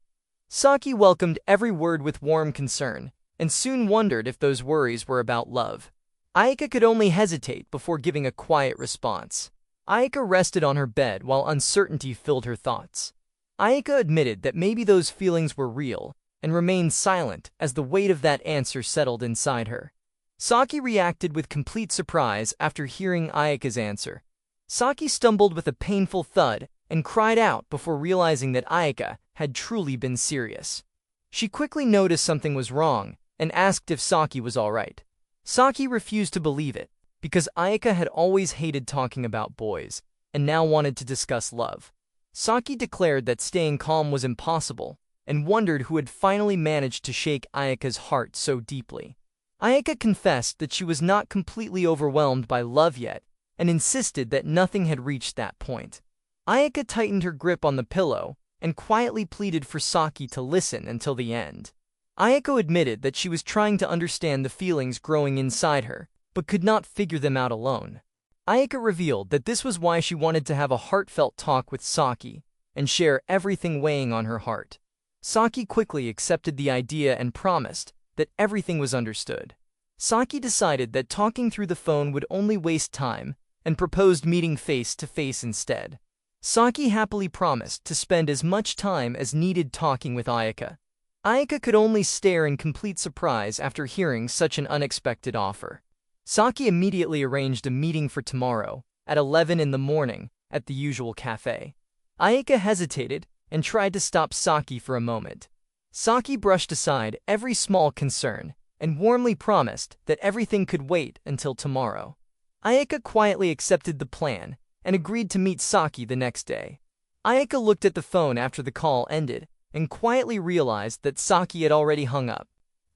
Speaker 1: Saki welcomed every word with warm concern and soon wondered if those worries were about love. Ayaka could only hesitate before giving a quiet response. Ayaka rested on her bed while uncertainty filled her thoughts. Ayaka admitted that maybe those feelings were real and remained silent as the weight of that answer settled inside her. Saki reacted with complete surprise after hearing Ayaka's answer. Saki stumbled with a painful thud and cried out before realizing that Ayaka had truly been serious. She quickly noticed something was wrong and asked if Saki was all right. Saki refused to believe it, because Ayaka had always hated talking about boys and now wanted to discuss love. Saki declared that staying calm was impossible and wondered who had finally managed to shake Ayaka's heart so deeply. Ayaka confessed that she was not completely overwhelmed by love yet and insisted that nothing had reached that point. Ayaka tightened her grip on the pillow and quietly pleaded for Saki to listen until the end. Ayako admitted that she was trying to understand the feelings growing inside her, but could not figure them out alone. Ayaka revealed that this was why she wanted to have a heartfelt talk with Saki and share everything weighing on her heart. Saki quickly accepted the idea and promised that everything was understood. Saki decided that talking through the phone would only waste time and proposed meeting face to face instead. Saki happily promised to spend as much time as needed talking with Ayaka. Ayaka could only stare in complete surprise after hearing such an unexpected offer. Saki immediately arranged a meeting for tomorrow at 11 in the morning at the usual cafe. Ayaka hesitated and tried to stop Saki for a moment. Saki brushed aside every small concern and warmly promised that everything could wait until tomorrow. Ayaka quietly accepted the plan and agreed to meet Saki the next day. Ayaka looked at the phone after the call ended and quietly realized that Saki had already hung up.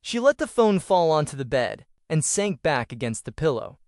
Speaker 1: She let the phone fall onto the bed and sank back against the pillow.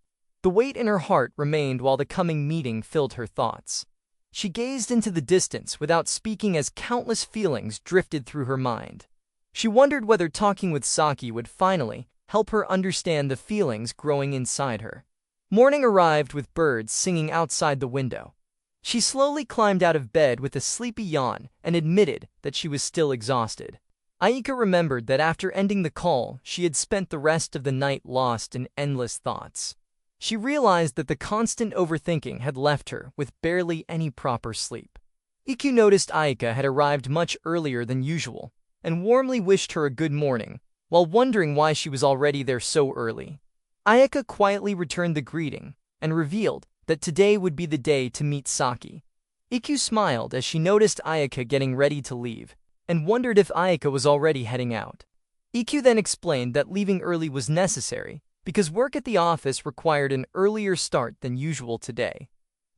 Speaker 1: The weight in her heart remained while the coming meeting filled her thoughts. She gazed into the distance without speaking as countless feelings drifted through her mind. She wondered whether talking with Saki would finally help her understand the feelings growing inside her. Morning arrived with birds singing outside the window. She slowly climbed out of bed with a sleepy yawn and admitted that she was still exhausted. Aika remembered that after ending the call, she had spent the rest of the night lost in endless thoughts. She realized that the constant overthinking had left her with barely any proper sleep. Ikyu noticed Aika had arrived much earlier than usual and warmly wished her a good morning, while wondering why she was already there so early. Ayaka quietly returned the greeting and revealed that today would be the day to meet Saki. Ikyu smiled as she noticed Ayaka getting ready to leave and wondered if Ayaka was already heading out. Ikyu then explained that leaving early was necessary because work at the office required an earlier start than usual today.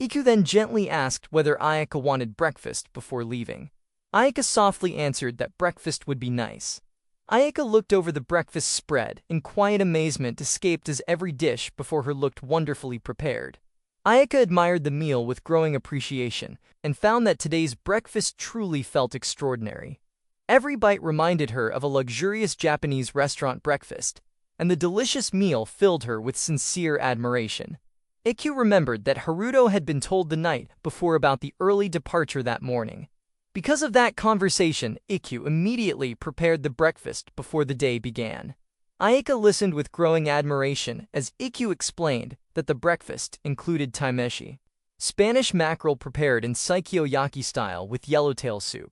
Speaker 1: Ikyu then gently asked whether Ayaka wanted breakfast before leaving. Ayaka softly answered that breakfast would be nice. Ayaka looked over the breakfast spread, and quiet amazement escaped as every dish before her looked wonderfully prepared. Ayaka admired the meal with growing appreciation, and found that today's breakfast truly felt extraordinary. Every bite reminded her of a luxurious Japanese restaurant breakfast, and the delicious meal filled her with sincere admiration. Ikyu remembered that Haruto had been told the night before about the early departure that morning. Because of that conversation, Ikyu immediately prepared the breakfast before the day began. Ayaka listened with growing admiration as Ikyu explained that the breakfast included taimeshi, Spanish mackerel prepared in Saikyo-yaki style with yellowtail soup,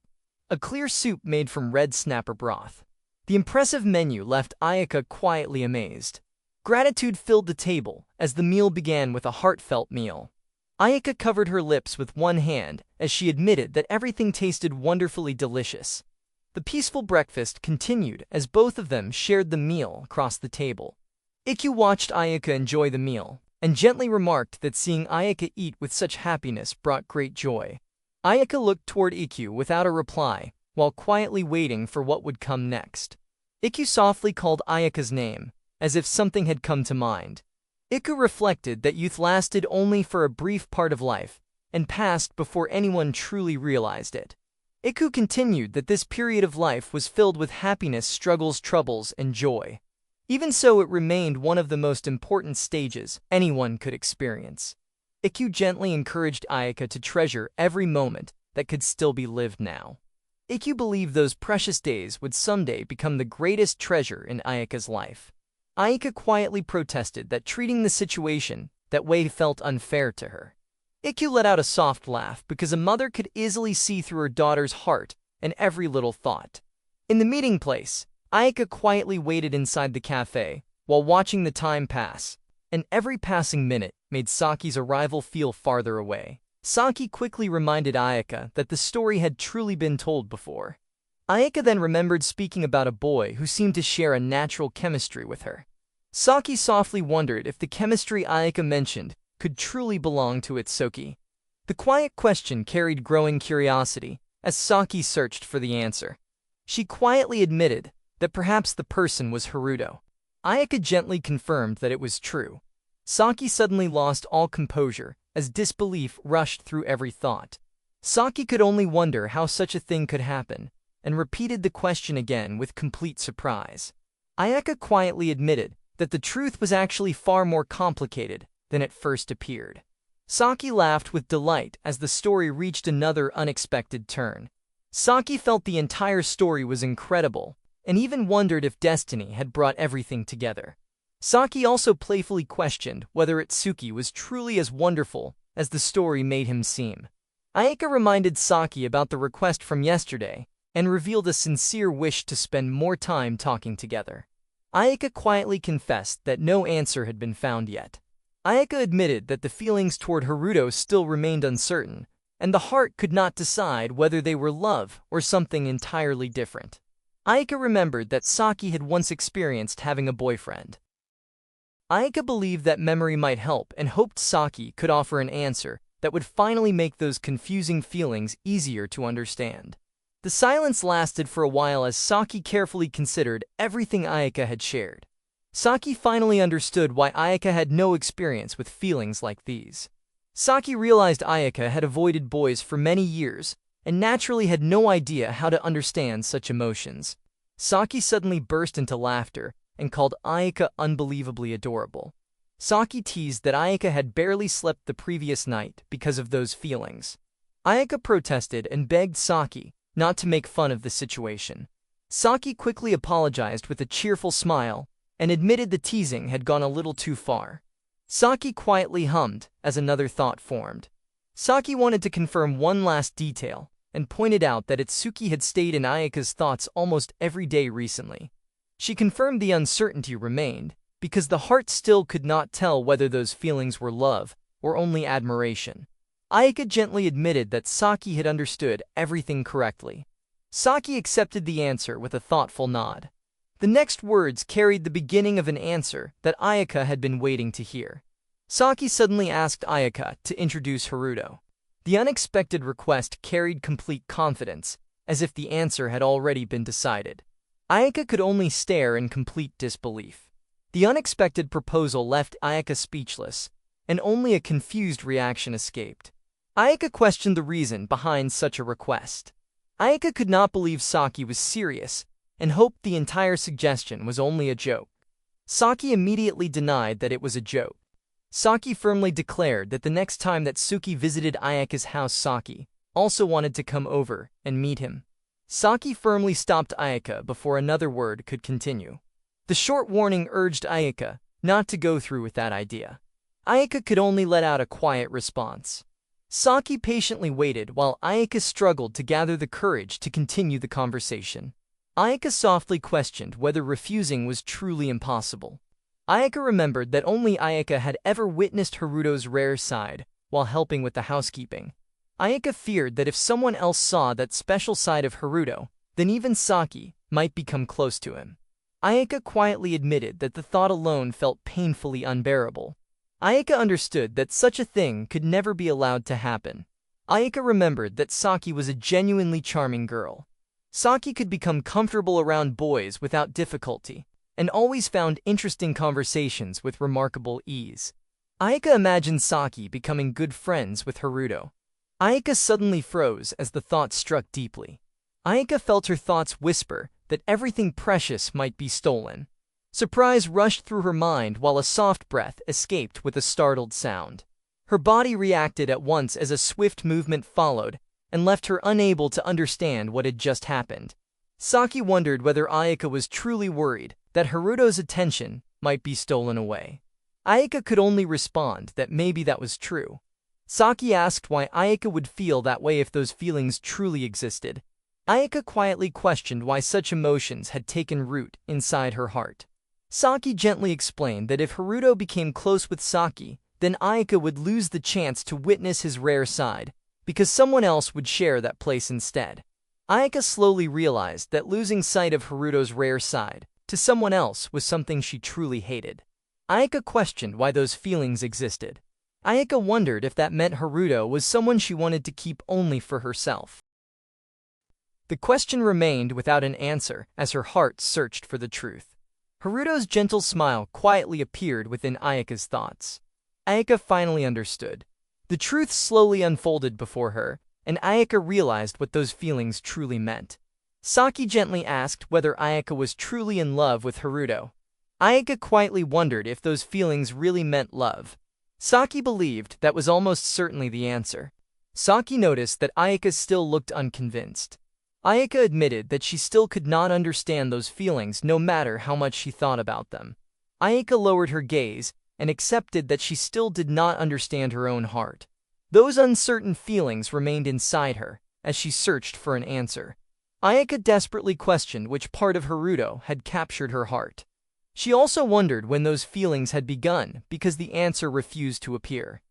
Speaker 1: a clear soup made from red snapper broth. The impressive menu left Ayaka quietly amazed. Gratitude filled the table as the meal began with a heartfelt meal. Ayaka covered her lips with one hand as she admitted that everything tasted wonderfully delicious. The peaceful breakfast continued as both of them shared the meal across the table. Ikyu watched Ayaka enjoy the meal and gently remarked that seeing Ayaka eat with such happiness brought great joy. Ayaka looked toward Ikyu without a reply, while quietly waiting for what would come next. Ikyu softly called Ayaka's name, as if something had come to mind. Ikyu reflected that youth lasted only for a brief part of life, and passed before anyone truly realized it. Ikyu continued that this period of life was filled with happiness, struggles, troubles, and joy. Even so, it remained one of the most important stages anyone could experience. Ikyu gently encouraged Ayaka to treasure every moment that could still be lived now. Ikyu believed those precious days would someday become the greatest treasure in Ayaka's life. Ayaka quietly protested that treating the situation that way felt unfair to her. Ikyu let out a soft laugh because a mother could easily see through her daughter's heart and every little thought. In the meeting place, Ayaka quietly waited inside the cafe while watching the time pass, and every passing minute made Saki's arrival feel farther away. Saki quickly reminded Ayaka that the story had truly been told before. Ayaka then remembered speaking about a boy who seemed to share a natural chemistry with her. Saki softly wondered if the chemistry Ayaka mentioned could truly belong to Itsuki. The quiet question carried growing curiosity as Saki searched for the answer. She quietly admitted that perhaps the person was Haruto. Ayaka gently confirmed that it was true. Saki suddenly lost all composure as disbelief rushed through every thought. Saki could only wonder how such a thing could happen, and repeated the question again with complete surprise. Ayaka quietly admitted that the truth was actually far more complicated than it first appeared. Saki laughed with delight as the story reached another unexpected turn. Saki felt the entire story was incredible, and even wondered if destiny had brought everything together. Saki also playfully questioned whether Itsuki was truly as wonderful as the story made him seem. Ayaka reminded Saki about the request from yesterday, and revealed a sincere wish to spend more time talking together. Ayaka quietly confessed that no answer had been found yet. Ayaka admitted that the feelings toward Haruto still remained uncertain, and the heart could not decide whether they were love or something entirely different. Ayaka remembered that Saki had once experienced having a boyfriend. Ayaka believed that memory might help and hoped Saki could offer an answer that would finally make those confusing feelings easier to understand. The silence lasted for a while as Saki carefully considered everything Ayaka had shared. Saki finally understood why Ayaka had no experience with feelings like these. Saki realized Ayaka had avoided boys for many years, and naturally had no idea how to understand such emotions. Saki suddenly burst into laughter and called Ayaka unbelievably adorable. Saki teased that Ayaka had barely slept the previous night because of those feelings. Ayaka protested and begged Saki not to make fun of the situation. Saki quickly apologized with a cheerful smile and admitted the teasing had gone a little too far. Saki quietly hummed as another thought formed. Saki wanted to confirm one last detail and pointed out that Itsuki had stayed in Ayaka's thoughts almost every day recently. She confirmed the uncertainty remained because the heart still could not tell whether those feelings were love or only admiration. Ayaka gently admitted that Saki had understood everything correctly. Saki accepted the answer with a thoughtful nod. The next words carried the beginning of an answer that Ayaka had been waiting to hear. Saki suddenly asked Ayaka to introduce Haruto. The unexpected request carried complete confidence, as if the answer had already been decided. Ayaka could only stare in complete disbelief. The unexpected proposal left Ayaka speechless, and only a confused reaction escaped. Ayaka questioned the reason behind such a request. Ayaka could not believe Saki was serious, and hoped the entire suggestion was only a joke. Saki immediately denied that it was a joke. Saki firmly declared that the next time that Suki visited Ayaka's house, Saki also wanted to come over and meet him. Saki firmly stopped Ayaka before another word could continue. The short warning urged Ayaka not to go through with that idea. Ayaka could only let out a quiet response. Saki patiently waited while Ayaka struggled to gather the courage to continue the conversation. Ayaka softly questioned whether refusing was truly impossible. Ayaka remembered that only Ayaka had ever witnessed Haruto's rare side while helping with the housekeeping. Ayaka feared that if someone else saw that special side of Haruto, then even Saki might become close to him. Ayaka quietly admitted that the thought alone felt painfully unbearable. Ayaka understood that such a thing could never be allowed to happen. Ayaka remembered that Saki was a genuinely charming girl. Saki could become comfortable around boys without difficulty, and always found interesting conversations with remarkable ease. Ayaka imagined Saki becoming good friends with Haruto. Ayaka suddenly froze as the thought struck deeply. Ayaka felt her thoughts whisper that everything precious might be stolen. Surprise rushed through her mind while a soft breath escaped with a startled sound. Her body reacted at once as a swift movement followed, and left her unable to understand what had just happened. Saki wondered whether Ayaka was truly worried that Haruto's attention might be stolen away. Ayaka could only respond that maybe that was true. Saki asked why Ayaka would feel that way if those feelings truly existed. Ayaka quietly questioned why such emotions had taken root inside her heart. Saki gently explained that if Haruto became close with Saki, then Ayaka would lose the chance to witness his rare side, because someone else would share that place instead. Ayaka slowly realized that losing sight of Haruto's rare side to someone else was something she truly hated. Ayaka questioned why those feelings existed. Ayaka wondered if that meant Haruto was someone she wanted to keep only for herself. The question remained without an answer as her heart searched for the truth. Haruto's gentle smile quietly appeared within Ayaka's thoughts. Ayaka finally understood. The truth slowly unfolded before her, and Ayaka realized what those feelings truly meant. Saki gently asked whether Ayaka was truly in love with Haruto. Ayaka quietly wondered if those feelings really meant love. Saki believed that was almost certainly the answer. Saki noticed that Ayaka still looked unconvinced. Ayaka admitted that she still could not understand those feelings no matter how much she thought about them. Ayaka lowered her gaze and accepted that she still did not understand her own heart. Those uncertain feelings remained inside her as she searched for an answer. Ayaka desperately questioned which part of Haruto had captured her heart. She also wondered when those feelings had begun because the answer refused to appear.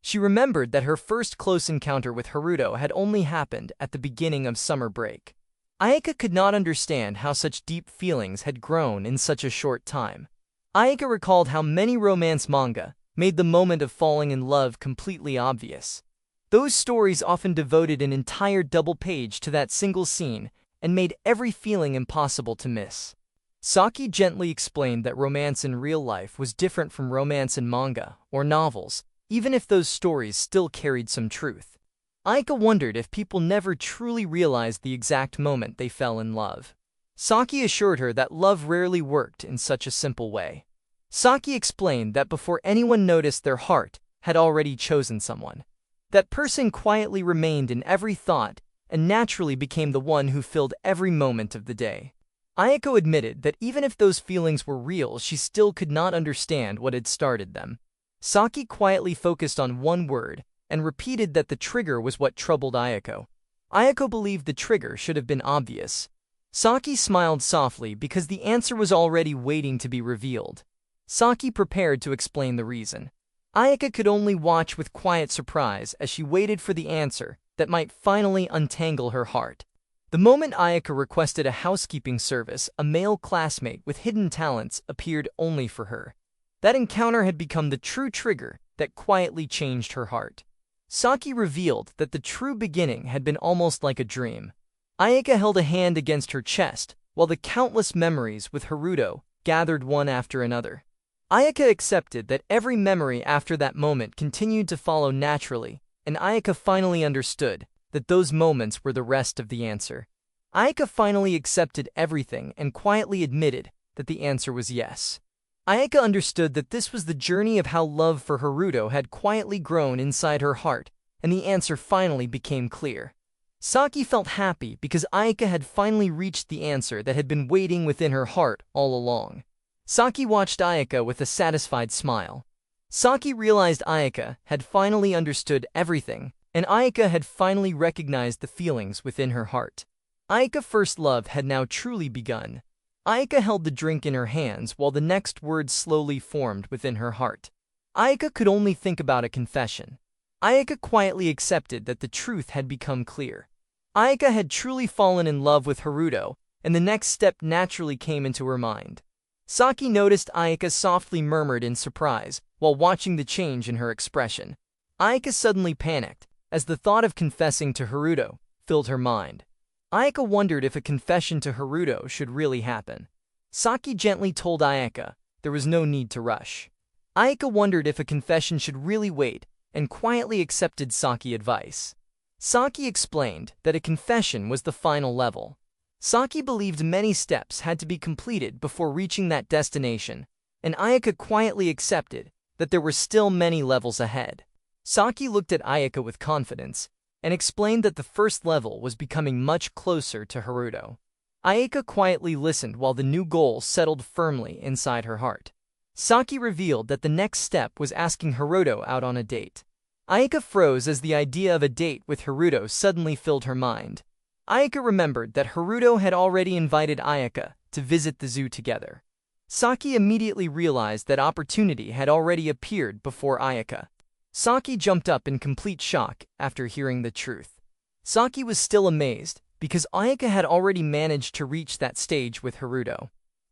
Speaker 1: She remembered that her first close encounter with Haruto had only happened at the beginning of summer break. Ayaka could not understand how such deep feelings had grown in such a short time. Ayaka recalled how many romance manga made the moment of falling in love completely obvious. Those stories often devoted an entire double page to that single scene and made every feeling impossible to miss. Saki gently explained that romance in real life was different from romance in manga or novels, even if those stories still carried some truth. Aika wondered if people never truly realized the exact moment they fell in love. Saki assured her that love rarely worked in such a simple way. Saki explained that before anyone noticed, their heart had already chosen someone. That person quietly remained in every thought and naturally became the one who filled every moment of the day. Ayako admitted that even if those feelings were real, she still could not understand what had started them. Saki quietly focused on one word and repeated that the trigger was what troubled Ayako. Ayako believed the trigger should have been obvious. Saki smiled softly because the answer was already waiting to be revealed. Saki prepared to explain the reason. Ayaka could only watch with quiet surprise as she waited for the answer that might finally untangle her heart. The moment Ayaka requested a housekeeping service, a male classmate with hidden talents appeared only for her. That encounter had become the true trigger that quietly changed her heart. Saki revealed that the true beginning had been almost like a dream. Ayaka held a hand against her chest, while the countless memories with Haruto gathered one after another. Ayaka accepted that every memory after that moment continued to follow naturally, and Ayaka finally understood that those moments were the rest of the answer. Ayaka finally accepted everything and quietly admitted that the answer was yes. Ayaka understood that this was the journey of how love for Haruto had quietly grown inside her heart, and the answer finally became clear. Saki felt happy because Ayaka had finally reached the answer that had been waiting within her heart all along. Saki watched Ayaka with a satisfied smile. Saki realized Ayaka had finally understood everything, and Ayaka had finally recognized the feelings within her heart. Ayaka's first love had now truly begun. Ayaka held the drink in her hands while the next words slowly formed within her heart. Ayaka could only think about a confession. Ayaka quietly accepted that the truth had become clear. Ayaka had truly fallen in love with Haruto, and the next step naturally came into her mind. Saki noticed Ayaka softly murmured in surprise while watching the change in her expression. Ayaka suddenly panicked as the thought of confessing to Haruto filled her mind. Ayaka wondered if a confession to Haruto should really happen. Saki gently told Ayaka there was no need to rush. Ayaka wondered if a confession should really wait and quietly accepted Saki's advice. Saki explained that a confession was the final level. Saki believed many steps had to be completed before reaching that destination, and Ayaka quietly accepted that there were still many levels ahead. Saki looked at Ayaka with confidence and explained that the first level was becoming much closer to Haruto. Ayaka quietly listened while the new goal settled firmly inside her heart. Saki revealed that the next step was asking Haruto out on a date. Ayaka froze as the idea of a date with Haruto suddenly filled her mind. Ayaka remembered that Haruto had already invited Ayaka to visit the zoo together. Saki immediately realized that opportunity had already appeared before Ayaka. Saki jumped up in complete shock after hearing the truth. Saki was still amazed because Ayaka had already managed to reach that stage with Haruto.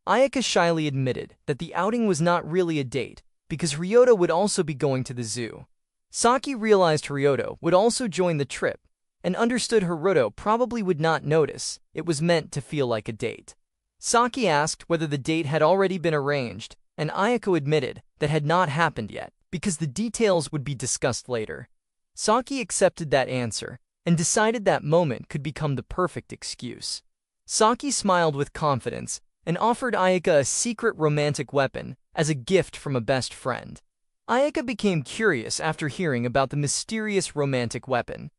Speaker 1: Ayaka shyly admitted that the outing was not really a date because Ryota would also be going to the zoo. Saki realized Ryota would also join the trip and understood Haruto probably would not notice it was meant to feel like a date. Saki asked whether the date had already been arranged, and Ayako admitted that had not happened yet because the details would be discussed later. Saki accepted that answer and decided that moment could become the perfect excuse. Saki smiled with confidence and offered Ayaka a secret romantic weapon as a gift from a best friend. Ayaka became curious after hearing about the mysterious romantic weapon.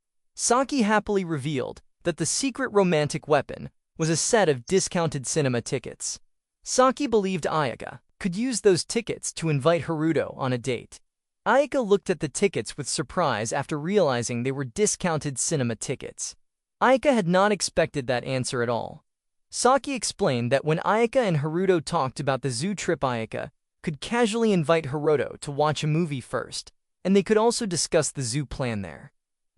Speaker 1: Saki happily revealed that the secret romantic weapon was a set of discounted cinema tickets. Saki believed Ayaka could use those tickets to invite Haruto on a date. Ayaka looked at the tickets with surprise after realizing they were discounted cinema tickets. Ayaka had not expected that answer at all. Saki explained that when Ayaka and Haruto talked about the zoo trip, Ayaka could casually invite Haruto to watch a movie first, and they could also discuss the zoo plan there.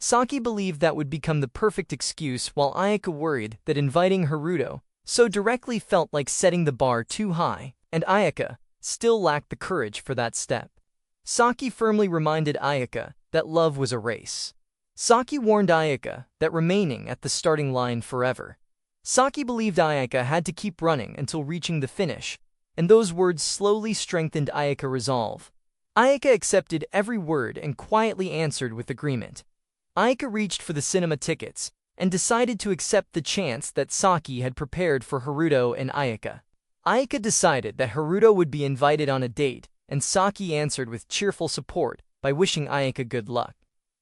Speaker 1: Saki believed that would become the perfect excuse, while Ayaka worried that inviting Haruto so directly felt like setting the bar too high, and Ayaka still lacked the courage for that step. Saki firmly reminded Ayaka that love was a race. Saki warned Ayaka that remaining at the starting line forever. Saki believed Ayaka had to keep running until reaching the finish, and those words slowly strengthened Ayaka's resolve. Ayaka accepted every word and quietly answered with agreement. Ayaka reached for the cinema tickets and decided to accept the chance that Saki had prepared for Haruto and Ayaka. Ayaka decided that Haruto would be invited on a date, and Saki answered with cheerful support by wishing Ayaka good luck.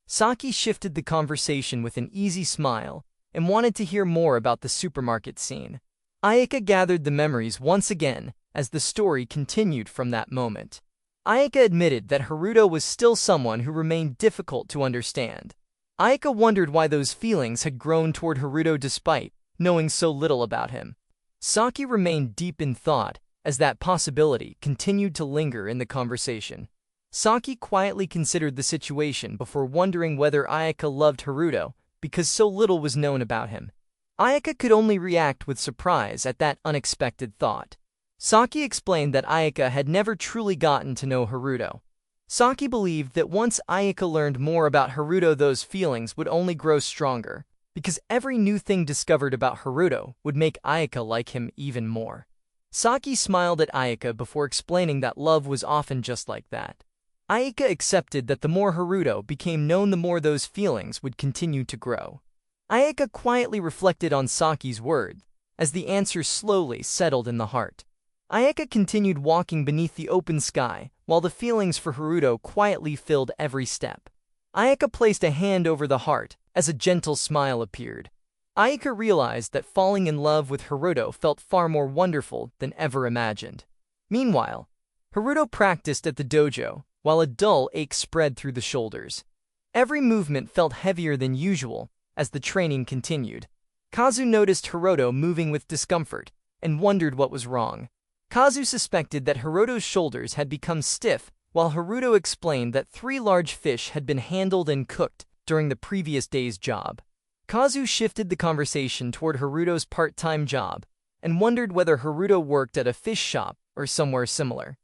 Speaker 1: Saki shifted the conversation with an easy smile and wanted to hear more about the supermarket scene. Ayaka gathered the memories once again as the story continued from that moment. Ayaka admitted that Haruto was still someone who remained difficult to understand. Ayaka wondered why those feelings had grown toward Haruto despite knowing so little about him. Saki remained deep in thought as that possibility continued to linger in the conversation. Saki quietly considered the situation before wondering whether Ayaka loved Haruto because so little was known about him. Ayaka could only react with surprise at that unexpected thought. Saki explained that Ayaka had never truly gotten to know Haruto. Saki believed that once Ayaka learned more about Haruto, those feelings would only grow stronger, because every new thing discovered about Haruto would make Ayaka like him even more. Saki smiled at Ayaka before explaining that love was often just like that. Ayaka accepted that the more Haruto became known, the more those feelings would continue to grow. Ayaka quietly reflected on Saki's words as the answer slowly settled in the heart. Ayaka continued walking beneath the open sky, while the feelings for Haruto quietly filled every step. Ayaka placed a hand over the heart as a gentle smile appeared. Ayaka realized that falling in love with Haruto felt far more wonderful than ever imagined. Meanwhile, Haruto practiced at the dojo, while a dull ache spread through the shoulders. Every movement felt heavier than usual as the training continued. Kazu noticed Haruto moving with discomfort and wondered what was wrong. Kazu suspected that Haruto's shoulders had become stiff, while Haruto explained that 3 large fish had been handled and cooked during the previous day's job. Kazu shifted the conversation toward Haruto's part-time job and wondered whether Haruto worked at a fish shop or somewhere similar.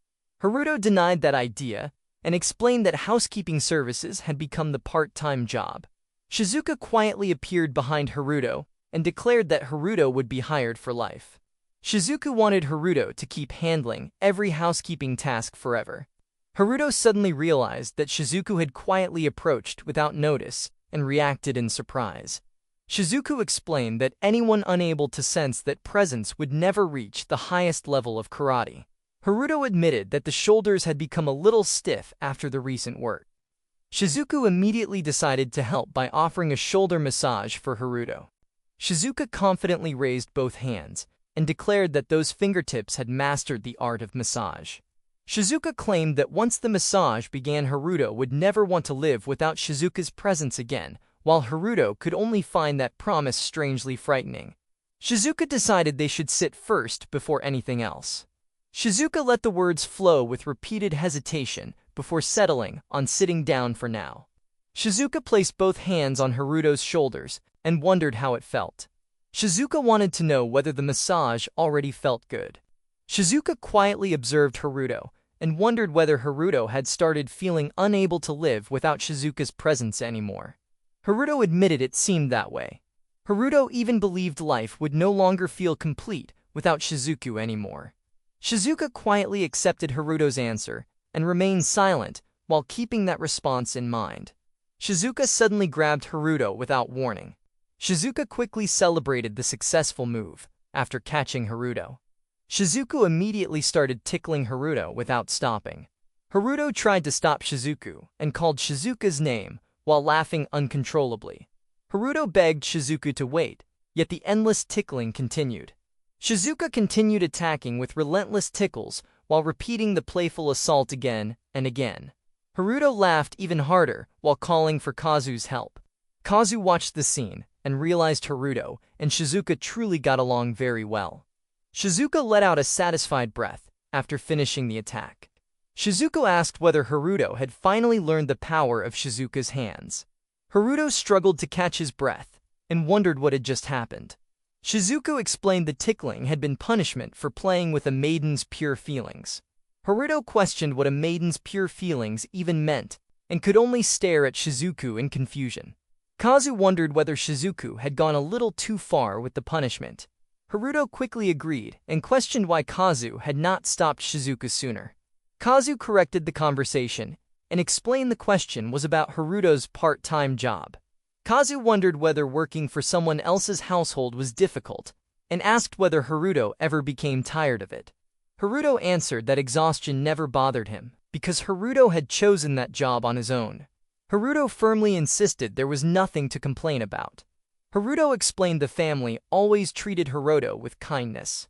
Speaker 1: Haruto denied that idea and explained that housekeeping services had become the part-time job. Shizuka quietly appeared behind Haruto and declared that Haruto would be hired for life. Shizuka wanted Haruto to keep handling every housekeeping task forever. Haruto suddenly realized that Shizuku had quietly approached without notice and reacted in surprise. Shizuku explained that anyone unable to sense that presence would never reach the highest level of karate. Haruto admitted that the shoulders had become a little stiff after the recent work. Shizuku immediately decided to help by offering a shoulder massage for Haruto. Shizuka confidently raised both hands and declared that those fingertips had mastered the art of massage. Shizuka claimed that once the massage began, Haruto would never want to live without Shizuka's presence again, while Haruto could only find that promise strangely frightening. Shizuka decided they should sit first before anything else. Shizuka let the words flow with repeated hesitation before settling on sitting down for now. Shizuka placed both hands on Haruto's shoulders and wondered how it felt. Shizuka wanted to know whether the massage already felt good. Shizuka quietly observed Haruto and wondered whether Haruto had started feeling unable to live without Shizuka's presence anymore. Haruto admitted it seemed that way. Haruto even believed life would no longer feel complete without Shizuku anymore. Shizuka quietly accepted Haruto's answer and remained silent while keeping that response in mind. Shizuka suddenly grabbed Haruto without warning. Shizuka quickly celebrated the successful move after catching Haruto. Shizuku immediately started tickling Haruto without stopping. Haruto tried to stop Shizuku and called Shizuka's name while laughing uncontrollably. Haruto begged Shizuku to wait, yet the endless tickling continued. Shizuka continued attacking with relentless tickles while repeating the playful assault again and again. Haruto laughed even harder while calling for Kazu's help. Kazu watched the scene and realized Haruto and Shizuka truly got along very well. Shizuka let out a satisfied breath after finishing the attack. Shizuka asked whether Haruto had finally learned the power of Shizuka's hands. Haruto struggled to catch his breath and wondered what had just happened. Shizuka explained the tickling had been punishment for playing with a maiden's pure feelings. Haruto questioned what a maiden's pure feelings even meant and could only stare at Shizuku in confusion. Kazu wondered whether Shizuku had gone a little too far with the punishment. Haruto quickly agreed and questioned why Kazu had not stopped Shizuka sooner. Kazu corrected the conversation and explained the question was about Haruto's part-time job. Kazu wondered whether working for someone else's household was difficult and asked whether Haruto ever became tired of it. Haruto answered that exhaustion never bothered him because Haruto had chosen that job on his own. Haruto firmly insisted there was nothing to complain about. Haruto explained the family always treated Haruto with kindness.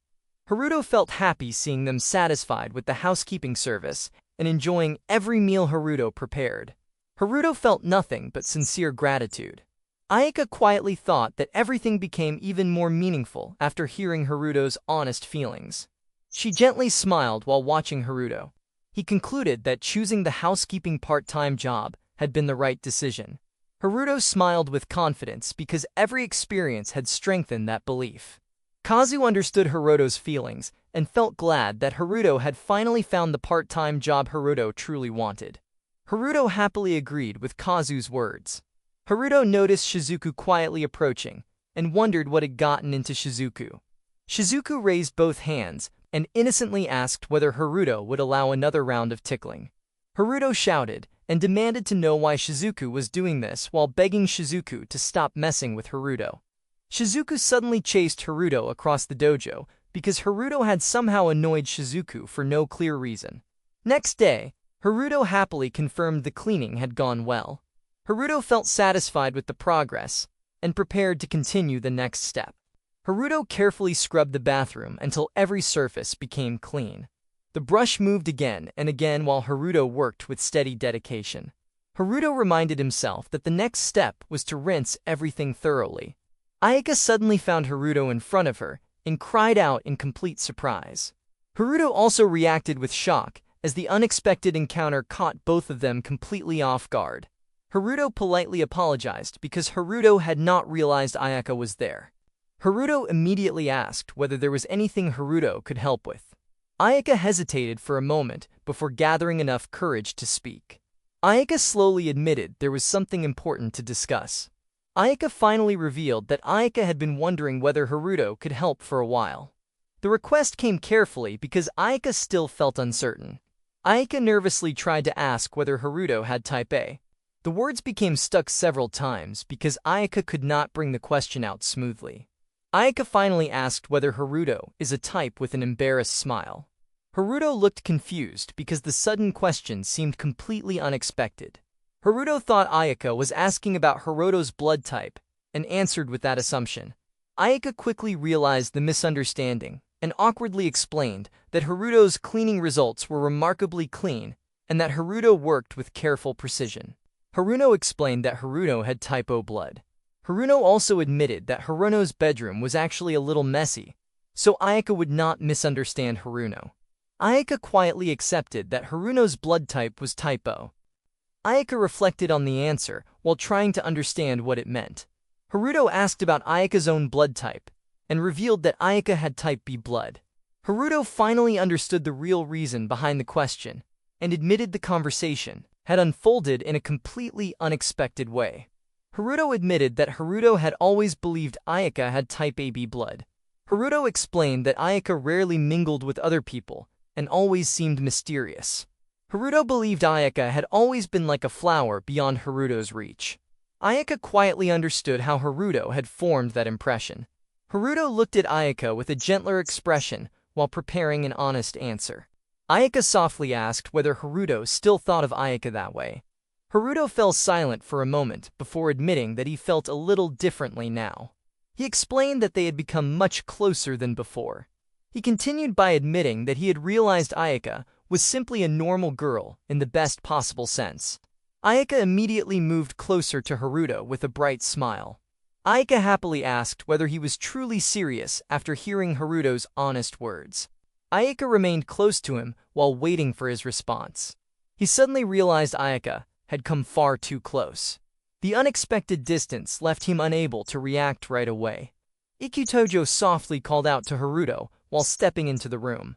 Speaker 1: Haruto felt happy seeing them satisfied with the housekeeping service and enjoying every meal Haruto prepared. Haruto felt nothing but sincere gratitude. Ayaka quietly thought that everything became even more meaningful after hearing Haruto's honest feelings. She gently smiled while watching Haruto. He concluded that choosing the housekeeping part-time job had been the right decision. Haruto smiled with confidence because every experience had strengthened that belief. Kazu understood Haruto's feelings and felt glad that Haruto had finally found the part-time job Haruto truly wanted. Haruto happily agreed with Kazu's words. Haruto noticed Shizuku quietly approaching and wondered what had gotten into Shizuku. Shizuku raised both hands and innocently asked whether Haruto would allow another round of tickling. Haruto shouted and demanded to know why Shizuku was doing this while begging Shizuku to stop messing with Haruto. Shizuku suddenly chased Haruto across the dojo because Haruto had somehow annoyed Shizuku for no clear reason. Next day, Haruto happily confirmed the cleaning had gone well. Haruto felt satisfied with the progress and prepared to continue the next step. Haruto carefully scrubbed the bathroom until every surface became clean. The brush moved again and again while Haruto worked with steady dedication. Haruto reminded himself that the next step was to rinse everything thoroughly. Ayaka suddenly found Haruto in front of her and cried out in complete surprise. Haruto also reacted with shock as the unexpected encounter caught both of them completely off guard. Haruto politely apologized because Haruto had not realized Ayaka was there. Haruto immediately asked whether there was anything Haruto could help with. Ayaka hesitated for a moment before gathering enough courage to speak. Ayaka slowly admitted there was something important to discuss. Ayaka finally revealed that Ayaka had been wondering whether Haruto could help for a while. The request came carefully because Ayaka still felt uncertain. Ayaka nervously tried to ask whether Haruto had type A. The words became stuck several times because Ayaka could not bring the question out smoothly. Ayaka finally asked whether Haruto is a type with an embarrassed smile. Haruto looked confused because the sudden question seemed completely unexpected. Haruto thought Ayaka was asking about Haruto's blood type and answered with that assumption. Ayaka quickly realized the misunderstanding and awkwardly explained that Haruto's cleaning results were remarkably clean and that Haruto worked with careful precision. Haruno explained that Haruno had type O blood. Haruno also admitted that Haruno's bedroom was actually a little messy, so Ayaka would not misunderstand Haruno. Ayaka quietly accepted that Haruno's blood type was type O. Ayaka reflected on the answer while trying to understand what it meant. Haruto asked about Ayaka's own blood type and revealed that Ayaka had type B blood. Haruto finally understood the real reason behind the question and admitted the conversation had unfolded in a completely unexpected way. Haruto admitted that Haruto had always believed Ayaka had type AB blood. Haruto explained that Ayaka rarely mingled with other people and always seemed mysterious. Haruto believed Ayaka had always been like a flower beyond Haruto's reach. Ayaka quietly understood how Haruto had formed that impression. Haruto looked at Ayaka with a gentler expression while preparing an honest answer. Ayaka softly asked whether Haruto still thought of Ayaka that way. Haruto fell silent for a moment before admitting that he felt a little differently now. He explained that they had become much closer than before. He continued by admitting that he had realized Ayaka was simply a normal girl in the best possible sense. Ayaka immediately moved closer to Haruto with a bright smile. Ayaka happily asked whether he was truly serious after hearing Haruto's honest words. Ayaka remained close to him while waiting for his response. He suddenly realized Ayaka had come far too close. The unexpected distance left him unable to react right away. Ikutojo softly called out to Haruto while stepping into the room.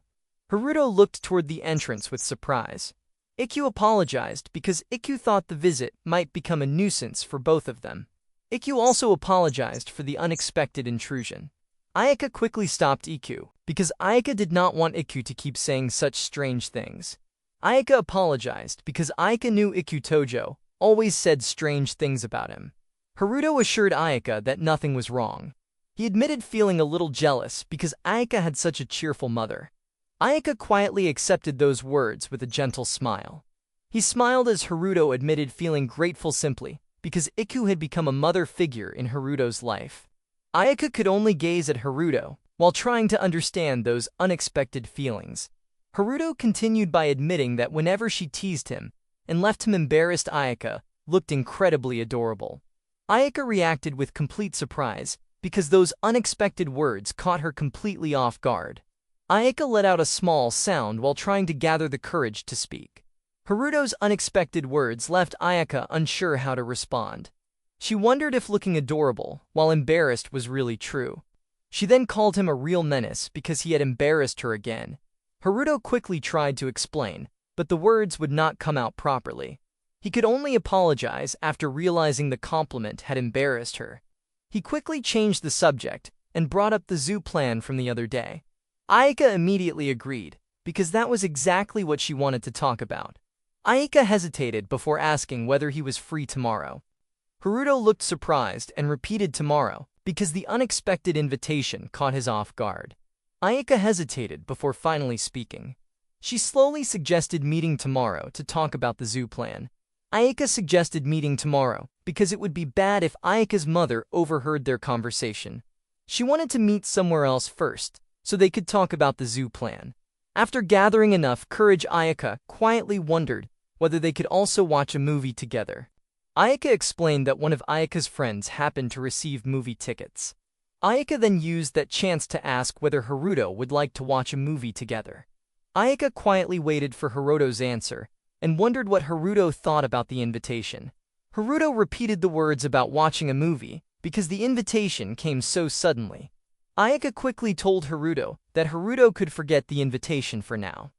Speaker 1: Haruto looked toward the entrance with surprise. Ikkyu apologized because Ikkyu thought the visit might become a nuisance for both of them. Ikkyu also apologized for the unexpected intrusion. Ayaka quickly stopped Ikkyu because Ayaka did not want Ikkyu to keep saying such strange things. Ayaka apologized because Ayaka knew Ikutojo always said strange things about him. Haruto assured Ayaka that nothing was wrong. He admitted feeling a little jealous because Ayaka had such a cheerful mother. Ayaka quietly accepted those words with a gentle smile. He smiled as Haruto admitted feeling grateful simply because Iku had become a mother figure in Haruto's life. Ayaka could only gaze at Haruto while trying to understand those unexpected feelings. Haruto continued by admitting that whenever she teased him and left him embarrassed, Ayaka looked incredibly adorable. Ayaka reacted with complete surprise because those unexpected words caught her completely off guard. Ayaka let out a small sound while trying to gather the courage to speak. Haruto's unexpected words left Ayaka unsure how to respond. She wondered if looking adorable while embarrassed was really true. She then called him a real menace because he had embarrassed her again. Haruto quickly tried to explain, but the words would not come out properly. He could only apologize after realizing the compliment had embarrassed her. He quickly changed the subject and brought up the zoo plan from the other day. Ayaka immediately agreed, because that was exactly what she wanted to talk about. Ayaka hesitated before asking whether he was free tomorrow. Haruto looked surprised and repeated tomorrow, because the unexpected invitation caught his off guard. Ayaka hesitated before finally speaking. She slowly suggested meeting tomorrow to talk about the zoo plan. Ayaka suggested meeting tomorrow because it would be bad if Ayaka's mother overheard their conversation. She wanted to meet somewhere else first, so they could talk about the zoo plan. After gathering enough courage, Ayaka quietly wondered whether they could also watch a movie together. Ayaka explained that one of Ayaka's friends happened to receive movie tickets. Ayaka then used that chance to ask whether Haruto would like to watch a movie together. Ayaka quietly waited for Haruto's answer and wondered what Haruto thought about the invitation. Haruto repeated the words about watching a movie because the invitation came so suddenly. Ayaka quickly told Haruto that Haruto could forget the invitation for now.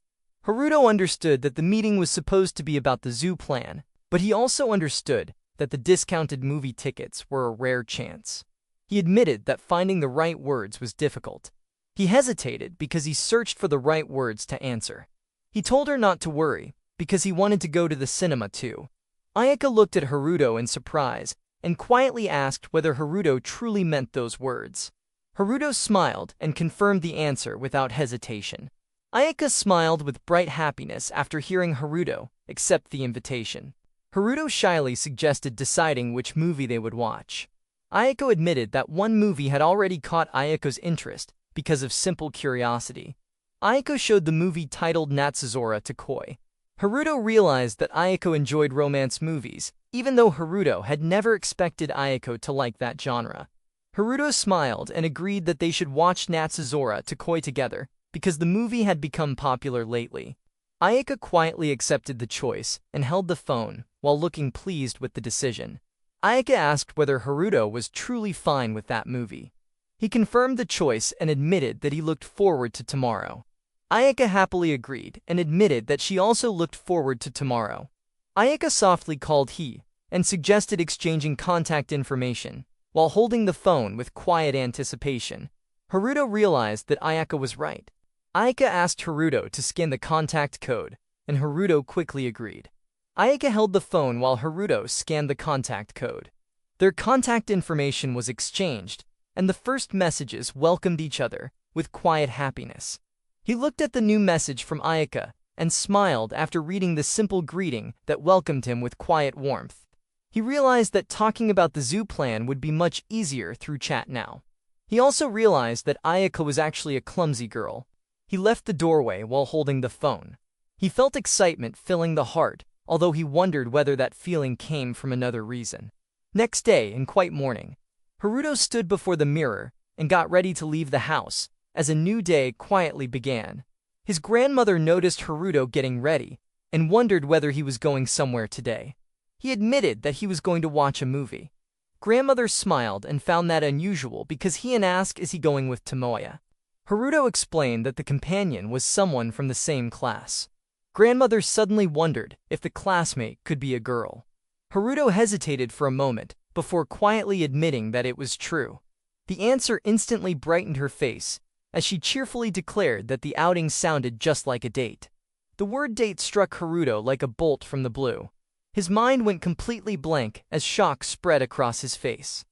Speaker 1: Haruto understood that the meeting was supposed to be about the zoo plan, but he also understood that the discounted movie tickets were a rare chance. He admitted that finding the right words was difficult. He hesitated because he searched for the right words to answer. He told her not to worry because he wanted to go to the cinema too. Ayaka looked at Haruto in surprise and quietly asked whether Haruto truly meant those words. Haruto smiled and confirmed the answer without hesitation. Ayaka smiled with bright happiness after hearing Haruto accept the invitation. Haruto shyly suggested deciding which movie they would watch. Ayako admitted that one movie had already caught Ayako's interest because of simple curiosity. Ayako showed the movie titled Natsuzora to Koi. Haruto realized that Ayako enjoyed romance movies, even though Haruto had never expected Ayako to like that genre. Haruto smiled and agreed that they should watch Natsuzora to Koi together, because the movie had become popular lately. Ayaka quietly accepted the choice and held the phone while looking pleased with the decision. Ayaka asked whether Haruto was truly fine with that movie. He confirmed the choice and admitted that he looked forward to tomorrow. Ayaka happily agreed and admitted that she also looked forward to tomorrow. Ayaka softly called he and suggested exchanging contact information while holding the phone with quiet anticipation. Haruto realized that Ayaka was right. Ayaka asked Haruto to scan the contact code, and Haruto quickly agreed. Ayaka held the phone while Haruto scanned the contact code. Their contact information was exchanged, and the first messages welcomed each other with quiet happiness. He looked at the new message from Ayaka and smiled after reading the simple greeting that welcomed him with quiet warmth. He realized that talking about the zoo plan would be much easier through chat now. He also realized that Ayaka was actually a clumsy girl. He left the doorway while holding the phone. He felt excitement filling the heart, although he wondered whether that feeling came from another reason. Next day, in quiet morning, Haruto stood before the mirror and got ready to leave the house as a new day quietly began. His grandmother noticed Haruto getting ready and wondered whether he was going somewhere today. He admitted that he was going to watch a movie. Grandmother smiled and found that unusual because he asked, "Is he going with Tomoya?" Haruto explained that the companion was someone from the same class. Grandmother suddenly wondered if the classmate could be a girl. Haruto hesitated for a moment before quietly admitting that it was true. The answer instantly brightened her face as she cheerfully declared that the outing sounded just like a date. The word date struck Haruto like a bolt from the blue. His mind went completely blank as shock spread across his face.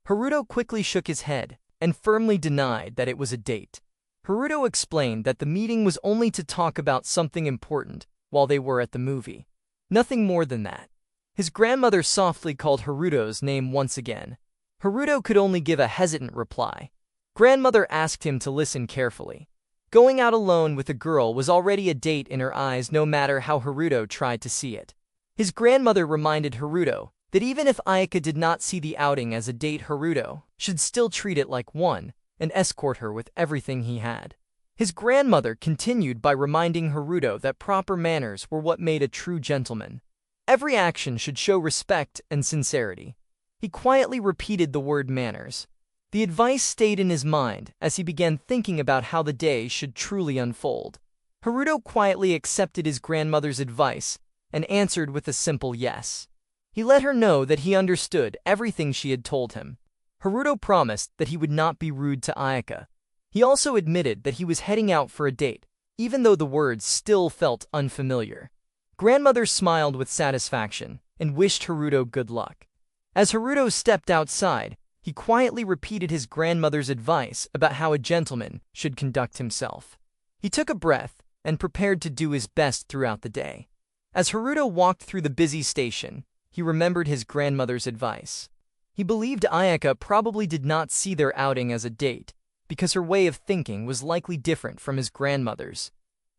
Speaker 1: Haruto quickly shook his head and firmly denied that it was a date. Haruto explained that the meeting was only to talk about something important while they were at the movie. Nothing more than that. His grandmother softly called Haruto's name once again. Haruto could only give a hesitant reply. Grandmother asked him to listen carefully. Going out alone with a girl was already a date in her eyes, no matter how Haruto tried to see it. His grandmother reminded Haruto that even if Ayaka did not see the outing as a date, Haruto should still treat it like one and escort her with everything he had. His grandmother continued by reminding Haruto that proper manners were what made a true gentleman. Every action should show respect and sincerity. He quietly repeated the word manners. The advice stayed in his mind as he began thinking about how the day should truly unfold. Haruto quietly accepted his grandmother's advice and answered with a simple yes. He let her know that he understood everything she had told him. Haruto promised that he would not be rude to Ayaka. He also admitted that he was heading out for a date, even though the words still felt unfamiliar. Grandmother smiled with satisfaction and wished Haruto good luck. As Haruto stepped outside, he quietly repeated his grandmother's advice about how a gentleman should conduct himself. He took a breath and prepared to do his best throughout the day. As Haruto walked through the busy station, he remembered his grandmother's advice. He believed Ayaka probably did not see their outing as a date, because her way of thinking was likely different from his grandmother's.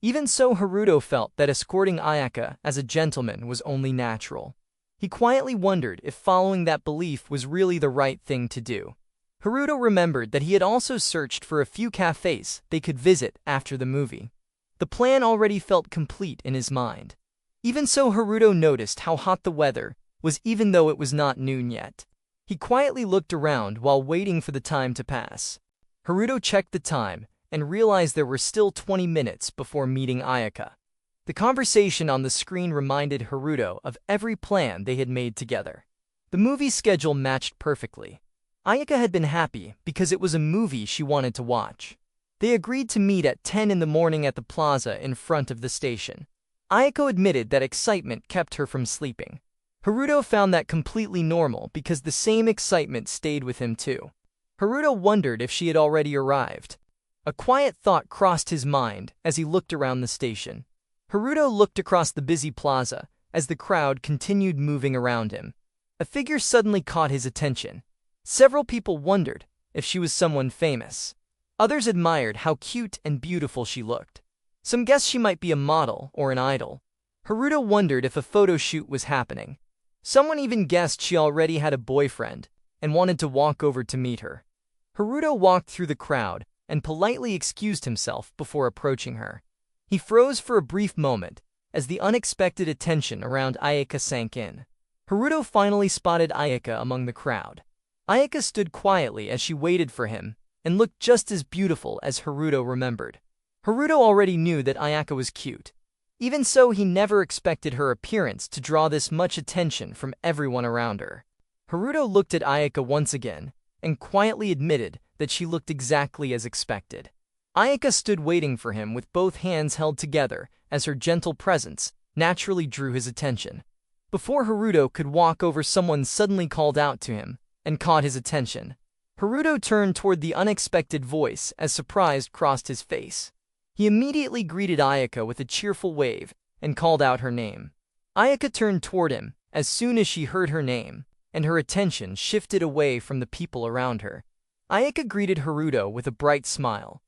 Speaker 1: Even so, Haruto felt that escorting Ayaka as a gentleman was only natural. He quietly wondered if following that belief was really the right thing to do. Haruto remembered that he had also searched for a few cafes they could visit after the movie. The plan already felt complete in his mind. Even so, Haruto noticed how hot the weather was even though it was not noon yet. He quietly looked around while waiting for the time to pass. Haruto checked the time and realized there were still 20 minutes before meeting Ayaka. The conversation on the screen reminded Haruto of every plan they had made together. The movie schedule matched perfectly. Ayaka had been happy because it was a movie she wanted to watch. They agreed to meet at 10 in the morning at the plaza in front of the station. Ayako admitted that excitement kept her from sleeping. Haruto found that completely normal because the same excitement stayed with him too. Haruto wondered if she had already arrived. A quiet thought crossed his mind as he looked around the station. Haruto looked across the busy plaza as the crowd continued moving around him. A figure suddenly caught his attention. Several people wondered if she was someone famous. Others admired how cute and beautiful she looked. Some guessed she might be a model or an idol. Haruto wondered if a photo shoot was happening. Someone even guessed she already had a boyfriend and wanted to walk over to meet her. Haruto walked through the crowd and politely excused himself before approaching her. He froze for a brief moment as the unexpected attention around Ayaka sank in. Haruto finally spotted Ayaka among the crowd. Ayaka stood quietly as she waited for him and looked just as beautiful as Haruto remembered. Haruto already knew that Ayaka was cute. Even so, he never expected her appearance to draw this much attention from everyone around her. Haruto looked at Ayaka once again and quietly admitted that she looked exactly as expected. Ayaka stood waiting for him with both hands held together as her gentle presence naturally drew his attention. Before Haruto could walk over, someone suddenly called out to him and caught his attention. Haruto turned toward the unexpected voice as surprise crossed his face. He immediately greeted Ayaka with a cheerful wave and called out her name. Ayaka turned toward him as soon as she heard her name, and her attention shifted away from the people around her. Ayaka greeted Haruto with a bright smile.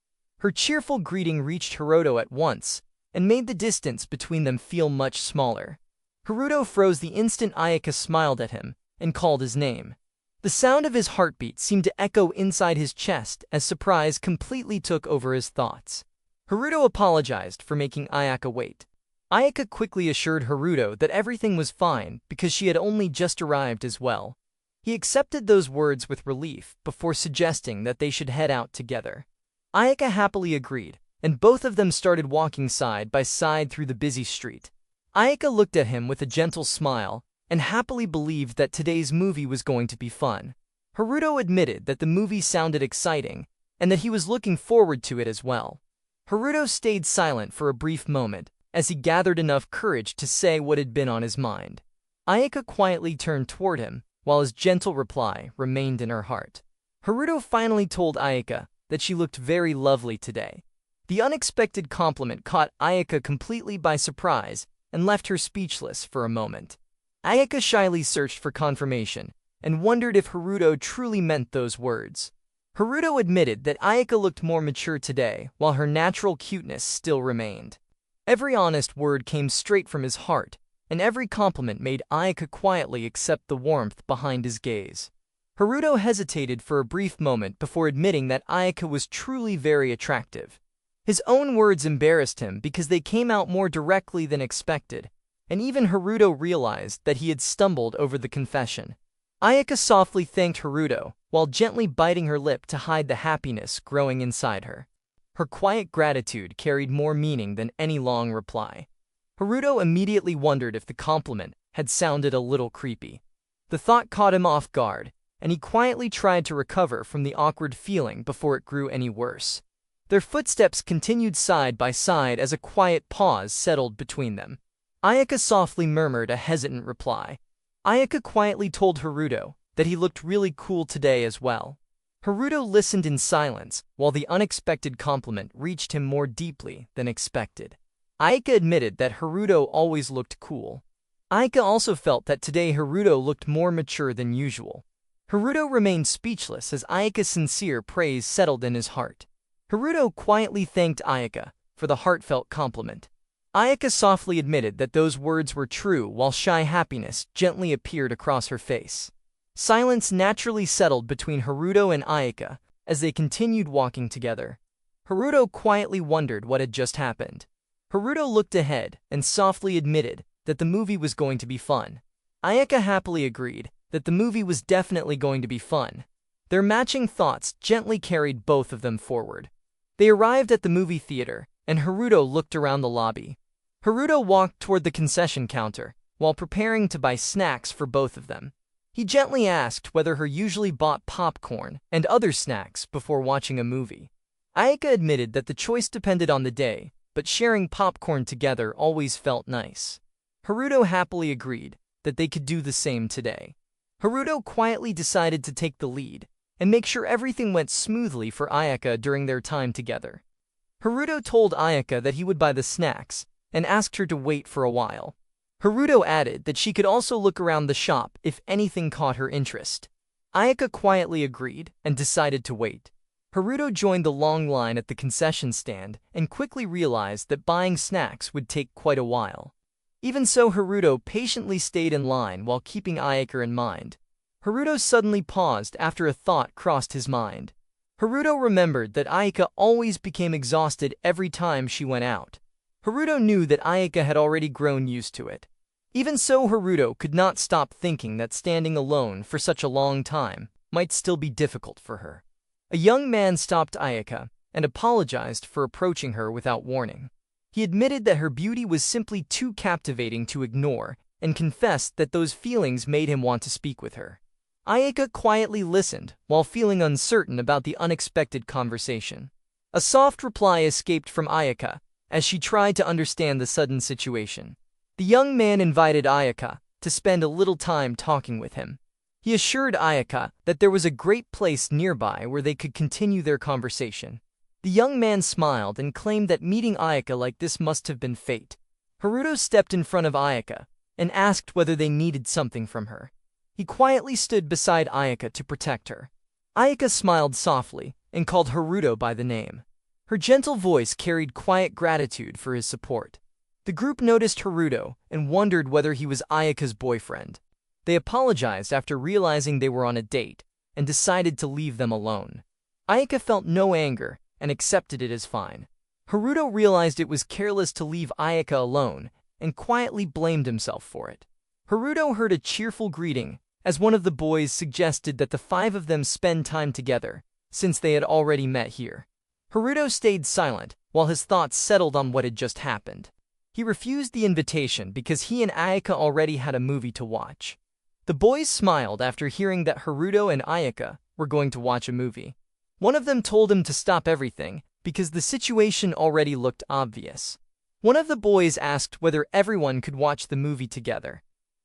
Speaker 1: Her cheerful greeting reached Haruto at once and made the distance between them feel much smaller. Haruto froze the instant Ayaka smiled at him and called his name. The sound of his heartbeat seemed to echo inside his chest as surprise completely took over his thoughts. Haruto apologized for making Ayaka wait. Ayaka quickly assured Haruto that everything was fine because she had only just arrived as well. He accepted those words with relief before suggesting that they should head out together. Ayaka happily agreed, and both of them started walking side by side through the busy street. Ayaka looked at him with a gentle smile and happily believed that today's movie was going to be fun. Haruto admitted that the movie sounded exciting and that he was looking forward to it as well. Haruto stayed silent for a brief moment as he gathered enough courage to say what had been on his mind. Ayaka quietly turned toward him, while his gentle reply remained in her heart. Haruto finally told Ayaka that she looked very lovely today. The unexpected compliment caught Ayaka completely by surprise and left her speechless for a moment. Ayaka shyly searched for confirmation and wondered if Haruto truly meant those words. Haruto admitted that Ayaka looked more mature today, while her natural cuteness still remained. Every honest word came straight from his heart, and every compliment made Ayaka quietly accept the warmth behind his gaze. Haruto hesitated for a brief moment before admitting that Ayaka was truly very attractive. His own words embarrassed him because they came out more directly than expected, and even Haruto realized that he had stumbled over the confession. Ayaka softly thanked Haruto, while gently biting her lip to hide the happiness growing inside her. Her quiet gratitude carried more meaning than any long reply. Haruto immediately wondered if the compliment had sounded a little creepy. The thought caught him off guard, and he quietly tried to recover from the awkward feeling before it grew any worse. Their footsteps continued side by side as a quiet pause settled between them. Ayaka softly murmured a hesitant reply. Ayaka quietly told Haruto that he looked really cool today as well. Haruto listened in silence while the unexpected compliment reached him more deeply than expected. Ayaka admitted that Haruto always looked cool. Ayaka also felt that today Haruto looked more mature than usual. Haruto remained speechless as Ayaka's sincere praise settled in his heart. Haruto quietly thanked Ayaka for the heartfelt compliment. Ayaka softly admitted that those words were true while shy happiness gently appeared across her face. Silence naturally settled between Haruto and Ayaka as they continued walking together. Haruto quietly wondered what had just happened. Haruto looked ahead and softly admitted that the movie was going to be fun. Ayaka happily agreed that the movie was definitely going to be fun. Their matching thoughts gently carried both of them forward. They arrived at the movie theater, and Haruto looked around the lobby. Haruto walked toward the concession counter, while preparing to buy snacks for both of them. He gently asked whether her usually bought popcorn and other snacks before watching a movie. Ayaka admitted that the choice depended on the day, but sharing popcorn together always felt nice. Haruto happily agreed that they could do the same today. Haruto quietly decided to take the lead and make sure everything went smoothly for Ayaka during their time together. Haruto told Ayaka that he would buy the snacks and asked her to wait for a while. Haruto added that she could also look around the shop if anything caught her interest. Ayaka quietly agreed and decided to wait. Haruto joined the long line at the concession stand and quickly realized that buying snacks would take quite a while. Even so, Haruto patiently stayed in line while keeping Ayaka in mind. Haruto suddenly paused after a thought crossed his mind. Haruto remembered that Ayaka always became exhausted every time she went out. Haruto knew that Ayaka had already grown used to it. Even so, Haruto could not stop thinking that standing alone for such a long time might still be difficult for her. A young man stopped Ayaka and apologized for approaching her without warning. He admitted that her beauty was simply too captivating to ignore and confessed that those feelings made him want to speak with her. Ayaka quietly listened while feeling uncertain about the unexpected conversation. A soft reply escaped from Ayaka as she tried to understand the sudden situation. The young man invited Ayaka to spend a little time talking with him. He assured Ayaka that there was a great place nearby where they could continue their conversation. The young man smiled and claimed that meeting Ayaka like this must have been fate. Haruto stepped in front of Ayaka and asked whether they needed something from her. He quietly stood beside Ayaka to protect her. Ayaka smiled softly and called Haruto by the name. Her gentle voice carried quiet gratitude for his support. The group noticed Haruto and wondered whether he was Ayaka's boyfriend. They apologized after realizing they were on a date and decided to leave them alone. Ayaka felt no anger and accepted it as fine. Haruto realized it was careless to leave Ayaka alone and quietly blamed himself for it. Haruto heard a cheerful greeting as one of the boys suggested that the five of them spend time together since they had already met here. Haruto stayed silent while his thoughts settled on what had just happened. He refused the invitation because he and Ayaka already had a movie to watch. The boys smiled after hearing that Haruto and Ayaka were going to watch a movie. One of them told him to stop everything because the situation already looked obvious. One of the boys asked whether everyone could watch the movie together.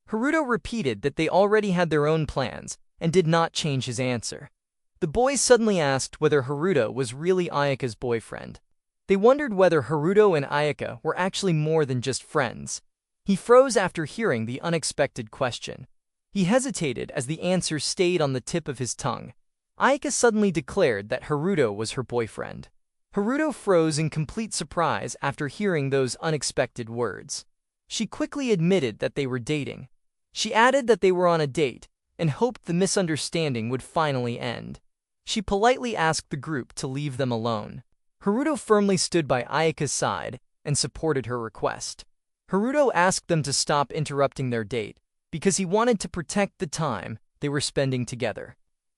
Speaker 1: Haruto repeated that they already had their own plans and did not change his answer. The boys suddenly asked whether Haruto was really Ayaka's boyfriend. They wondered whether Haruto and Ayaka were actually more than just friends. He froze after hearing the unexpected question. He hesitated as the answer stayed on the tip of his tongue. Ayaka suddenly declared that Haruto was her boyfriend. Haruto froze in complete surprise after hearing those unexpected words. She quickly admitted that they were dating. She added that they were on a date and hoped the misunderstanding would finally end. She politely asked the group to leave them alone. Haruto firmly stood by Ayaka's side and supported her request. Haruto asked them to stop interrupting their date because he wanted to protect the time they were spending together.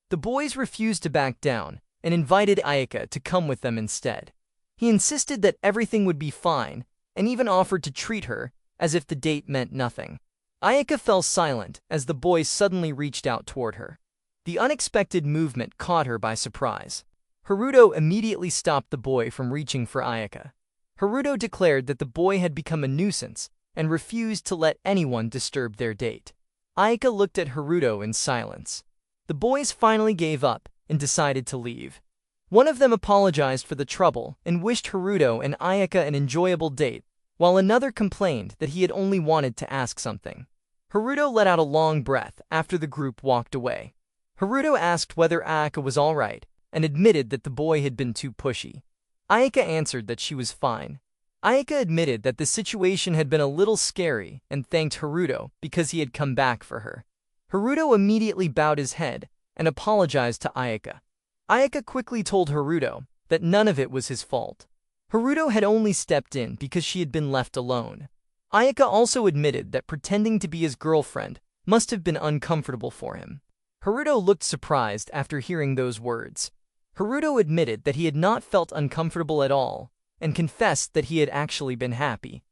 Speaker 1: The boys refused to back down and invited Ayaka to come with them instead. He insisted that everything would be fine and even offered to treat her as if the date meant nothing. Ayaka fell silent as the boys suddenly reached out toward her. The unexpected movement caught her by surprise. Haruto immediately stopped the boy from reaching for Ayaka. Haruto declared that the boy had become a nuisance and refused to let anyone disturb their date. Ayaka looked at Haruto in silence. The boys finally gave up and decided to leave. One of them apologized for the trouble and wished Haruto and Ayaka an enjoyable date, while another complained that he had only wanted to ask something. Haruto let out a long breath after the group walked away. Haruto asked whether Ayaka was all right and admitted that the boy had been too pushy. Ayaka answered that she was fine. Ayaka admitted that the situation had been a little scary and thanked Haruto because he had come back for her. Haruto immediately bowed his head and apologized to Ayaka. Ayaka quickly told Haruto that none of it was his fault. Haruto had only stepped in because she had been left alone. Ayaka also admitted that pretending to be his girlfriend must have been uncomfortable for him. Haruto looked surprised after hearing those words. Haruto admitted that he had not felt uncomfortable at all and confessed that he had actually been happy.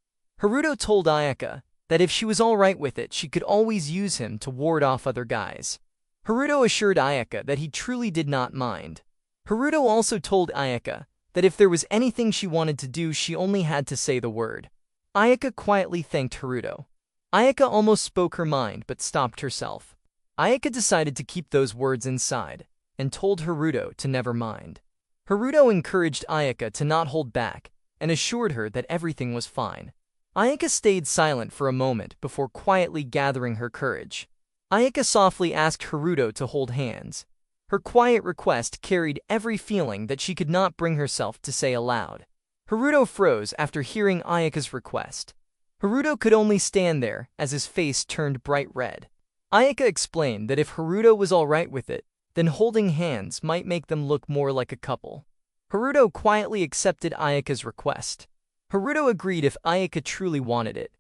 Speaker 1: Haruto told Ayaka that if she was all right with it, she could always use him to ward off other guys. Haruto assured Ayaka that he truly did not mind. Haruto also told Ayaka that if there was anything she wanted to do, she only had to say the word. Ayaka quietly thanked Haruto. Ayaka almost spoke her mind but stopped herself. Ayaka decided to keep those words inside and told Haruto to never mind. Haruto encouraged Ayaka to not hold back and assured her that everything was fine. Ayaka stayed silent for a moment before quietly gathering her courage. Ayaka softly asked Haruto to hold hands. Her quiet request carried every feeling that she could not bring herself to say aloud. Haruto froze after hearing Ayaka's request. Haruto could only stand there as his face turned bright red. Ayaka explained that if Haruto was all right with it, then holding hands might make them look more like a couple. Haruto quietly accepted Ayaka's request. Haruto agreed if Ayaka truly wanted it.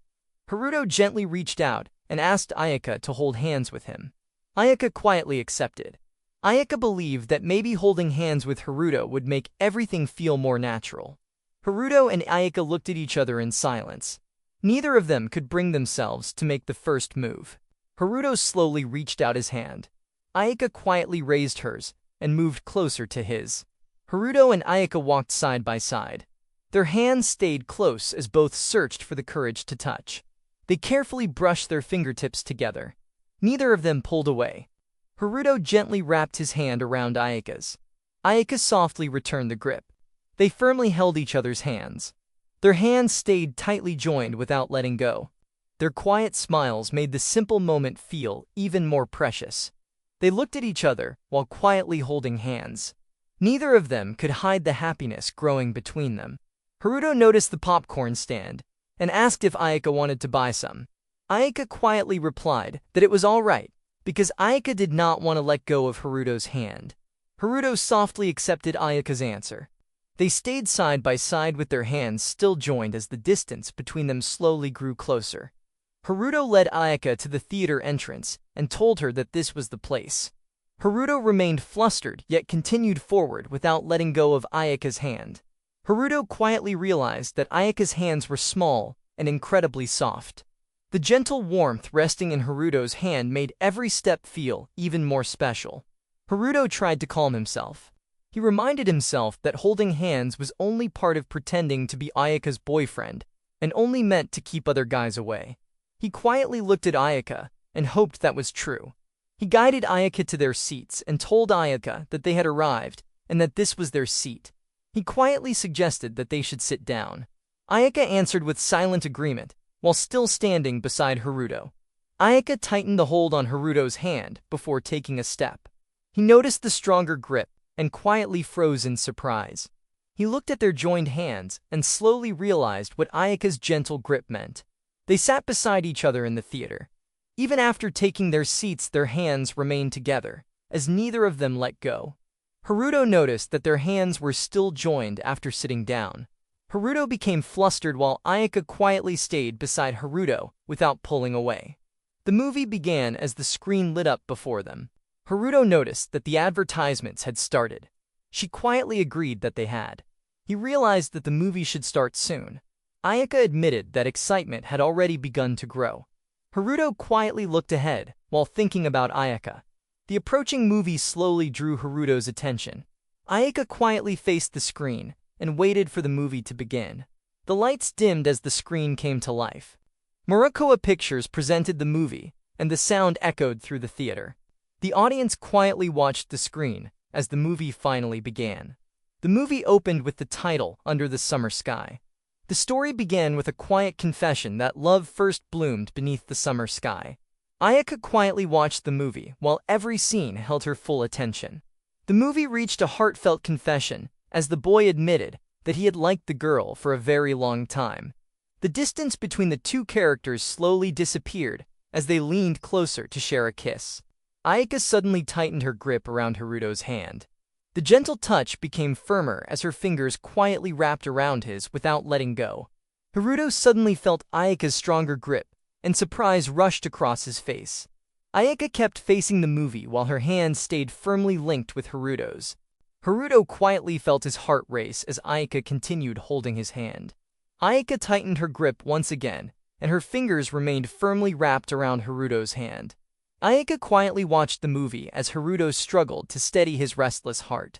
Speaker 1: Haruto gently reached out and asked Ayaka to hold hands with him. Ayaka quietly accepted. Ayaka believed that maybe holding hands with Haruto would make everything feel more natural. Haruto and Ayaka looked at each other in silence. Neither of them could bring themselves to make the first move. Haruto slowly reached out his hand. Ayaka quietly raised hers and moved closer to his. Haruto and Ayaka walked side by side. Their hands stayed close as both searched for the courage to touch. They carefully brushed their fingertips together. Neither of them pulled away. Haruto gently wrapped his hand around Ayaka's. Ayaka softly returned the grip. They firmly held each other's hands. Their hands stayed tightly joined without letting go. Their quiet smiles made the simple moment feel even more precious. They looked at each other while quietly holding hands. Neither of them could hide the happiness growing between them. Haruto noticed the popcorn stand and asked if Ayaka wanted to buy some. Ayaka quietly replied that it was all right because Ayaka did not want to let go of Haruto's hand. Haruto softly accepted Ayaka's answer. They stayed side by side with their hands still joined as the distance between them slowly grew closer. Haruto led Ayaka to the theater entrance and told her that this was the place. Haruto remained flustered yet continued forward without letting go of Ayaka's hand. Haruto quietly realized that Ayaka's hands were small and incredibly soft. The gentle warmth resting in Haruto's hand made every step feel even more special. Haruto tried to calm himself. He reminded himself that holding hands was only part of pretending to be Ayaka's boyfriend, and only meant to keep other guys away. He quietly looked at Ayaka and hoped that was true. He guided Ayaka to their seats and told Ayaka that they had arrived and that this was their seat. He quietly suggested that they should sit down. Ayaka answered with silent agreement, while still standing beside Haruto. Ayaka tightened the hold on Haruto's hand before taking a step. He noticed the stronger grip and quietly froze in surprise. He looked at their joined hands and slowly realized what Ayaka's gentle grip meant. They sat beside each other in the theater. Even after taking their seats, their hands remained together, as neither of them let go. Haruto noticed that their hands were still joined after sitting down. Haruto became flustered while Ayaka quietly stayed beside Haruto without pulling away. The movie began as the screen lit up before them. Haruto noticed that the advertisements had started. She quietly agreed that they had. He realized that the movie should start soon. Ayaka admitted that excitement had already begun to grow. Haruto quietly looked ahead while thinking about Ayaka. The approaching movie slowly drew Haruto's attention. Ayaka quietly faced the screen and waited for the movie to begin. The lights dimmed as the screen came to life. Murakoa Pictures presented the movie, and the sound echoed through the theater. The audience quietly watched the screen as the movie finally began. The movie opened with the title, Under the Summer Sky. The story began with a quiet confession that love first bloomed beneath the summer sky. Ayaka quietly watched the movie while every scene held her full attention. The movie reached a heartfelt confession as the boy admitted that he had liked the girl for a very long time. The distance between the two characters slowly disappeared as they leaned closer to share a kiss. Ayaka suddenly tightened her grip around Haruto's hand. The gentle touch became firmer as her fingers quietly wrapped around his without letting go. Haruto suddenly felt Ayaka's stronger grip, and surprise rushed across his face. Ayaka kept facing the movie while her hands stayed firmly linked with Haruto's. Haruto quietly felt his heart race as Ayaka continued holding his hand. Ayaka tightened her grip once again, and her fingers remained firmly wrapped around Haruto's hand. Ayaka quietly watched the movie as Haruto struggled to steady his restless heart.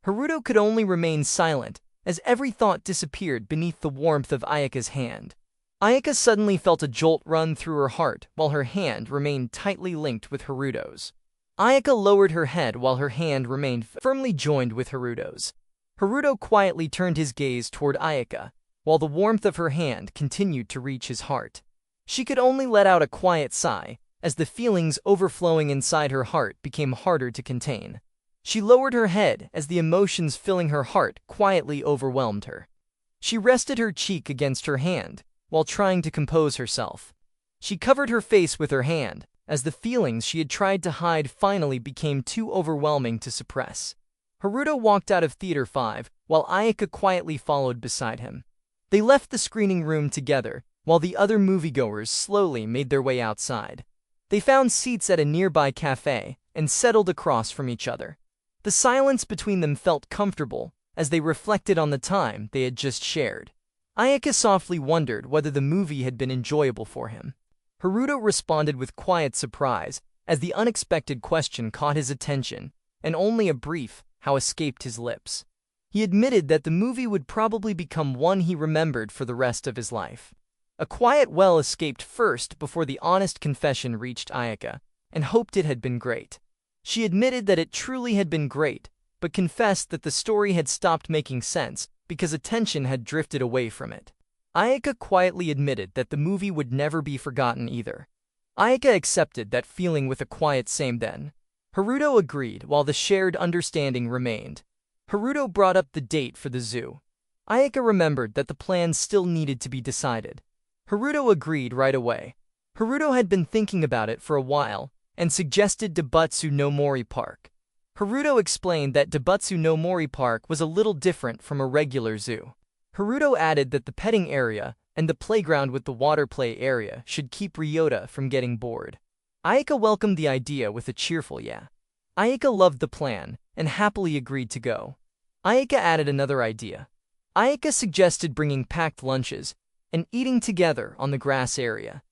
Speaker 1: Haruto could only remain silent as every thought disappeared beneath the warmth of Ayaka's hand. Ayaka suddenly felt a jolt run through her heart while her hand remained tightly linked with Haruto's. Ayaka lowered her head while her hand remained firmly joined with Haruto's. Haruto quietly turned his gaze toward Ayaka, while the warmth of her hand continued to reach his heart. She could only let out a quiet sigh, as the feelings overflowing inside her heart became harder to contain. She lowered her head as the emotions filling her heart quietly overwhelmed her. She rested her cheek against her hand, while trying to compose herself. She covered her face with her hand, as the feelings she had tried to hide finally became too overwhelming to suppress. Haruto walked out of Theater 5, while Ayaka quietly followed beside him. They left the screening room together, while the other moviegoers slowly made their way outside. They found seats at a nearby cafe and settled across from each other. The silence between them felt comfortable as they reflected on the time they had just shared. Ayaka softly wondered whether the movie had been enjoyable for him. Haruto responded with quiet surprise as the unexpected question caught his attention, and only a brief "how" escaped his lips. He admitted that the movie would probably become one he remembered for the rest of his life. A quiet well escaped first before the honest confession reached Ayaka, and hoped it had been great. She admitted that it truly had been great, but confessed that the story had stopped making sense because attention had drifted away from it. Ayaka quietly admitted that the movie would never be forgotten either. Ayaka accepted that feeling with a quiet same then. Haruto agreed while the shared understanding remained. Haruto brought up the date for the zoo. Ayaka remembered that the plans still needed to be decided. Haruto agreed right away. Haruto had been thinking about it for a while and suggested Dobutsu no Mori Park. Haruto explained that Dobutsu no Mori Park was a little different from a regular zoo. Haruto added that the petting area and the playground with the water play area should keep Ryota from getting bored. Ayaka welcomed the idea with a cheerful yeah. Ayaka loved the plan and happily agreed to go. Ayaka added another idea. Ayaka suggested bringing packed lunches and eating together on the grass area.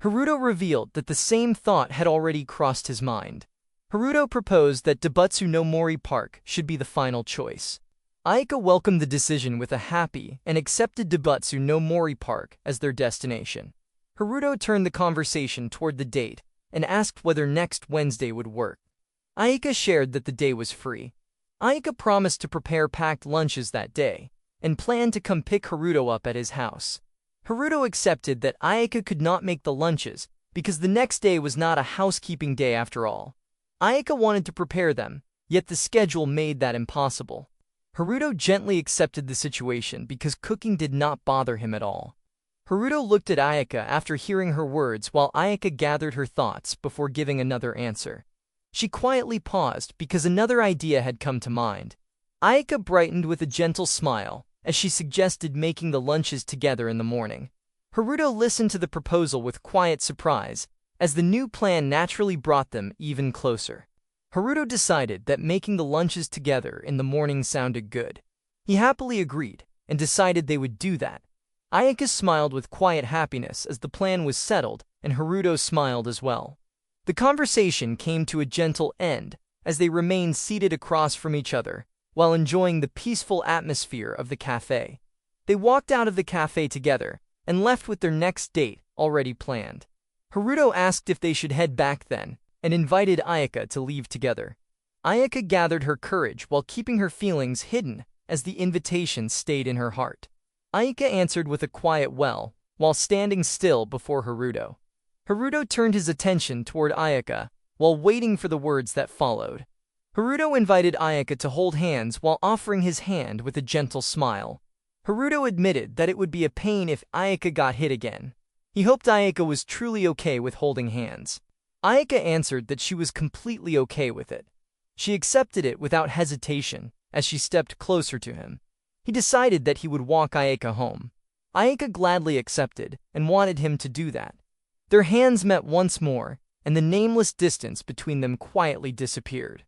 Speaker 1: Haruto revealed that the same thought had already crossed his mind. Haruto proposed that Dobutsu no Mori Park should be the final choice. Ayaka welcomed the decision with a happy and accepted Doubutsu no Mori Park as their destination. Haruto turned the conversation toward the date and asked whether next Wednesday would work. Ayaka shared that the day was free. Ayaka promised to prepare packed lunches that day and planned to come pick Haruto up at his house. Haruto accepted that Ayaka could not make the lunches because the next day was not a housekeeping day after all. Ayaka wanted to prepare them, yet the schedule made that impossible. Haruto gently accepted the situation because cooking did not bother him at all. Haruto looked at Ayaka after hearing her words while Ayaka gathered her thoughts before giving another answer. She quietly paused because another idea had come to mind. Ayaka brightened with a gentle smile as she suggested making the lunches together in the morning. Haruto listened to the proposal with quiet surprise, as the new plan naturally brought them even closer. Haruto decided that making the lunches together in the morning sounded good. He happily agreed and decided they would do that. Ayaka smiled with quiet happiness as the plan was settled, and Haruto smiled as well. The conversation came to a gentle end as they remained seated across from each other while enjoying the peaceful atmosphere of the cafe. They walked out of the cafe together and left with their next date already planned. Haruto asked if they should head back then and invited Ayaka to leave together. Ayaka gathered her courage while keeping her feelings hidden as the invitation stayed in her heart. Ayaka answered with a quiet well while standing still before Haruto. Haruto turned his attention toward Ayaka while waiting for the words that followed. Haruto invited Ayaka to hold hands while offering his hand with a gentle smile. Haruto admitted that it would be a pain if Ayaka got hit again. He hoped Ayaka was truly okay with holding hands. Ayaka answered that she was completely okay with it. She accepted it without hesitation as she stepped closer to him. He decided that he would walk Ayaka home. Ayaka gladly accepted and wanted him to do that. Their hands met once more, and the nameless distance between them quietly disappeared.